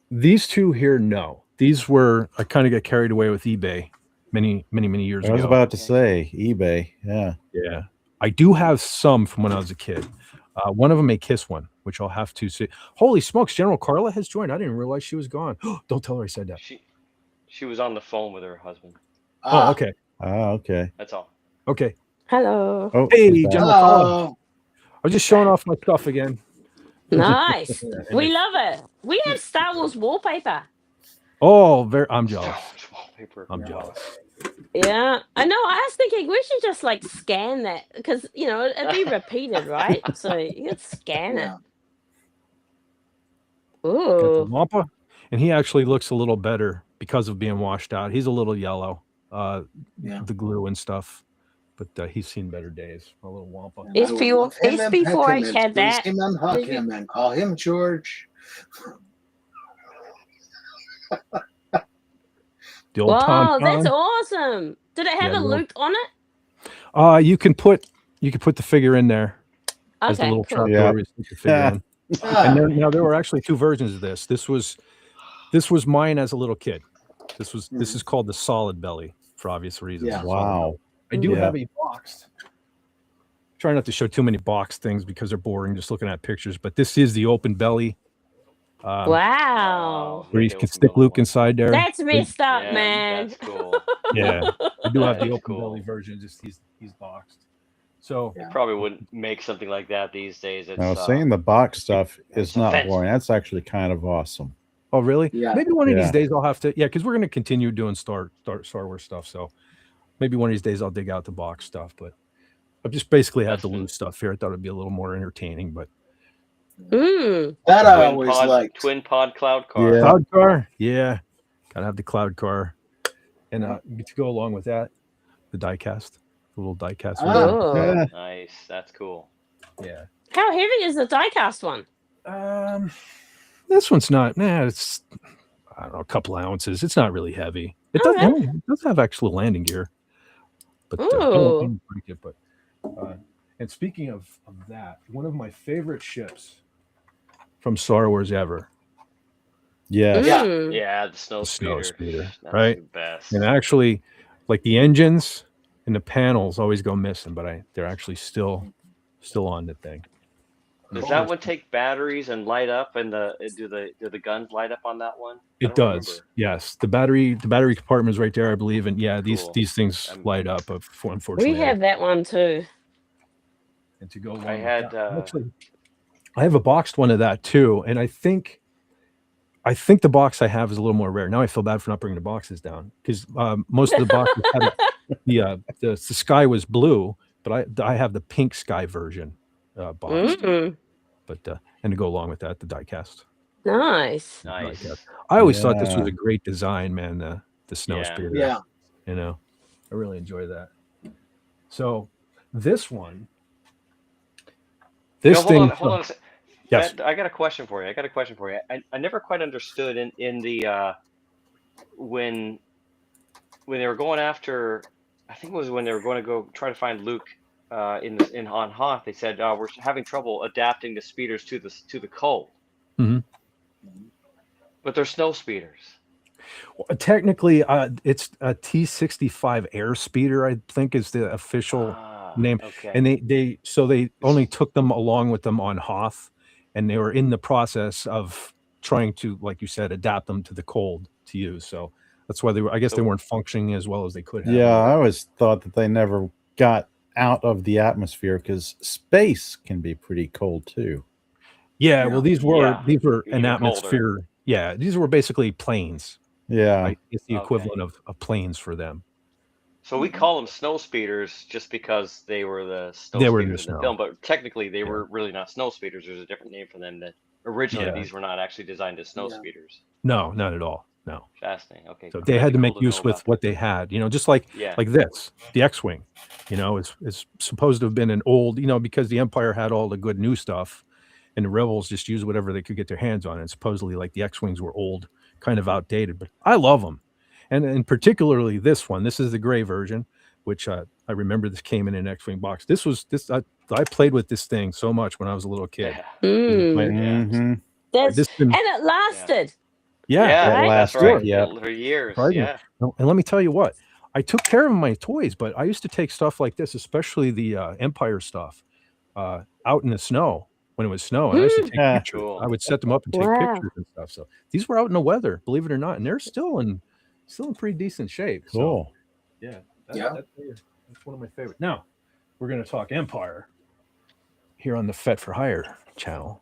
these two here, no. These were, I kind of got carried away with eBay many years ago. I was about to say eBay. Yeah. Yeah. I do have some from when I was a kid. One of them may kiss one, which I'll have to see. Holy smokes, General Carla has joined. I didn't realize she was gone. Don't tell her I said that. she was on the phone with her husband. Oh, okay. Okay. That's all. Okay. Hello. Oh, Hey, she's back. General Carla. I was just showing off my stuff again. Nice. We love it. We have Star Wars wallpaper. Oh, I'm jealous. Wallpaper. I'm jealous. Yeah, I know. I was thinking we should just like scan that because it'd be repeated, right? So you could scan it. Got the Ooh. Wampa, and he actually looks a little better because of being washed out. He's a little yellow, the glue and stuff, but he's seen better days. A little Wampa. It's before I had that. Him and hug him and call him George. The old Wow, Tauntaun. that's awesome. Did it have a loot on it? You can put the figure in there as the Okay, little cool. trap Yeah. door. You stick the figure in. And now there were actually 2 versions of this. This was mine as a little kid. This is called the solid belly for obvious reasons. Yeah. Wow. I do have a boxed. Try not to show too many boxed things because they're boring just looking at pictures, but this is the open belly. Wow. Where you can stick Luke inside there. That's messed up, Yeah, man. That's cool. Yeah. I do have That the is open cool. belly version, just he's boxed. So You probably wouldn't make something like that these days. It's, Now, saying the box stuff is not offensive. boring. That's actually kind of awesome. oh really? Yeah. Maybe one of these Yeah. days I'll have to because we're gonna continue doing Star Wars stuff. So maybe one of these days I'll dig out the box stuff, but I've just basically had the loose stuff here. I thought it'd be a little more entertaining, but That I always liked. twin pod cloud car. Yeah. cloud car, gotta have the cloud car, and to go along with that, the diecast, the little diecast. Oh. Yeah. Nice. That's cool. Yeah. How heavy is the diecast one? This one's not. It's I don't know, a couple ounces. It's not really heavy. It does. Okay. It does have actual landing gear, but I Ooh. won't break it. But and speaking of that, one of my favorite ships from Star Wars ever, Yes. Yeah. Yeah, the snow Snow speeder. Speeder, That's right? the best. and actually, like the engines and the panels always go missing, but they're actually still on the thing. Does that one take batteries and light up? And do the guns light up on that one? I It don't does. remember. Yes, the battery compartment is right there, I believe, and Cool. these things light up. Unfortunately, We have that one too. and to go along I with had, that, actually, I have a boxed one of that too, and I think the box I have is a little more rare. Now I feel bad for not bringing the boxes down because most of the boxes had the sky was blue, but I have the pink sky version boxed. But and to go along with that, the diecast. Nice. Nice. Diecast. I always thought this was Yeah. a great design, man. The snow Yeah. speeder. Yeah. You know, I really enjoy that. So this one, this thing. Hold on a second. Yes. I got a question for you. I never quite understood in the when when they were going after, I think it was when they were going to go try to find Luke in on Hoth. They said we're having trouble adapting the speeders to the cold, Mhm. but they're snow speeders. Technically, it's a T-65 air speeder, I think is the official name. Okay. And they only took them along with them on Hoth, and they were in the process of trying to, like you said, adapt them to the cold to use. So that's why I guess they weren't functioning as well as they could have. Yeah, I always thought that they never got out of the atmosphere because space can be pretty cold too. Yeah, well, these were an even atmosphere. colder. Yeah, these were basically planes. Yeah. Right? It's the equivalent of planes for them. So we call them snow speeders just because they were the snow They were in speeders the in the snow. film, but technically they were really not snow speeders. There's a different name for them. That originally Yeah. these were not actually designed as snow speeders. No, not at all. No. Fascinating. Okay. So they had to make use with what they had, just like this, the X-Wing, is supposed to have been an old, because the Empire had all the good new stuff and the rebels just used whatever they could get their hands on. And supposedly like the X-Wings were old, kind of outdated, but I love them. And particularly this one, this is the gray version, which I remember this came in an X-Wing box. I played with this thing so much when I was a little kid. And it lasted. Yeah, it lasted. Right? Yeah, For years. Right. Yeah. And let me tell you what, I took care of my toys, but I used to take stuff like this, especially the Empire stuff, out in the snow when it was snowing. I used to take pictures. Cool. I would set them up and take pictures and stuff. So these were out in the weather, believe it or not, and they're still in pretty decent shape. Cool. So, that's one of my favorites. Now we're going to talk Empire here on the Fet for Hire channel.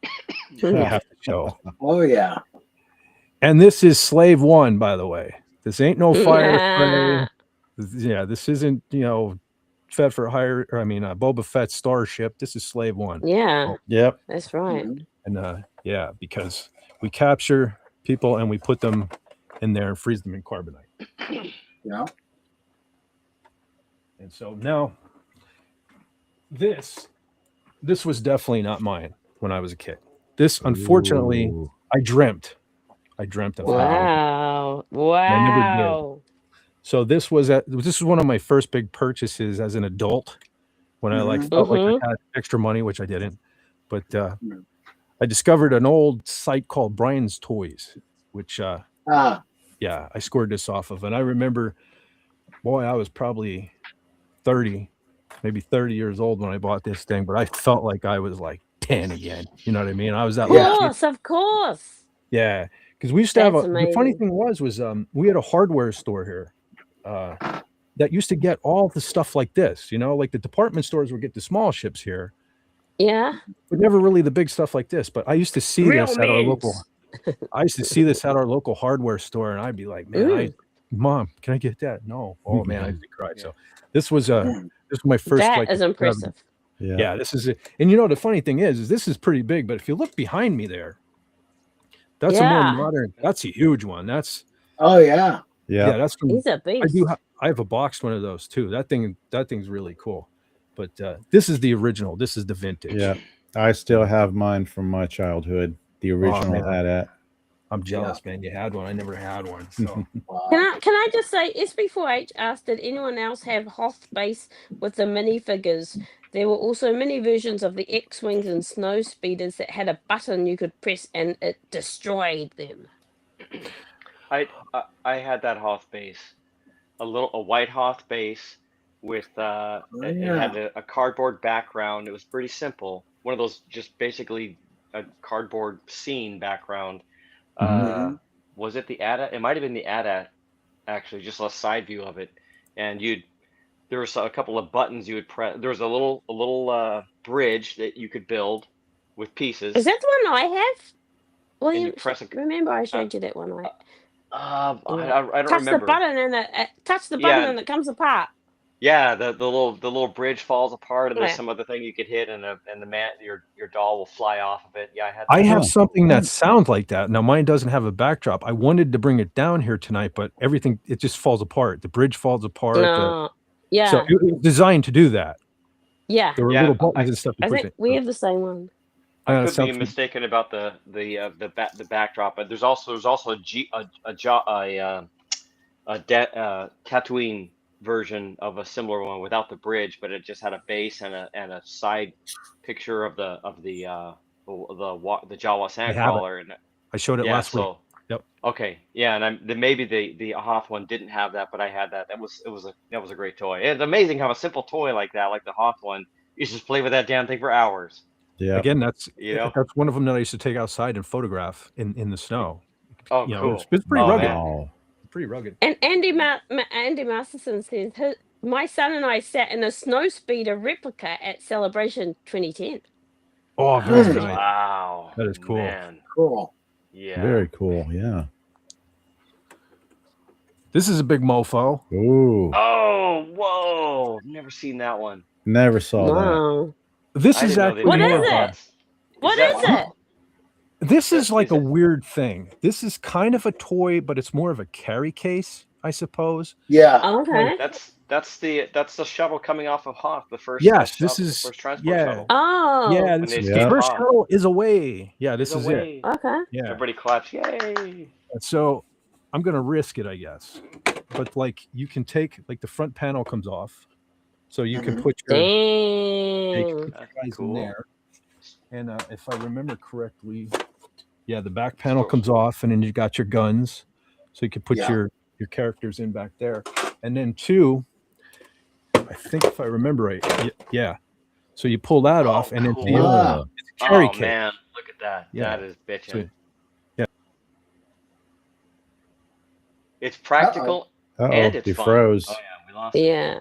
We have to show. Oh yeah. And this is Slave One, by the way. This ain't no fire spray. Yeah, this isn't, Fett for Hire, or Boba Fett's starship. This is Slave One. Yeah. Yep. That's right. And because we capture people and we put them in there and freeze them in carbonite. Yeah. And so now this was definitely not mine when I was a kid. This, unfortunately, I dreamt of. Wow. I never did. So this was one of my first big purchases as an adult when I felt like I had extra money, which I didn't. But I discovered an old site called Brian's Toys, which I scored this off of. And I remember, boy, I was probably 30 years old when I bought this thing, but I felt like I was like 10 again. You know what I mean? I was that little kid. Of course. Yeah, because we used to have the funny thing was we had a hardware store here that used to get all the stuff like this, like the department stores would get the small ships here. Yeah. But never really the big stuff like this. But I used to see this at our local. I used to see this at our local hardware store, and I'd be like, "Man, Mom, can I get that?" No. Oh man, I used to cry. So this was my first. That is impressive. Yeah, this is it. And the funny thing is this is pretty big. But if you look behind me there, that's a more modern. That's a huge one. That's. Oh yeah. Yeah, that's. He's a beast. I have a boxed one of those too. That thing's really cool. But this is the original. This is the vintage. Yeah, I still have mine from my childhood. The original AT-AT. I'm jealous, man. You had one. I never had one. So. Can I just say, SB4H asked, did anyone else have Hoth base with the minifigures? There were also mini versions of the X-Wings and Snow Speeders that had a button you could press and it destroyed them. I had that Hoth base, a white Hoth base with it had a cardboard background. It was pretty simple. One of those just basically a cardboard scene background. Was it the AT-AT? It might have been the AT-AT, actually, just a side view of it. And there was a couple of buttons you would press. There was a little bridge that you could build with pieces. Is that the one I have? Well, you press remember I showed you that one. I don't remember. Touch the button and it comes apart. Yeah, the little bridge falls apart, and there's some other thing you could hit, and your doll will fly off of it. Yeah, I have something that sounds like that. Now mine doesn't have a backdrop. I wanted to bring it down here tonight, but it just falls apart. The bridge falls apart. No. So it was designed to do that. Yeah. There were little buttons and stuff. I think we have the same one. I could be mistaken about the backdrop, but there's also a Tatooine version of a similar one without the bridge, but it just had a base and a side picture of the Jawa I have it. sandcrawler. And I showed it yeah, last week. so Yep. okay, yeah, and maybe the Hoth one didn't have that, but I had that. That was a great toy. It's amazing how a simple toy like that, like the Hoth one, you just play with that damn thing for hours. Yeah. Again, that's one of them that I used to take outside and photograph in the snow. Oh, You know, cool. it's pretty rugged. man. Wow. Pretty rugged. And Andy Masterson says my son and I sat in a snowspeeder replica at Celebration 2010. Oh, very nice. Wow. That is cool. Man. Cool. Yeah. Very cool. Yeah. This is a big mofo. Ooh. Oh, whoa. Never seen that one. Never saw that. Wow. This I is didn't know they actually What made is more- it? What is it? This is like a Is it- weird thing. This is kind of a toy, but it's more of a carry case, I suppose. Yeah. Okay. That's the shuttle coming off of Hoth, the first. Yes, the this shuttle- is- the first transport yeah. shuttle. Oh. Yeah, When this they is, escape the first Hoth. shuttle is away. Yeah, this There's is a it. way. Okay. Yeah. Everybody claps. Yay. So I'm gonna risk it, I guess. But like you can take like the front panel comes off, so you can Mhm. put your Dang. guys in Cool. there. And if I remember correctly, yeah, the back panel comes off, and then you got your guns, so you can put Yeah. your characters in back there. And then two, I think if I remember right, yeah. So you pull that off, and cool. it's the Ah. it's a carry Oh case. man, look at that. Yeah. That is bitching. So- yeah. It's practical Uh-oh. and it's You fun. froze. Oh yeah, we lost it. Yeah.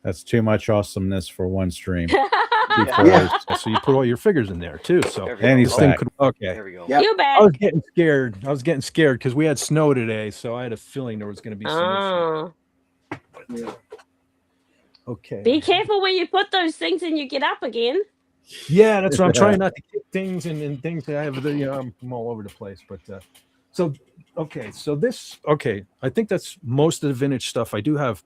That's too much awesomeness for one stream. He Yeah. froze. So you put all your figures in there too. So There we And go. he's this thing back. could okay. There we go. Yep. You're back. I was getting scared because we had snow today, so I had a feeling there was going to be some issue. Oh. Okay. Be careful when you put those things and you get up again. Yeah, that's what I'm trying not to kick things and things that I have. I'm all over the place. But so this I think that's most of the vintage stuff. I do have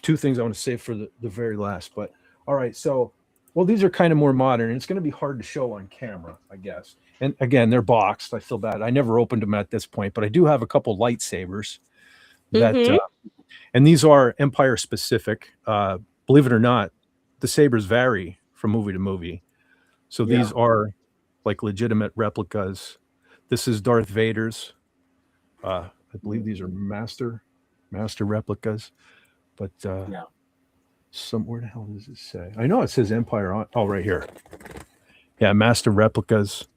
two things I want to save for the very last. But all right, so these are kind of more modern, and it's going to be hard to show on camera, I guess. And again, they're boxed. I feel bad. I never opened them at this point, but I do have a couple lightsabers that, Mhm. and these are Empire specific. Believe it or not, the sabers vary from movie to movie. So these are like legitimate replicas. This is Darth Vader's. I believe these are master replicas. But where the hell does it say? I know it says Empire on. Oh, right here. Yeah, master replicas,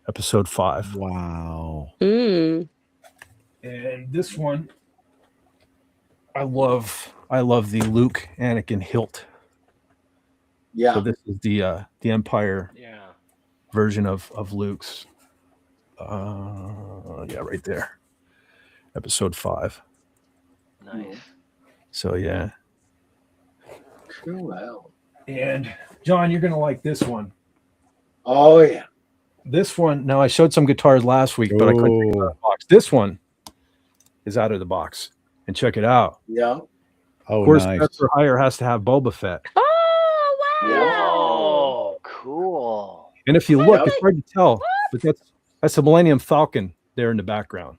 episode 5. Wow. Mm. And this one, I love the Luke Anakin hilt. Yeah. So this is the Empire Yeah. version of Luke's. Yeah, right there. Episode 5. Nice. So yeah. Cool. And John, you're gonna like this one. Oh yeah. This one. Now I showed some guitars last week, but I couldn't take it out of the box. This one is out of the box. And check it out. Yeah. Oh, Of course, nice. Best for Hire has to have Boba Fett. Oh wow. Oh, cool. And if you look, Yeah. it's hard to tell, but that's a Millennium Falcon there in the background.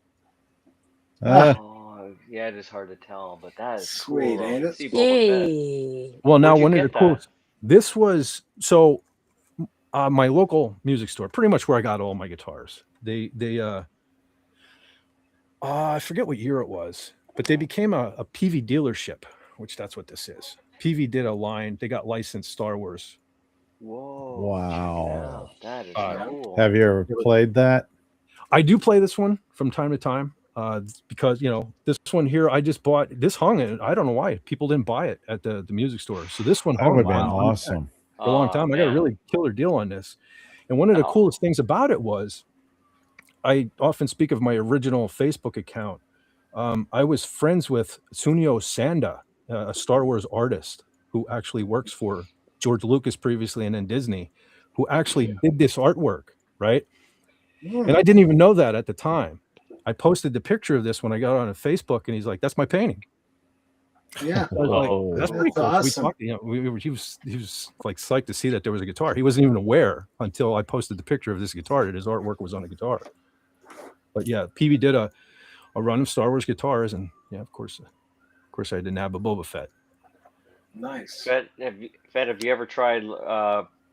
Oh, yeah, it is hard to tell, but that is Sweet, cool. ain't it? See Boba Fett. Yay. Well, now Where'd you one of the get that? coolest. This was my local music store, pretty much where I got all my guitars. They I forget what year it was, but they became a PV dealership, which that's what this is. PV did a line. They got licensed Star Wars. Whoa. Wow. Yeah, that is Uh, cool. Have you ever played that? I do play this one from time to time because this one here I just bought. This hung in. I don't know why people didn't buy it at the music store. So this one That hung would have been on awesome. for a long time. I got a man. really killer deal on this. And one of the Oh. coolest things about it was I often speak of my original Facebook account. I was friends with Sunio Sanda, a Star Wars artist who actually works for George Lucas previously and then Disney, who actually did this artwork, right? And I didn't even know that at the time. I posted the picture of this when I got on Facebook, and he's like, "That's my painting." Yeah. I was like, Whoa. "That's pretty That's cool." So awesome. we talked, he was like psyched to see that there was a guitar. He wasn't even aware until I posted the picture of this guitar that his artwork was on a guitar. But yeah, PV did a a run of Star Wars guitars, and yeah, of course, I had to nab a Boba Fett. Nice. Fed, have you ever tried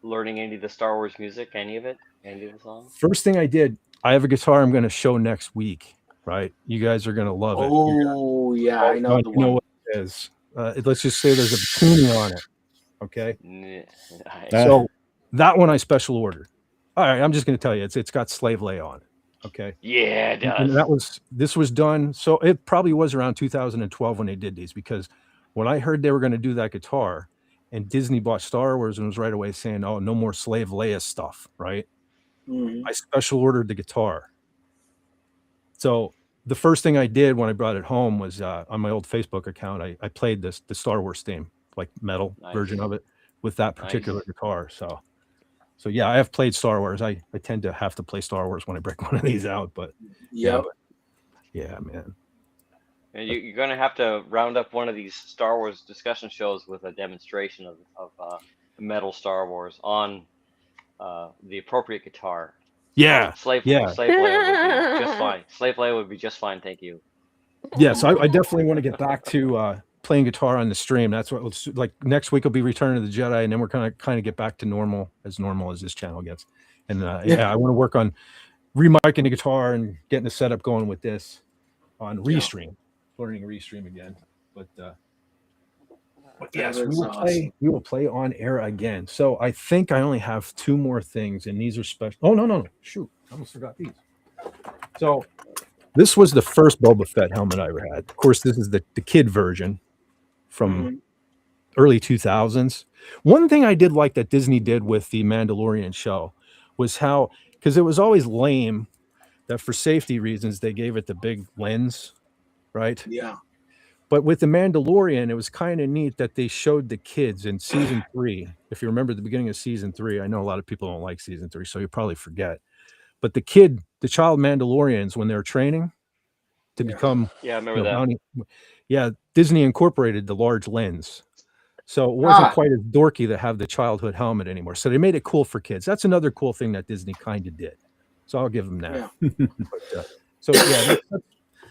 learning any of the Star Wars music? Any of it? Any of the songs? First thing I did, I have a guitar I'm going to show next week. Right, you guys are going to love it. Oh, yeah, I know the You know one. what it is. Let's just say there's a bikini on it. Okay, Nice. so that one I special ordered. All right, I'm just going to tell you, it's got Slave Lay on it. Okay. Yeah, it And does. this was done. So it probably was around 2012 when they did these, because when I heard they were going to do that guitar, and Disney bought Star Wars and was right away saying, "Oh, no more Slave Leia stuff," right? Mhm. I special ordered the guitar. So the first thing I did when I brought it home was on my old Facebook account, I played the Star Wars theme, like metal version Nice. of it, with that particular guitar. So yeah, I have played Star Wars. I tend to have to play Star Wars when I break one of these out, but Yep. yeah, man. And you're going to have to round up one of these Star Wars discussion shows with a demonstration of metal Star Wars on the appropriate guitar. Yeah. Slave Yeah. Leia would be just fine. Slave Leia would be just fine. Thank you. Yeah, so I definitely want to get back to playing guitar on the stream. That's what like next week will be Return of the Jedi, and then we're kind of get back to normal as this channel gets. And yeah, I want to work on remiking the guitar and getting the setup going with this on Restream, learning Restream again. But yes, we will play on air again. So I think I only have 2 more things, and these are special. Oh no! Shoot, I almost forgot these. So this was the first Boba Fett helmet I ever had. Of course, this is the kid version from early 2000s. One thing I did like that Disney did with the Mandalorian show was how, because it was always lame that for safety reasons they gave it the big lens, right? Yeah. But with the Mandalorian, it was kind of neat that they showed the kids in season 3. If you remember the beginning of season 3, I know a lot of people don't like season 3, so you probably forget. But the child Mandalorians, when they're training to become, I remember that. Disney incorporated the large lens, so it wasn't quite as dorky to have the childhood helmet anymore. So they made it cool for kids. That's another cool thing that Disney kind of did. So I'll give them that. Yeah. But,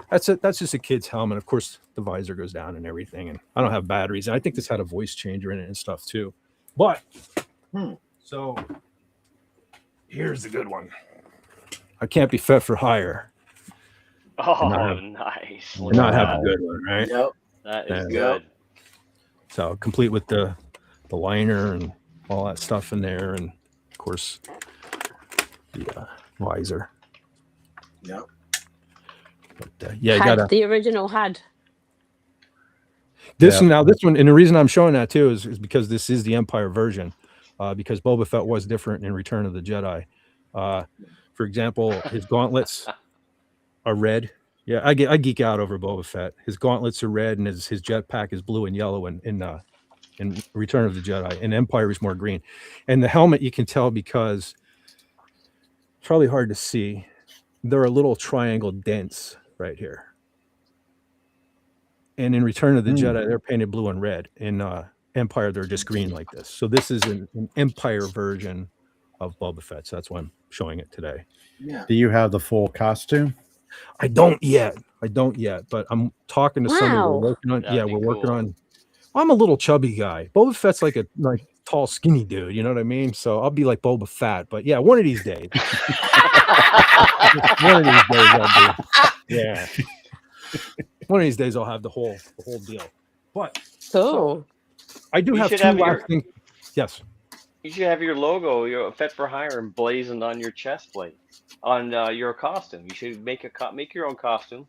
that's it. That's just a kid's helmet. Of course, the visor goes down and everything, and I don't have batteries. And I think this had a voice changer in it and stuff too. But so here's the good one. I can't be Fett for hire. Oh, nice. Not have a good one, right? Yep. That is good. So complete with the liner and all that stuff in there, and of course the visor. Yep. But, you got the original HUD. This one, and the reason I'm showing that too is because this is the Empire version, because Boba Fett was different in Return of the Jedi. For example, his gauntlets are red. Yeah, I geek out over Boba Fett. His gauntlets are red, and his jetpack is blue and yellow in Return of the Jedi. In Empire is more green. And the helmet, you can tell because it's probably hard to see. There are little triangle dents right here. And in Return of the Jedi, they're painted blue and red. In Empire, they're just green like this. So this is an Empire version of Boba Fett. So that's why I'm showing it today. Yeah. Do you have the full costume? I don't yet, but I'm talking to somebody. We're working on. That'd be we're working cool. on. I'm a little chubby guy. Boba Fett's like a tall, skinny dude. You know what I mean? So I'll be like Boba Fett. But yeah, one of these days. I'll do. Yeah. One of these days I'll have the whole deal. But Cool. I do have 2 last things. Yes. You should have your logo, your Fett for Hire, emblazoned on your chest plate, on your costume. You should make your own costume.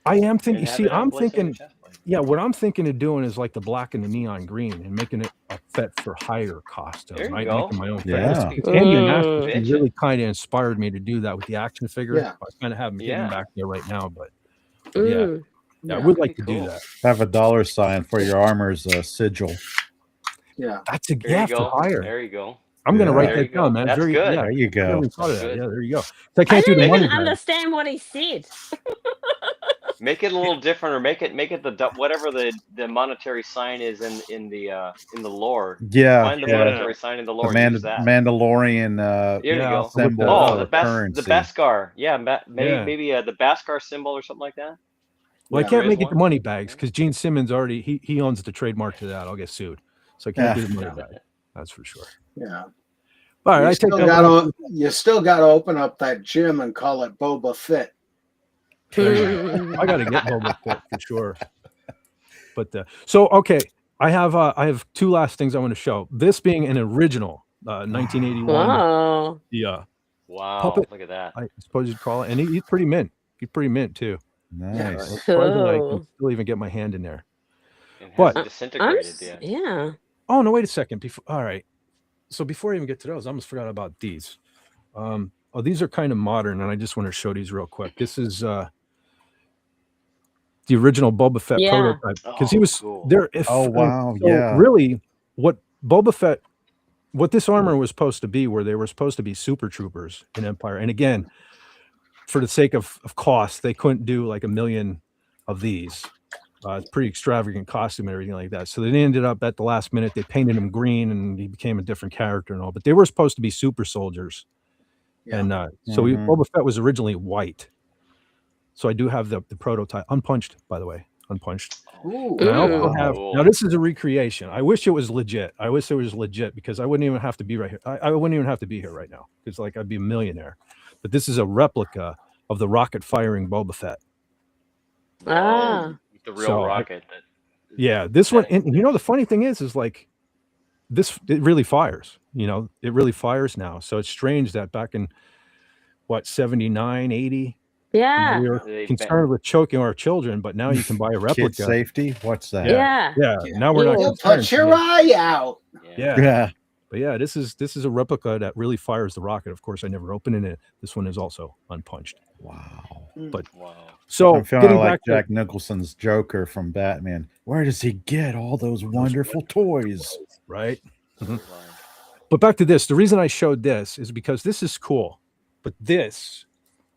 I am thinking. and have See, it I'm emblazoned on your thinking. chest plate. Yeah, what I'm thinking of doing is like the black and the neon green and making it a Fett for Hire costume. There you right? go. Making my own Fett. Yeah. Andy Nash Bitchin'. really kind of inspired me to do that with the action figure. Yeah. I kind of have him hidden back there right now, but Mm. I would like to That'd be do cool. that. Have a $sign for your armor's sigil. Yeah. That's There you for go. hire. There you go. I'm going to Yeah. write There that you go. down, man. That's good. Yeah, There you I go. never thought of that. Good. Yeah, there you go. So I I can't do don't the even money grab. understand what he said. Make it a little different, or make it the whatever the monetary sign is in the lore. Yeah. Find the yeah. monetary sign in the The lore. and use that. Mandalorian There you go. symbol Oh, for the currency. Beskar. Yeah, Yeah. maybe the Beskar symbol or something like that. Well, I Yeah. can't There is make it the one? money bags because Gene Simmons already he owns the trademark to that. I'll get sued, so I can't do the money Yeah. bag. That's for sure. Yeah. All right, You I take still that got back. to you still got to open up that gym and call it Boba Fett. I got to get Boba Fett for sure. But so okay, I have two last things I want to show. This being an original 1981, Wow. the Wow, puppet, look at that. I suppose you'd call it, and he's pretty mint. He's pretty mint too. Nice. Surprisingly, I can Cool. still even get my hand in there. It But- hasn't I'm disintegrated yet. yeah. Oh no, wait a second. All right. So before I even get to those, I almost forgot about these. These are kind of modern, and I just want to show these real quick. This is the original Boba Fett Yeah. prototype because he Oh, was cool. there. Wow, So yeah. really, what Boba Fett, what this armor was supposed to be, where they were supposed to be super troopers in Empire, and again, for the sake of cost, they couldn't do like 1 million of these. It's pretty extravagant costume and everything like that. So they ended up at the last minute, they painted him green and he became a different character and all. But they were supposed to be super soldiers. Yeah. And Boba Fett was originally white. So I do have the prototype, unpunched, by the way, unpunched. Ooh. And I also Wow. have, Cool. now this is a recreation. I wish it was legit. I wish it was legit because I wouldn't even have to be right here. I wouldn't even have to be here right now because like I'd be a millionaire. But this is a replica of the rocket firing Boba Fett. Ah. The real So rocket. Yeah, this one, and you know, the funny thing is like this, it really fires, you know, it really fires now. So it's strange that back in what, 79, 80, Yeah. we were They concerned with choking our children, but now you can buy a Kid replica. safety? What's that? Yeah. Yeah, now we're not Yeah. You'll concerned. put your eye out. Yeah. Yeah. But yeah, this is a replica that really fires the rocket. Of course, I never opened it. This one is also unpunched. Wow. But Wow. so I'm feeling getting like back to Jack Nicholson's Joker from Batman. Where does he get all those wonderful toys? right. Wow. But back to this. The reason I showed this is because this is cool, but this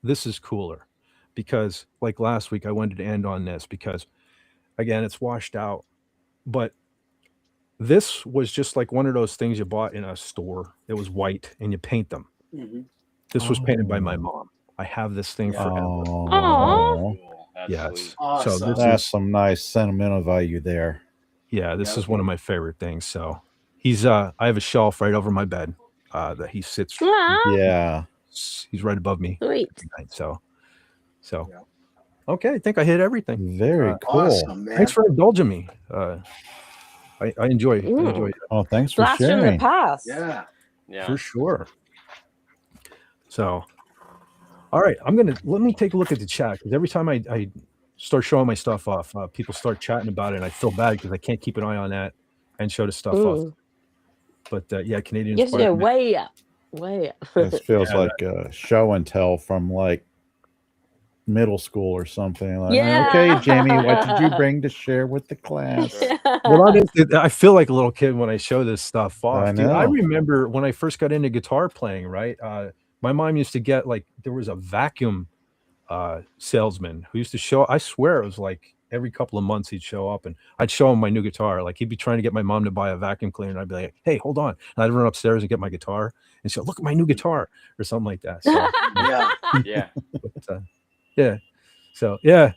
is cooler because like last week I wanted to end on this because again it's washed out, but this was just like one of those things you bought in a store. It was white and you paint them. Mhm. This was painted by my Oh. mom. I have this thing Yeah. forever. Aw. Cool. That's Yes. sweet. Awesome. So this That's is some nice sentimental value there. yeah, this Yep. is one of my favorite things. So he's I have a shelf right over my bed that he sits. Aw. Yeah. He's right above me Sweet. every night. So Yeah. okay, I think I hit everything. Very cool. Awesome, man. Thanks for indulging me. I enjoy it Oh, thanks for Blast from the sharing. past. Yeah. Yeah. for sure. So, all right, let me take a look at the chat because every time I start showing my stuff off, people start chatting about it, and I feel bad because I can't keep an eye on that and show the stuff off. Ooh. But yeah, Canadian. You have to go way up. Way up. This feels Yeah, like a show and tell from like middle school or something. Like, Yeah. okay, Jamie, what did you bring to share with the class? Well, I feel like a little kid when I show this stuff off. I Dude, I know. remember when I first got into guitar playing, right? My mom used to get like, there was a vacuum salesman who used to show, I swear it was like every couple of months he'd show up and I'd show him my new guitar. Like he'd be trying to get my mom to buy a vacuum cleaner. And I'd be like, hey, hold on. And I'd run upstairs and get my guitar and she'll look at my new guitar or something like that. So, Yeah. Yeah. but, yeah. So, yeah.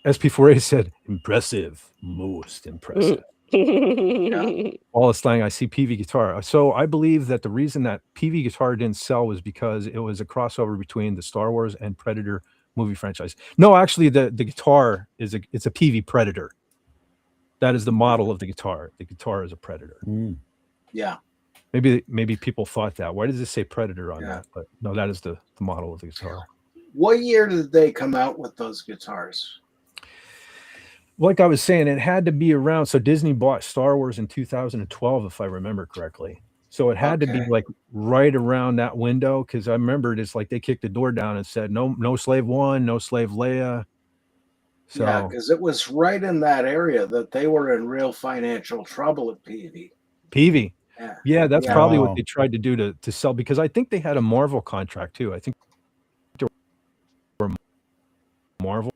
SP4A said, impressive, most impressive. Wallace Lang, I see PV guitar. So I believe that the reason that PV guitar didn't sell was because it was a crossover between the Star Wars and Predator movie franchise. No, actually, the guitar it's a PV Predator. That is the model of the guitar. The guitar is a Predator. Mm. Yeah. Maybe people thought that. Why does it say Predator on Yeah. that? But no, that is the model of the guitar. What year did they come out with those guitars? Like I was saying, it had to be around. So Disney bought Star Wars in 2012, if I remember correctly. So it had to be Okay. like right around that window because I remember it's like they kicked the door down and said, no Slave One, no Slave Leia. So Yeah, because it was right in that area that they were in real financial trouble at PV. PV. Yeah. Yeah, that's Yeah. probably Wow. what they tried to do to sell because I think they had a Marvel contract too. I think there were Marvel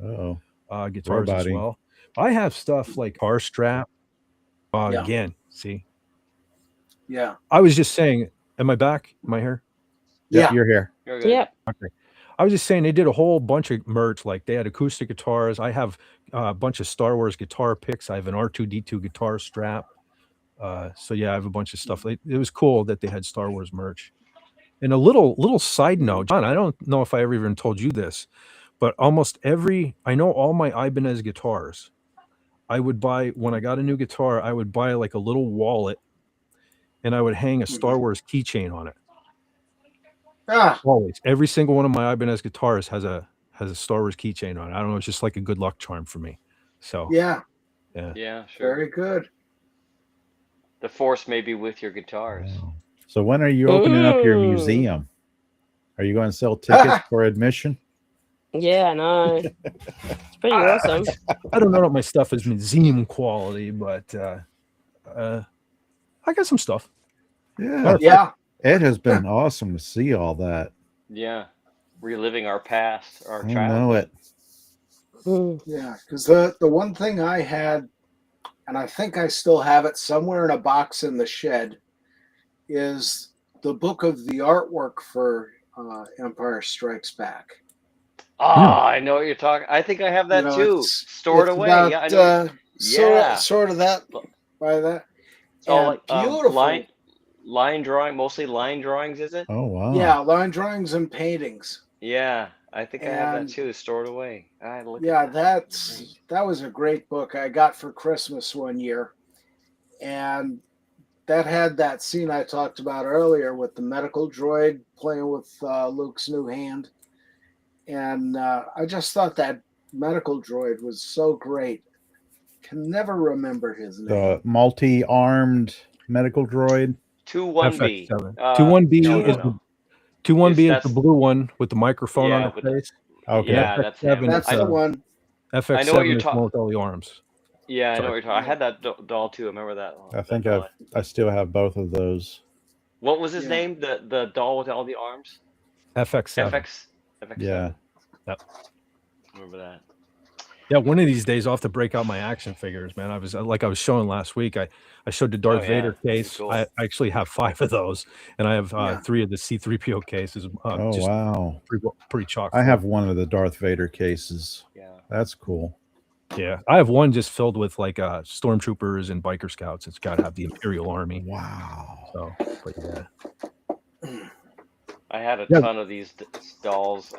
Oh, guitars as Roboting. well. I have stuff like Car Strap. Yeah. Again, see, Yeah. I was just saying, am I back? Am I here? yeah, Yeah. you're here. You're good. Yep. Okay. I I was just saying they did a whole bunch of merch. Like they had acoustic guitars. I have a bunch of Star Wars guitar picks. I have an R2D2 guitar strap. So yeah, I have a bunch of stuff. It was cool that they had Star Wars merch. And a little side note, John, I don't know if I ever even told you this, but I know all my Ibanez guitars. I would buy, when I got a new guitar, I would buy like a little wallet and I would hang a Star Wars keychain on it. Always. Every single one of my Ibanez guitars has a Star Wars keychain on it. I don't know, it's just like a good luck charm for me. So Yeah. Yeah, sure. Very good. The Force may be with your guitars. Wow. So when are you opening up your museum? Are you going to sell tickets for admission? Yeah, I know. It's pretty awesome. I don't know if my stuff is museum quality, but I got some stuff. Yeah. Yeah. It has been awesome to see all that. Yeah, reliving our past, our I childhood. know it. Yeah, because the one thing I had, and I think I still have it somewhere in a box in the shed, is the book of the artwork for Empire Strikes Back. I know what you're talking. I think I have that too, stored away. About, yeah, I know. Sort of that by that. It's all like beautiful. line drawing, mostly line drawings, is it? Oh wow. Yeah, line drawings and paintings. Yeah, I think I have that too, stored away. That was a great book I got for Christmas one year, and that had that scene I talked about earlier with the medical droid playing with Luke's new hand, and I just thought that medical droid was so great. Can never remember his name. The multi-armed medical droid. 21B. 21B is the 21B is the blue one with the microphone on the face. Okay. Yeah, that's the one. FX7 I know what you're is with all the arms. Yeah, I know what you're talking. I had that doll too. I remember that. I think I still have both of those. What was his name? The doll with all the arms? FX7. FX7. Yeah. Yep. Remember that. Yeah, one of these days I'll have to break out my action figures, man. I was showing last week. I showed the Darth Vader case. Cool. I actually have 5 of those, and I have 3 of the C-3PO cases. Just wow. Pretty chock. I have one of the Darth Vader cases. Yeah. That's cool. Yeah, I have one just filled with like stormtroopers and biker scouts. It's got to have the Imperial Army. Wow. So, but yeah. I had a ton of these dolls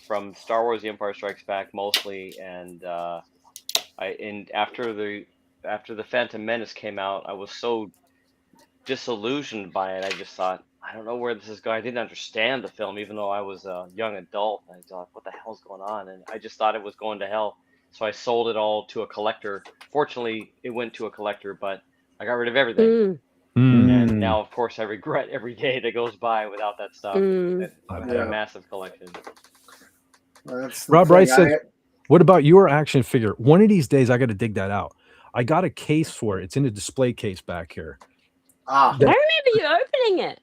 from Star Wars: The Empire Strikes Back mostly, and after the Phantom Menace came out, I was so disillusioned by it. I just thought, I don't know where this is going. I didn't understand the film, even though I was a young adult. I thought, what the hell's going on? And I just thought it was going to hell. So I sold it all to a collector. Fortunately, it went to a collector, but I got rid of everything. And now, of course, I regret every day that goes by without that stuff. I had a massive collection. Rob Rice says, what about your action figure? One of these days, I got to dig that out. I got a case for it. It's in a display case back here. I remember you opening it.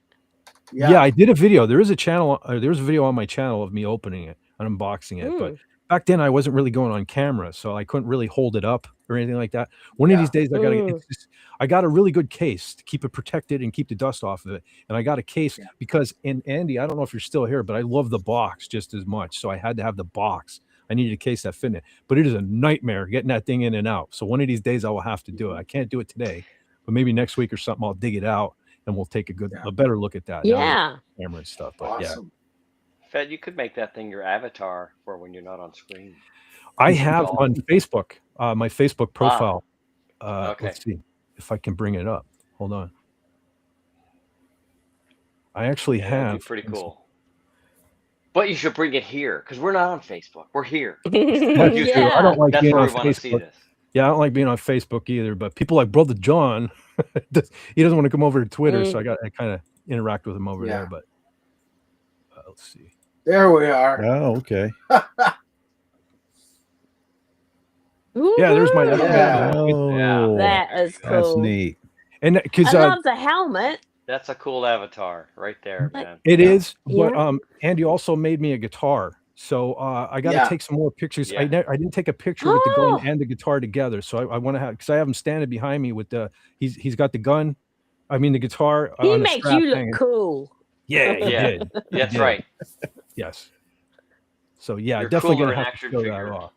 Yeah, I did a video. There is a channel. There's a video on my channel of me opening it and unboxing it. But back then, I wasn't really going on camera, so I couldn't really hold it up or anything like that. One of these days, I got a really good case to keep it protected and keep the dust off of it. And I got a case because, and Andy, I don't know if you're still here, but I love the box just as much. So I had to have the box. I needed a case that fit in it. But it is a nightmare getting that thing in and out. So one of these days, I will have to do it. I can't do it today, but maybe next week or something, I'll dig it out and we'll take a better look at that. Yeah. Camera and stuff. But Fed, you could make that thing your avatar for when you're not on screen. I have on Facebook, my Facebook profile. Let's see if I can bring it up. Hold on. I actually have. That'd be pretty cool. But you should bring it here because we're not on Facebook. We're here. I don't like being on Facebook. See this. Yeah, I don't like being on Facebook either. But people like Brother John, he doesn't want to come over to Twitter, so I kind of interact with him over there. But let's see. There we are. Oh, okay. Yeah, there's my. That is cool. That's neat. And because I love the helmet. That's a cool avatar right there, man. It is, but Andy also made me a guitar, so I got to take some more pictures. I didn't take a picture with the gun and the guitar together, so I want to have, because I have him standing behind me with the he's got the gun, the guitar. He makes you look cool. Yeah, he did. That's right. Yes. So yeah, You're definitely cooler gonna in have to action show that figure. off.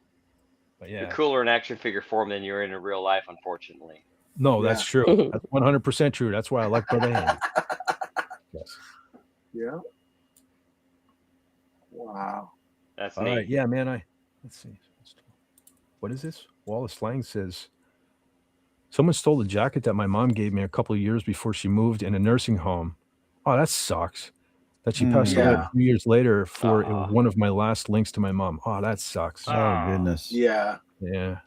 But You're yeah, cooler in action figure form than you're in real life, unfortunately. no, Yeah. that's true. That's 100% true. That's why I like Brother Andy. Yes. Yeah. Wow. That's All neat. right. Yeah, man. Let's see. What is this? Wallace Lang says someone stole the jacket that my mom gave me a couple of years before she moved in a nursing home. Oh, that sucks. That she passed away Yeah. a few years later for it was Aw. one of my last links to my mom. Oh, that sucks. Oh Ah. goodness. Yeah. Yeah.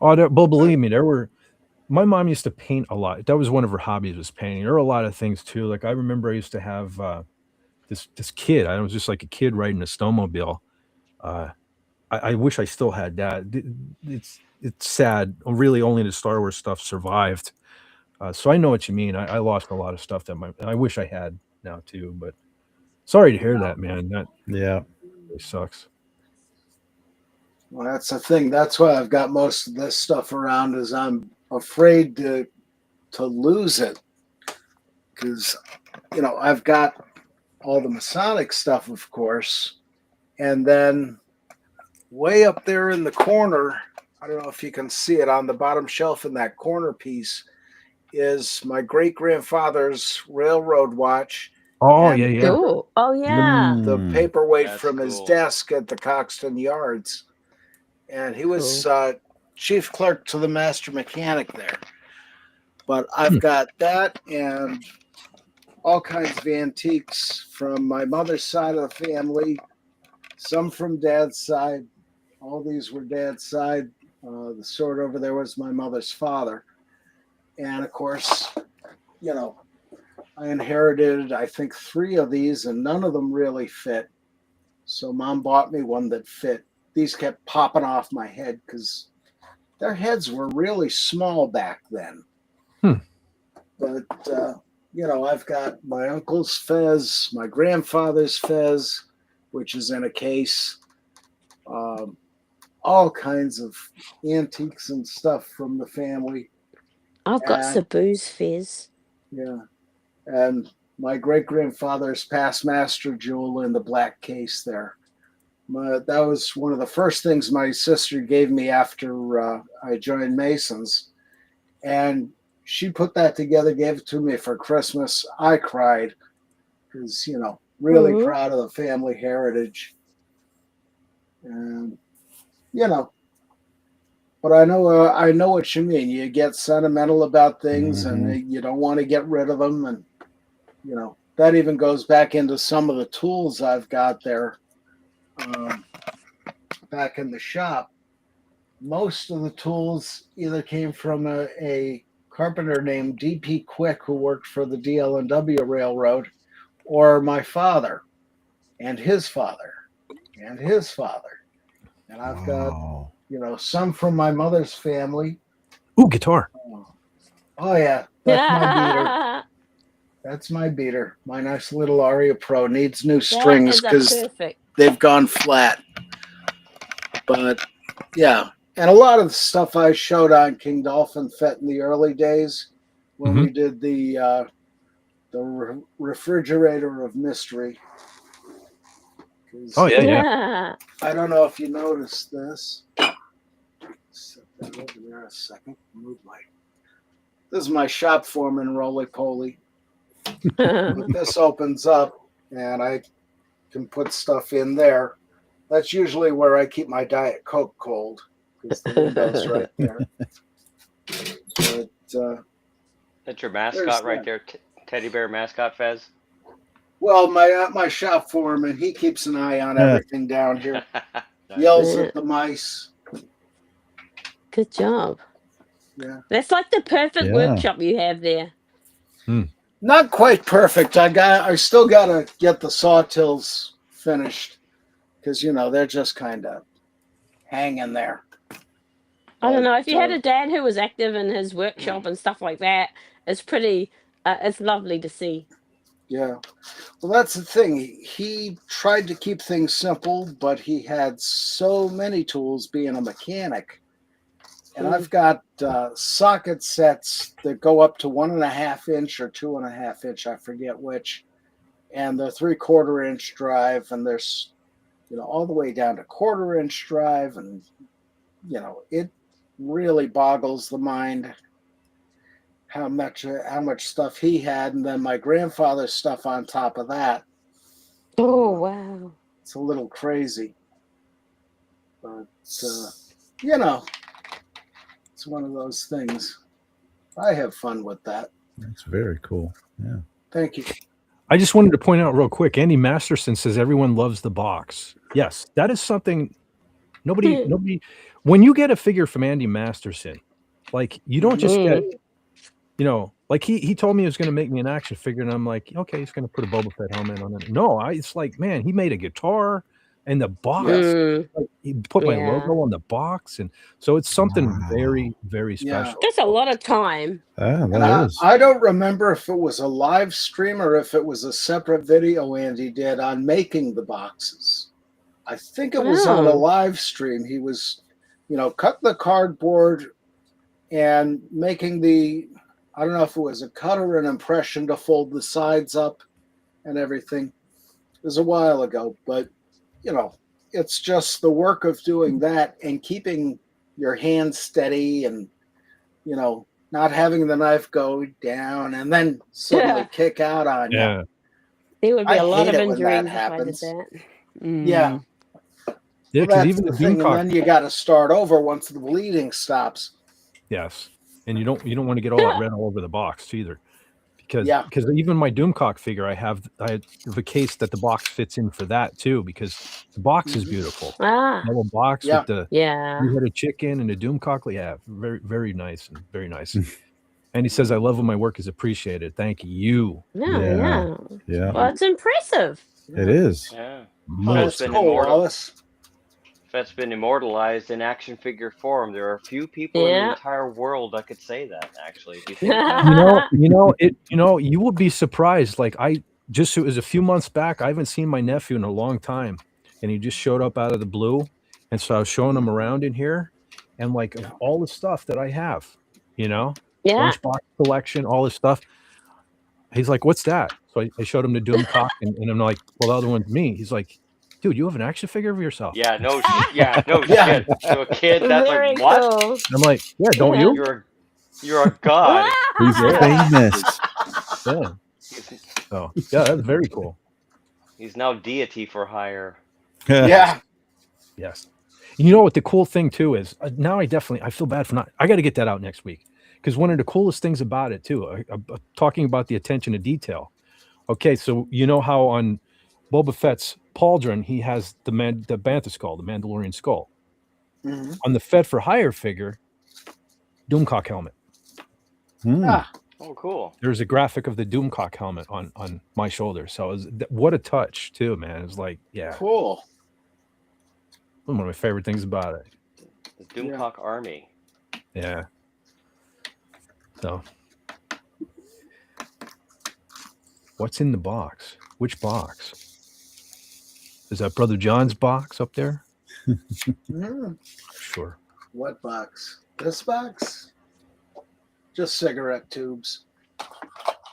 Oh, but believe me, my mom used to paint a lot. That was one of her hobbies, was painting. There were a lot of things too. Like I remember I used to have this kid. I was just like a kid riding a snowmobile. Uh, I wish I still had that. It's sad. Really, only the Star Wars stuff survived. So I know what you mean. I lost a lot of stuff that I wish I had now too. But sorry to hear that, man. That Yeah. really sucks. Well, that's the thing. That's why I've got most of this stuff around, is I'm afraid to lose it, because I've got all the Masonic stuff, of course, and then way up there in the corner, I don't know if you can see it on the bottom shelf in that corner piece, is my great grandfather's railroad watch Oh and yeah, the yeah. Oh yeah. paperweight That's from his cool. desk at the Coxton Yards. And he was Cool. chief clerk to the master mechanic there. But I've got that and all kinds of antiques from my mother's side of the family, some from dad's side. All these were dad's side. The sword over there was my mother's father. And of course, I inherited, I think, 3 of these, and none of them really fit. So mom bought me one that fit. These kept popping off my head because their heads were really small back then. Hmm. But, I've got my uncle's fez, my grandfather's fez, which is in a case, all kinds of antiques and stuff from the family. I've got And, Sabu's fez. yeah. And my great grandfather's past master jewel in the black case there. That was one of the first things my sister gave me after I joined Masons. And she put that together, gave it to me for Christmas. I cried because, really Mhm. proud of the family heritage. And, but I know what you mean. You get sentimental about things and you don't want to get rid of them. And, that even goes back into some of the tools I've got there back in the shop. Most of the tools either came from a carpenter named D.P. Quick, who worked for the DL&W Railroad, or my father and his father and his father. And I've got, Wow. some from my mother's family. Ooh, guitar. Oh yeah, that's my beater. That's my beater. My nice little Aria Pro needs new That strings is a because perfect. they've gone flat. But yeah, and a lot of the stuff I showed on King Dolphin Fett in the early days when we did the refrigerator of mystery. Oh yeah, yeah. Yeah. I don't know if you noticed this. Set that over there a second. This is my shop foreman roly poly. But this opens up and I can put stuff in there. That's usually where I keep my Diet Coke cold because the window's right there. But That's your mascot right there, teddy bear mascot Fez. well, my shop foreman, he keeps an eye on everything down here. Nice. Yells at the mice. Good job. Yeah. That's like the perfect Yeah. workshop you have there. Not quite perfect. I still gotta get the sawtills finished because they're just kind of hanging there. I don't know. If you had But, a dad who was active in his workshop and stuff like that, it's pretty. It's lovely to see. yeah. Well, that's the thing. He tried to keep things simple, but he had so many tools being a mechanic. And I've got socket sets that go up to 1.5 inch or 2.5 inch, I forget which, and the 3/4 inch drive, and there's all the way down to 1/4-inch drive, and it really boggles the mind how much stuff he had, and then my grandfather's stuff on top of that. Oh, wow. It's a little crazy, but you know, it's one of those things. I have fun with that. That's very cool. Yeah. Thank you. I just wanted to point out real quick, Andy Masterson says everyone loves the box. Yes, that is something nobody when you get a figure from Andy Masterson, like you don't just get, like he told me he was going to make me an action figure, and I'm like, okay, he's going to put a Boba Fett helmet on it. No, it's like, man, he made a guitar and the box. Like, he put my logo on the box, and so it's something very, very special. That's a lot of time. I don't remember if it was a live stream or if it was a separate video Andy did on making the boxes. I think it was on a live stream. He was, cut the cardboard and making I don't know if it was a cut or an impression to fold the sides up and everything. It was a while ago, but it's just the work of doing that and keeping your hand steady and, not having the knife go down and then suddenly kick out on you. Yeah. There would be a lot of injuries that if I did happens. that. Yeah. Yeah, Well, that's even the the thing, Doomcock. and then you got to start over once the bleeding stops. Yes, and you don't want to get all that red all over the box either, because even my Doomcock figure, I have the case that the box fits in for that too, because the box is beautiful. Little box with the three-headed chicken and a Doomcock. Yeah, very, very nice and very nice. And he says, "I love when my work is appreciated. Thank you." Yeah. Well, it's impressive. It is. Yeah. Fett's been immortalized in action figure form. There are a few people in the entire world that could say that. Actually, if you think you will be surprised. Like it was a few months back. I haven't seen my nephew in a long time, and he just showed up out of the blue, and so I was showing him around in here, and like all the stuff that I have, lunchbox collection, all this stuff. He's like, "What's that?" So I showed him the Doomcock, and I'm like, "Well, the other one's me." He's like, "Dude, you have an action figure of yourself?" Yeah, no shit. To a kid, that's Very like, what? cool. I'm like, "Yeah, don't you? You're a god." He's famous. Yeah. Oh, yeah, that's very cool. He's now deity for hire. Yeah. Yes. You know what the cool thing too is? Now I feel bad for not. I got to get that out next week, because one of the coolest things about it too, talking about the attention to detail. Okay, so you know how on Boba Fett's pauldron he has the Bantha skull, the Mandalorian skull. Mm-hmm. On the Fett for hire figure, Doomcock helmet. Oh, cool. There's a graphic of the Doomcock helmet on my shoulder. So what a touch too, man. It's like, yeah, cool. One of my favorite things about it. The Doomcock Army. Yeah. So, what's in the box? Which box? Is that Brother John's box up there? Sure. What box? This box? Just cigarette tubes.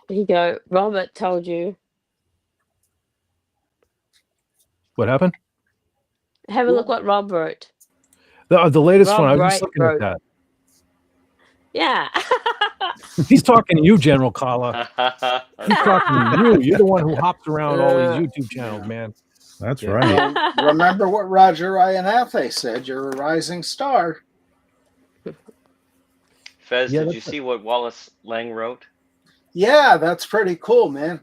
There you go. Robert told you. What happened? Have a look what Rob wrote. The latest Rob one. I was Wright just looking wrote. at that. Yeah. He's talking to you, General Kala. He's talking to you. You're the one who hops around all these YouTube channels, man. That's right. Remember what Roger Ianathe said. You're a rising star. Fez, did you see what Wallace Lang wrote? Yeah, that's pretty cool, man.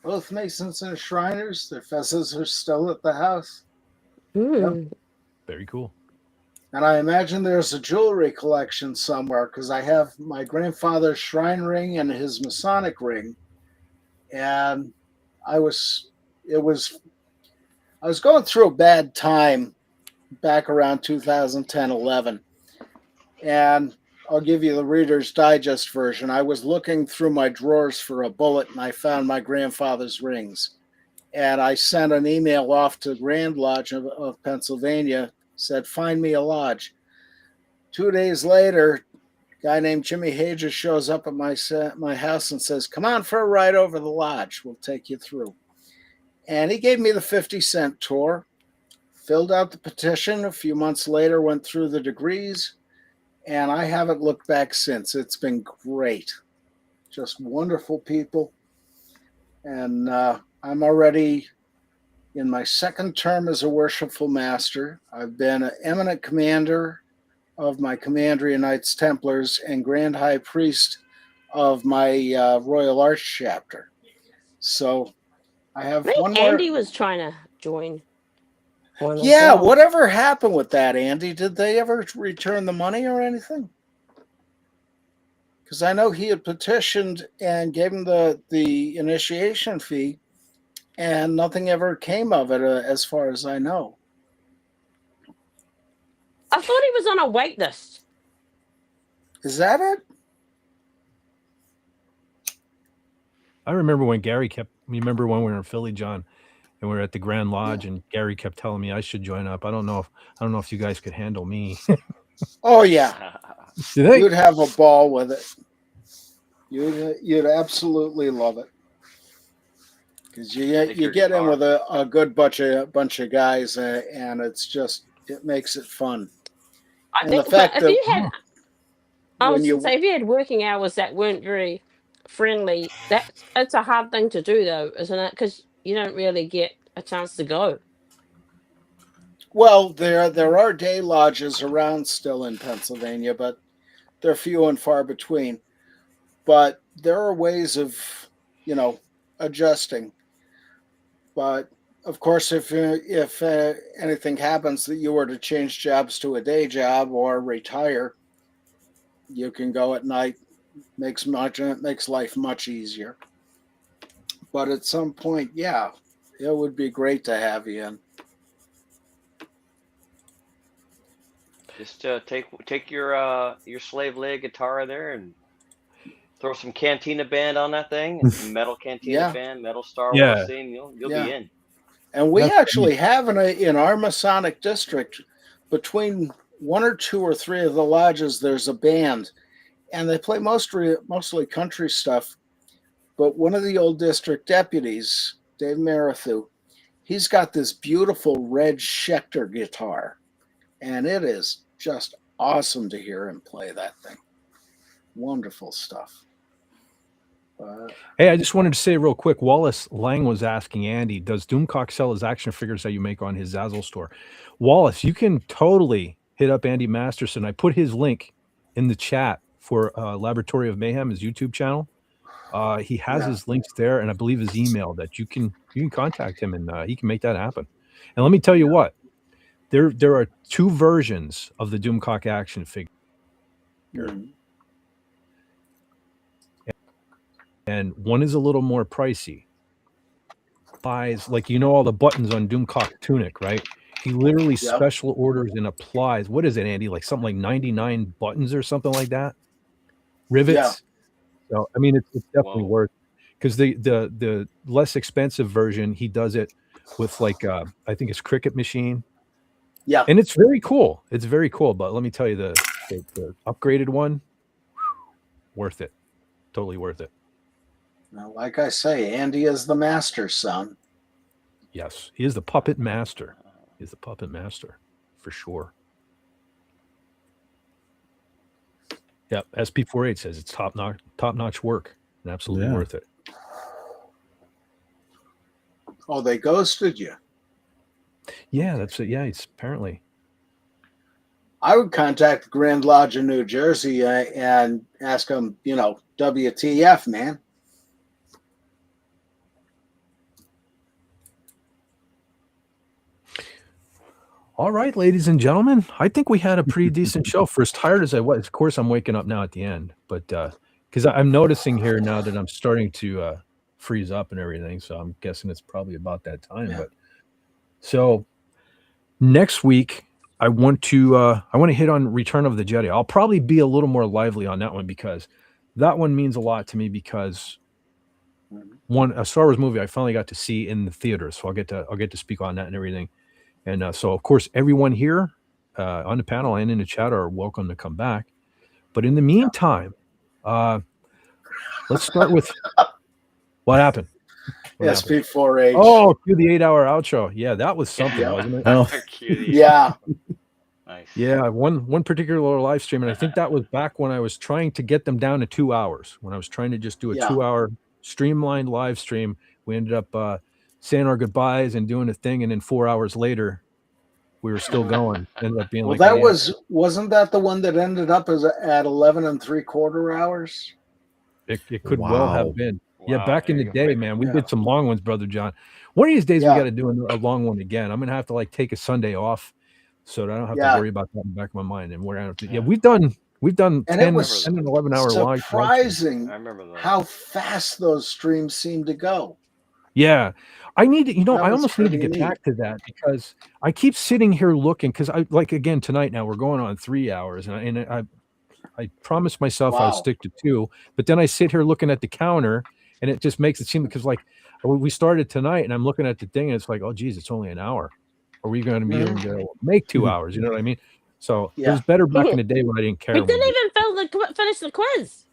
Both Masons and Shriners, their fezzes are still at the house. Yep. Very cool. And I imagine there's a jewelry collection somewhere, because I have my grandfather's shrine ring and his Masonic ring. And I was going through a bad time back around 2010-11. And I'll give you the Reader's Digest version. I was looking through my drawers for a bullet, and I found my grandfather's rings. And I sent an email off to Grand Lodge of Pennsylvania, said, find me a lodge. 2 days later, a guy named Jimmy Hager shows up at my house and says, come on for a ride over the lodge. We'll take you through. And he gave me the 50-cent tour, filled out the petition. A few months later, went through the degrees, and I haven't looked back since. It's been great. Just wonderful people. And I'm already in my second term as a worshipful master. I've been an eminent commander of my Commandery Knights Templars and Grand High Priest of my Royal Arch chapter. So I have I think one more. Andy was trying to join one as Yeah, well. whatever happened with that, Andy? Did they ever return the money or anything? Because I know he had petitioned and gave him the initiation fee, and nothing ever came of it, as far as I know. I thought he was on a wait list. Is that it? I remember when Gary kept. Remember when we were in Philly, John, and we were at the Grand Lodge, and Gary kept telling me I should join up. I don't know if you guys could handle me. Oh yeah, You think? you'd have a ball with it. You'd absolutely love it, because you get in with a good bunch of guys, and it makes it fun. I And think, the fact but if that you had, I when was you to say, if you had working hours that weren't very friendly, it's a hard thing to do, though, isn't it? Because you don't really get a chance to go. well, there are day lodges around still in Pennsylvania, but they're few and far between. But there are ways of, adjusting. But of course, if anything happens that you were to change jobs to a day job or retire, you can go at night. Makes life much easier. But at some point, yeah, it would be great to have you in. Just take your slave leg guitar there and throw some Cantina band on that thing, and some metal Cantina band, metal Star Wars theme. You'll be in. And we actually have in our Masonic district, between one or two or three of the lodges, there's a band, and they play mostly country stuff. But one of the old district deputies, Dave Marathu, he's got this beautiful red Schecter guitar, and it is just awesome to hear him play that thing. Wonderful stuff. Hey, I just wanted to say real quick, Wallace Lang was asking Andy, does Doomcock sell his action figures that you make on his Zazzle store? Wallace, you can totally hit up Andy Masterson. I put his link in the chat for Laboratory of Mayhem, his YouTube channel. He has his links there, and I believe his email that you can contact him, and he can make that happen. And let me tell you what, there are two versions of the Doomcock action figure. And one is a little more pricey. Buys, like, all the buttons on Doomcock tunic, right? He literally special orders and applies. What is it, Andy? Like something like 99 buttons or something like that? Rivets. Yeah. So I mean, it's definitely worth it. Because the less expensive version, he does it with like I think it's Cricut machine. Yeah. And it's very cool. It's very cool. But let me tell you, the upgraded one, worth it. Totally worth it. Now, like I say, Andy is the master, son. Yes, he is the puppet master. He's the puppet master, for sure. Yeah, SP48 says it's top-notch work and absolutely worth it. Oh, they ghosted you? Yeah, that's it. Yeah, it's apparently. I would contact the Grand Lodge in New Jersey and ask them, WTF, man. All right, ladies and gentlemen, I think we had a pretty decent show. For as tired as I was, of course, I'm waking up now at the end, but because I'm noticing here now that I'm starting to freeze up and everything, so I'm guessing it's probably about that time. Yeah. But so next week, I want to hit on Return of the Jedi. I'll probably be a little more lively on that one because that one means a lot to me because a Star Wars movie I finally got to see in the theater, so I'll get to speak on that and everything. And so, of course, everyone here on the panel and in the chat are welcome to come back. But in the meantime, let's start with what happened. What happened? SP4H. Oh, do the 8-hour outro. Yeah, that was something, wasn't it? Oh. Cutie. Yeah. Nice. Yeah, one particular live stream, and I think that was back when I was trying to get them down to 2 hours. When I was trying to just do a Yeah. 2-hour streamlined live stream, we ended up saying our goodbyes and doing a thing, and then 4 hours later, we were still going. Ended up being Well, like that an 8 wasn't that the one that ended up as at 11 3/4 hours? It could well Wow. have been. Yeah, Wow, back in there the you go. day, man, we Yeah. did some long ones, Brother John. One of these days, we Yeah. got to do a long one again. I'm gonna have to like take a Sunday off, so that I don't have Yeah. to worry about that in the back of my mind. And where I have to, Yeah. we've done And 10, it was 10 and 11-hour live streams. surprising I remember those. how fast those streams seemed to go. Yeah, I need to, That I was almost need to pretty get neat. back to that because I keep sitting here looking because I like again tonight. Now we're going on 3 hours, and I promised myself I would Wow. stick to 2, but then I sit here looking at the counter, and it just makes it seem because like we started tonight, and I'm looking at the thing, and it's like, oh geez, it's only an hour. Are we going to be able to make 2 hours? You know what I mean? So it Yeah. was better back in the day when I didn't care. We when we didn't did- even finish the quiz.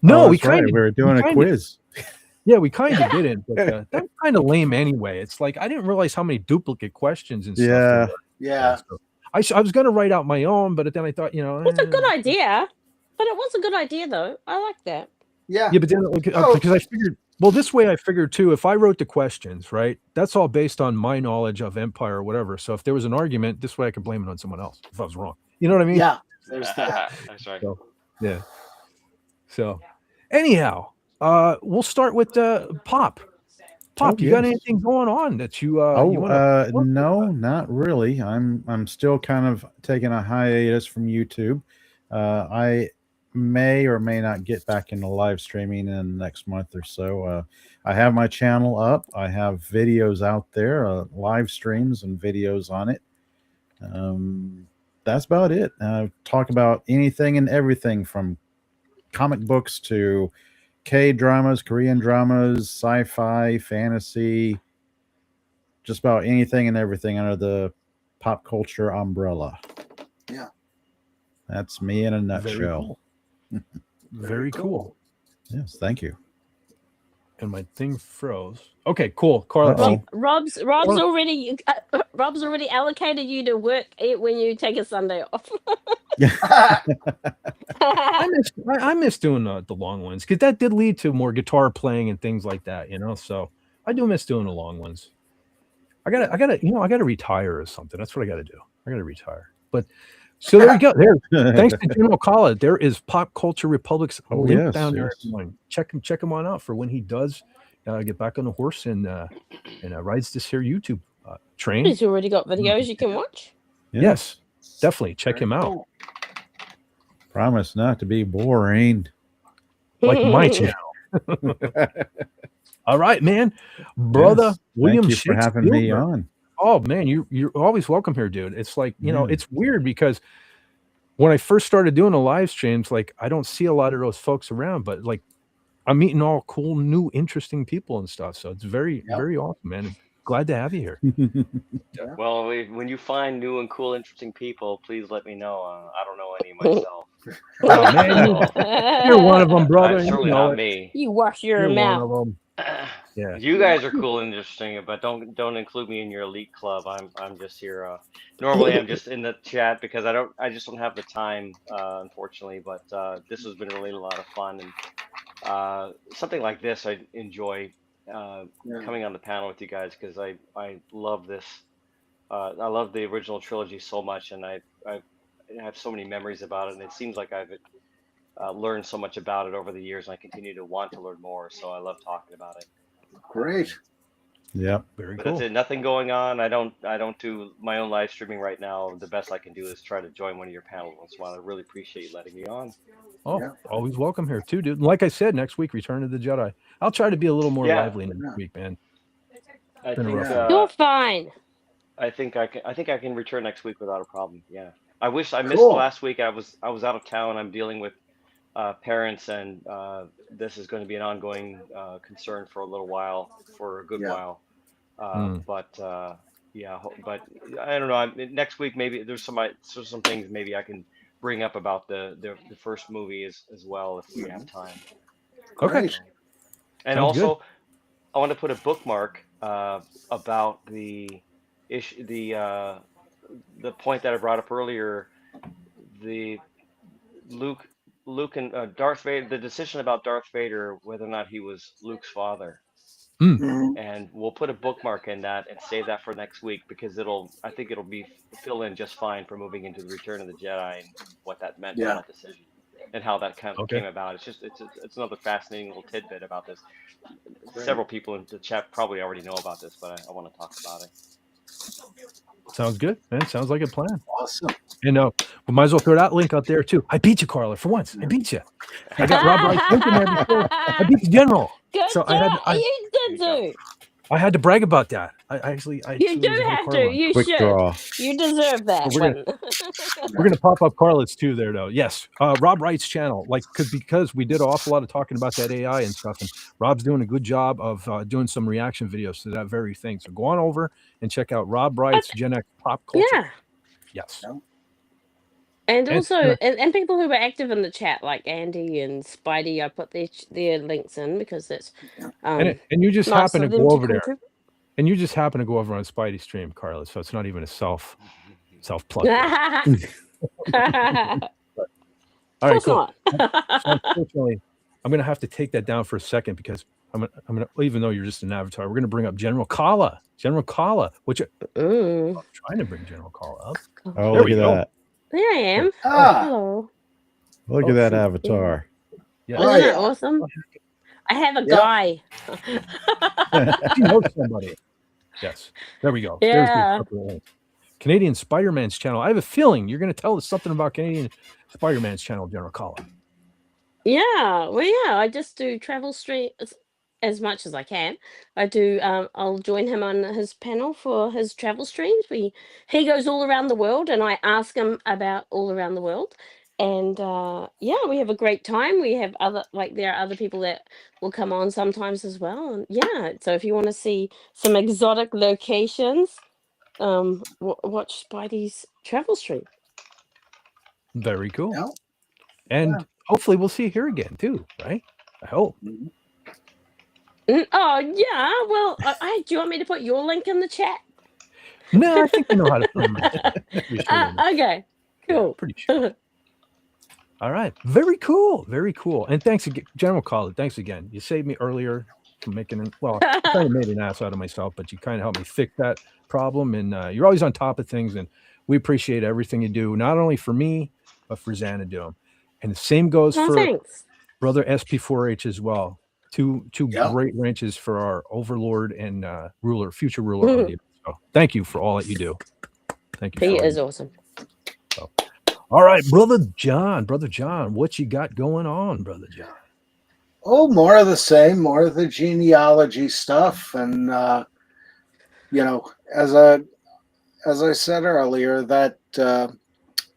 No, Oh, we that's right. kind of We were doing a quiz. Yeah, we kind of didn't, but that was kind of lame anyway. It's like I didn't realize how many duplicate questions and stuff there Yeah. were. Yeah. So I was going to write out my own, but then I thought, It's a good idea, but it was a good idea though. I like that. Yeah. Yeah, but then because I figured, well, this way I figured too, if I wrote the questions, right, that's all based on my knowledge of Empire or whatever. So if there was an argument, this way I could blame it on someone else if I was wrong. You know what I mean? Yeah. There's that. That's right. So, yeah. So anyhow, we'll start with Pop. Pop, you got yes. anything going on that you you Oh, wanna no, not really. I'm still kind of taking a hiatus from YouTube. I may or may not get back into live streaming in the next month or so. I have my channel up. I have videos out there, live streams and videos on it. That's about it. Talk about anything and everything from comic books to K-dramas, Korean dramas, sci-fi, fantasy, just about anything and everything under the pop culture umbrella. Yeah. That's me in a nutshell. Very cool. Yes, thank you. And my thing froze. Okay, cool. Carla, Uh-oh. Rob's already allocated you to work when you take a Sunday off. I miss doing the long ones because that did lead to more guitar playing and things like that, So I do miss doing the long ones. I gotta retire or something. That's what I gotta do. I gotta retire. But so there you go. There, thanks to General Kala, there is Pop Culture Republic's link yes, down there. yes. Everyone. Check him on out for when he does get back on the horse and rides this here YouTube train. He's already got videos you can watch. Yes, definitely check him out. Cool. Promise not to be boring. Like my channel. All right, man, brother. Yes, William thank you for having me Shakespeare. on. Oh man, you're always welcome here, dude. It's like Yeah. it's weird because when I first started doing the live streams, like I don't see a lot of those folks around, but like I'm meeting all cool, new, interesting people and stuff. So it's very, very awesome, man. Glad to have you here. Well, when you find new and cool, interesting people, please let me know. I don't know any myself. Oh, man, you're one of them, brother. I'm You certainly know not it. me. You wash your You're one mouth. of them. Yeah. You guys are cool and interesting, but don't include me in your elite club. I'm just here. Normally, I'm just in the chat because I just don't have the time, unfortunately. But this has been really a lot of fun, and something like this I enjoy coming on the panel with you guys because I love this. I love the original trilogy so much, and I have so many memories about it, and it seems like I've learned so much about it over the years, and I continue to want to learn more. So I love talking about it. Great. Yep. Very But cool. that's it. Nothing going on. I don't do my own live streaming right now. The best I can do is try to join one of your panels once in a while. I really appreciate you letting me on. Oh, Yeah. always welcome here too, dude. And like I said, next week, Return of the Jedi. I'll try to be a little more Yeah. lively next week, man. I Been a think rough You're fine. I think I can return next week without a problem. Yeah. I wish I missed Cool. last week. I was out of town. I'm dealing with parents, and this is going to be an ongoing concern for a little while, for a good Yeah. while. But but I don't know. Next week maybe there's some things maybe I can bring up about the first movie as well if we have time. Okay. Great. And Sounds good. also, I want to put a bookmark about the issue, the point that I brought up earlier, the Luke, Luke and Darth Vader, the decision about Darth Vader, whether or not he was Luke's father. Mhm. And we'll put a bookmark in that and save that for next week because I think it'll be fill in just fine for moving into the Return of the Jedi and what that meant for Yeah. that decision and how that kind of Okay. came about. It's another fascinating little tidbit about this. Great. Several people in the chat probably already know about this, but I want to talk about it. Sounds good, man. Sounds like a plan. Awesome. And we might as well throw that link out there too. I beat you, Carla, for once. I beat you. I got Rob Wright's link in there before. I beat the general. Good So job. I You did do. had to brag about that. I You actually do was ahead of have to. Carla. You Quick should. draw. You deserve that we're one. We're gonna pop up Carla's too there though. Yes, Rob Wright's channel, like because we did an awful lot of talking about that AI and stuff, and Rob's doing a good job of doing some reaction videos to that very thing. So go on over and check out Rob Wright's Gen X Pop Culture. Yeah. Yes. And And- also, and people who were active in the chat, like Andy and Spidey, I put their links in because it's and you just nice happen to of them go to over there, contribute. and you just happen to go over on Spidey stream, Carla. So it's not even a self plug. All right, cool. So unfortunately, I'm gonna have to take that down for a second because I'm gonna even though you're just an avatar, we're gonna bring up General Kala, which I'm trying to bring General Kala up. Oh, There look we at go. that. There I am. Ah. Hello. Look Oh, at that shoot. avatar. Yeah. Oh, Isn't yeah. it awesome? I have a Yep. guy. She knows somebody. Yes. There we go. There's Yeah. the link. Canadian Spider-Man's channel. I have a feeling you're going to tell us something about Canadian Spider-Man's channel, General Kala. Yeah. Well, yeah. I just do travel stream as much as I can. I do. I'll join him on his panel for his travel streams. He goes all around the world, and I ask him about all around the world. And yeah, we have a great time. We have there are other people that will come on sometimes as well. And yeah, so if you want to see some exotic locations, watch Spidey's travel stream. Very cool. Yeah. And hopefully we'll see you here again too, right? I hope. Mhm. Oh yeah. Well, do you want me to put your link in the chat? No, I think I know how to find my Okay. Cool. Yeah, pretty sure. All right. Very cool. Very cool. And thanks again, General Kala. Thanks again. You saved me earlier from making I kind of made an ass out of myself, but you kind of helped me fix that problem. And you're always on top of things, and we appreciate everything you do, not only for me, but for Xanadu. And the same goes for thanks. Brother SP4H as well. Two great wrenches for our overlord and future ruler. On the, so thank you for all that you do. Thank you. He is awesome. So, all right, Brother John, what you got going on, Brother John? Oh, more of the same, more of the genealogy stuff, and as I said earlier, that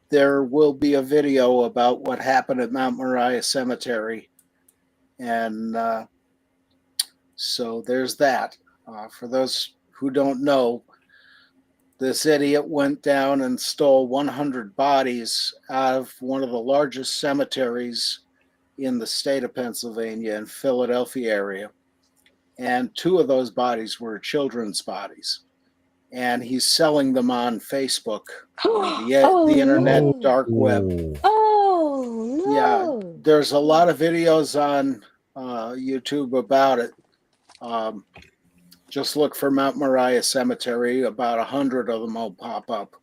there will be a video about what happened at Mount Moriah Cemetery, and so there's that. For those who don't know, this idiot went down and stole 100 bodies out of one of the largest cemeteries in the state of Pennsylvania and Philadelphia area. And 2 of those bodies were children's bodies. And he's selling them on Facebook, the internet dark web. Oh, no. Yeah, there's a lot of videos on YouTube about it. Just look for Mount Moriah Cemetery. About 100 of them will pop up.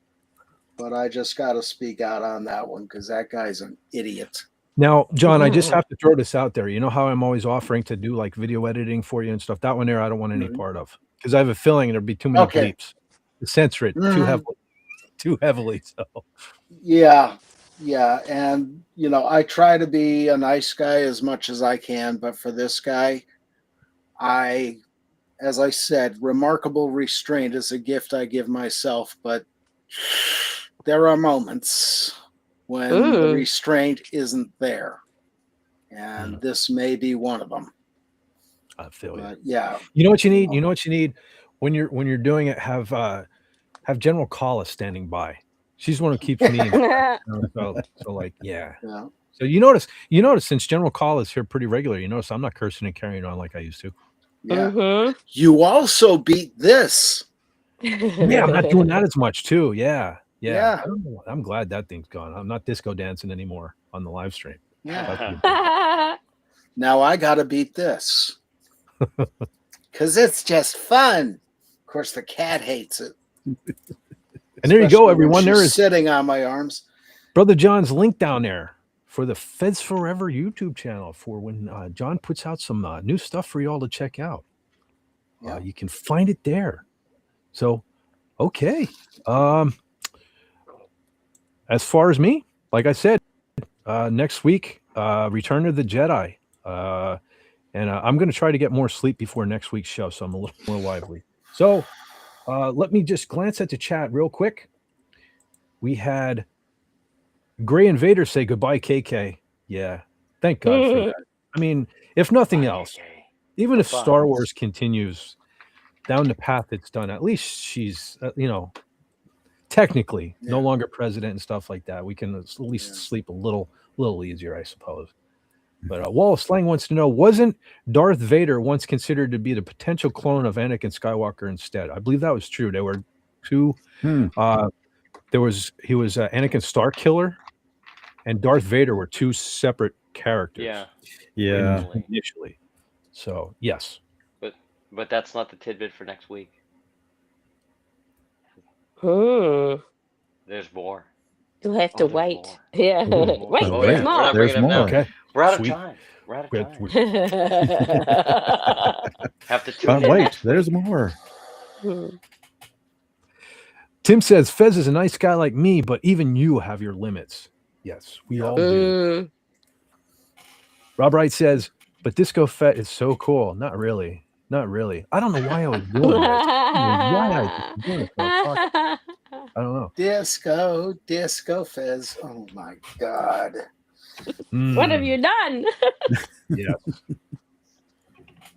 But I just got to speak out on that one because that guy's an idiot. Now, John, I just have to throw this out there. You know how I'm always offering to do like video editing for you and stuff? That one there, I don't want any part of because I have a feeling there'd be too many bleeps. To censor it too heavily. So yeah. And, I try to be a nice guy as much as I can. But for this guy, as I said, remarkable restraint is a gift I give myself. But there are moments when the restraint isn't there. And this may be one of them. I feel you. Yeah. You know what you need? You know what you need when you're doing it? Have General Kala standing by. She's the one who keeps me in. So you notice since General Kala is here pretty regular, you notice I'm not cursing and carrying on like I used to. Yeah. Mhm. You also beat this. Yeah, I'm not doing that as much too. Yeah. Yeah. I don't know. I'm glad that thing's gone. I'm not disco dancing anymore on the live stream. Yeah. That's a good- Now I got to beat this. Because it's just fun. Of course, the cat hates it. And there you Especially go, when everyone. There she's is sitting on my arms. Brother John's link down there for the Feds Forever YouTube channel for when John puts out some new stuff for y'all to check out. Yeah. You can find it there. So, okay. As far as me, like I said, next week, Return of the Jedi. And I'm going to try to get more sleep before next week's show, so I'm a little more lively. So let me just glance at the chat real quick. We had Gray Invader say goodbye, KK. Yeah, thank God for that. I mean, if nothing else, even if Goodbye. Star Wars continues down the path it's done, at least she's, technically no Yeah. longer president and stuff like that. We can at least sleep a little easier, I suppose. But Wall of Slang wants to know, wasn't Darth Vader once considered to be the potential clone of Anakin Skywalker instead? I believe that was true. There were two. He was Anakin Starkiller and Darth Vader were two separate characters. Yeah. Originally. Initially. So yes. But that's not the tidbit for next week. There's more. You'll have to there's wait. more. Yeah. Ooh. Wait, Oh, there's yeah. more. We're not There's bringing it up more. now. Okay. We're out Sweet. of time. We're out of We- time. we- Have to tune But in wait, next there's week. more. Tim says Fez is a nice guy like me, but even you have your limits. Yes, we all do. Rob Wright says, but Disco Fett is so cool. Not really. Not really. I don't know why I was doing that. I was doing it. I don't know. Disco Fez. Oh my God. What have you done? Yeah.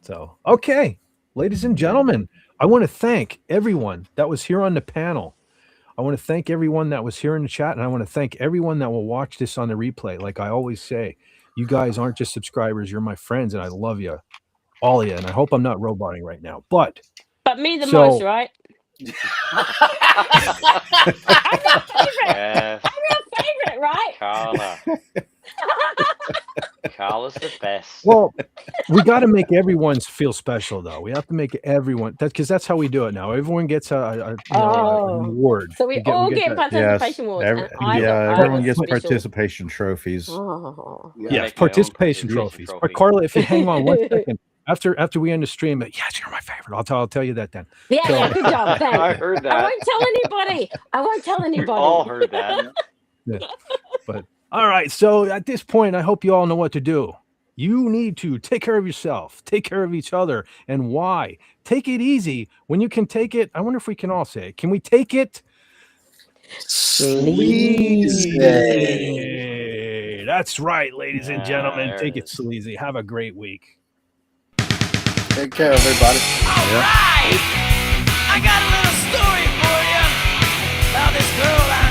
So, okay, ladies and gentlemen, I want to thank everyone that was here on the panel. I want to thank everyone that was here in the chat, and I want to thank everyone that will watch this on the replay. Like I always say, you guys aren't just subscribers, you're my friends, and I love you, all of you. And I hope I'm not roboting right now. But me the most, right? I'm your favorite. I'm your favorite, right? Carla. Carla's the best. Well, we got to make everyone feel special, though. We have to make everyone because that's how we do it now. Everyone gets an award. So we all get that. participation awards. Everyone gets participation trophies. Oh. Yeah, participation trophies. Or Carla, if you hang on 1 second after we end the stream, yes, you're my favorite. I'll tell you that then. Yeah, good job. Thanks. I heard that. I won't tell anybody. We all heard that. Yeah. But all right, so at this point, I hope you all know what to do. You need to take care of yourself, take care of each other, and why? Take it easy when you can take it. I wonder if we can all say it. Can we take it? Sleazy. That's right, ladies and gentlemen. there Take it it is. sleazy. Have a great week. Take care, everybody. All right. I got a little story for you about this girl I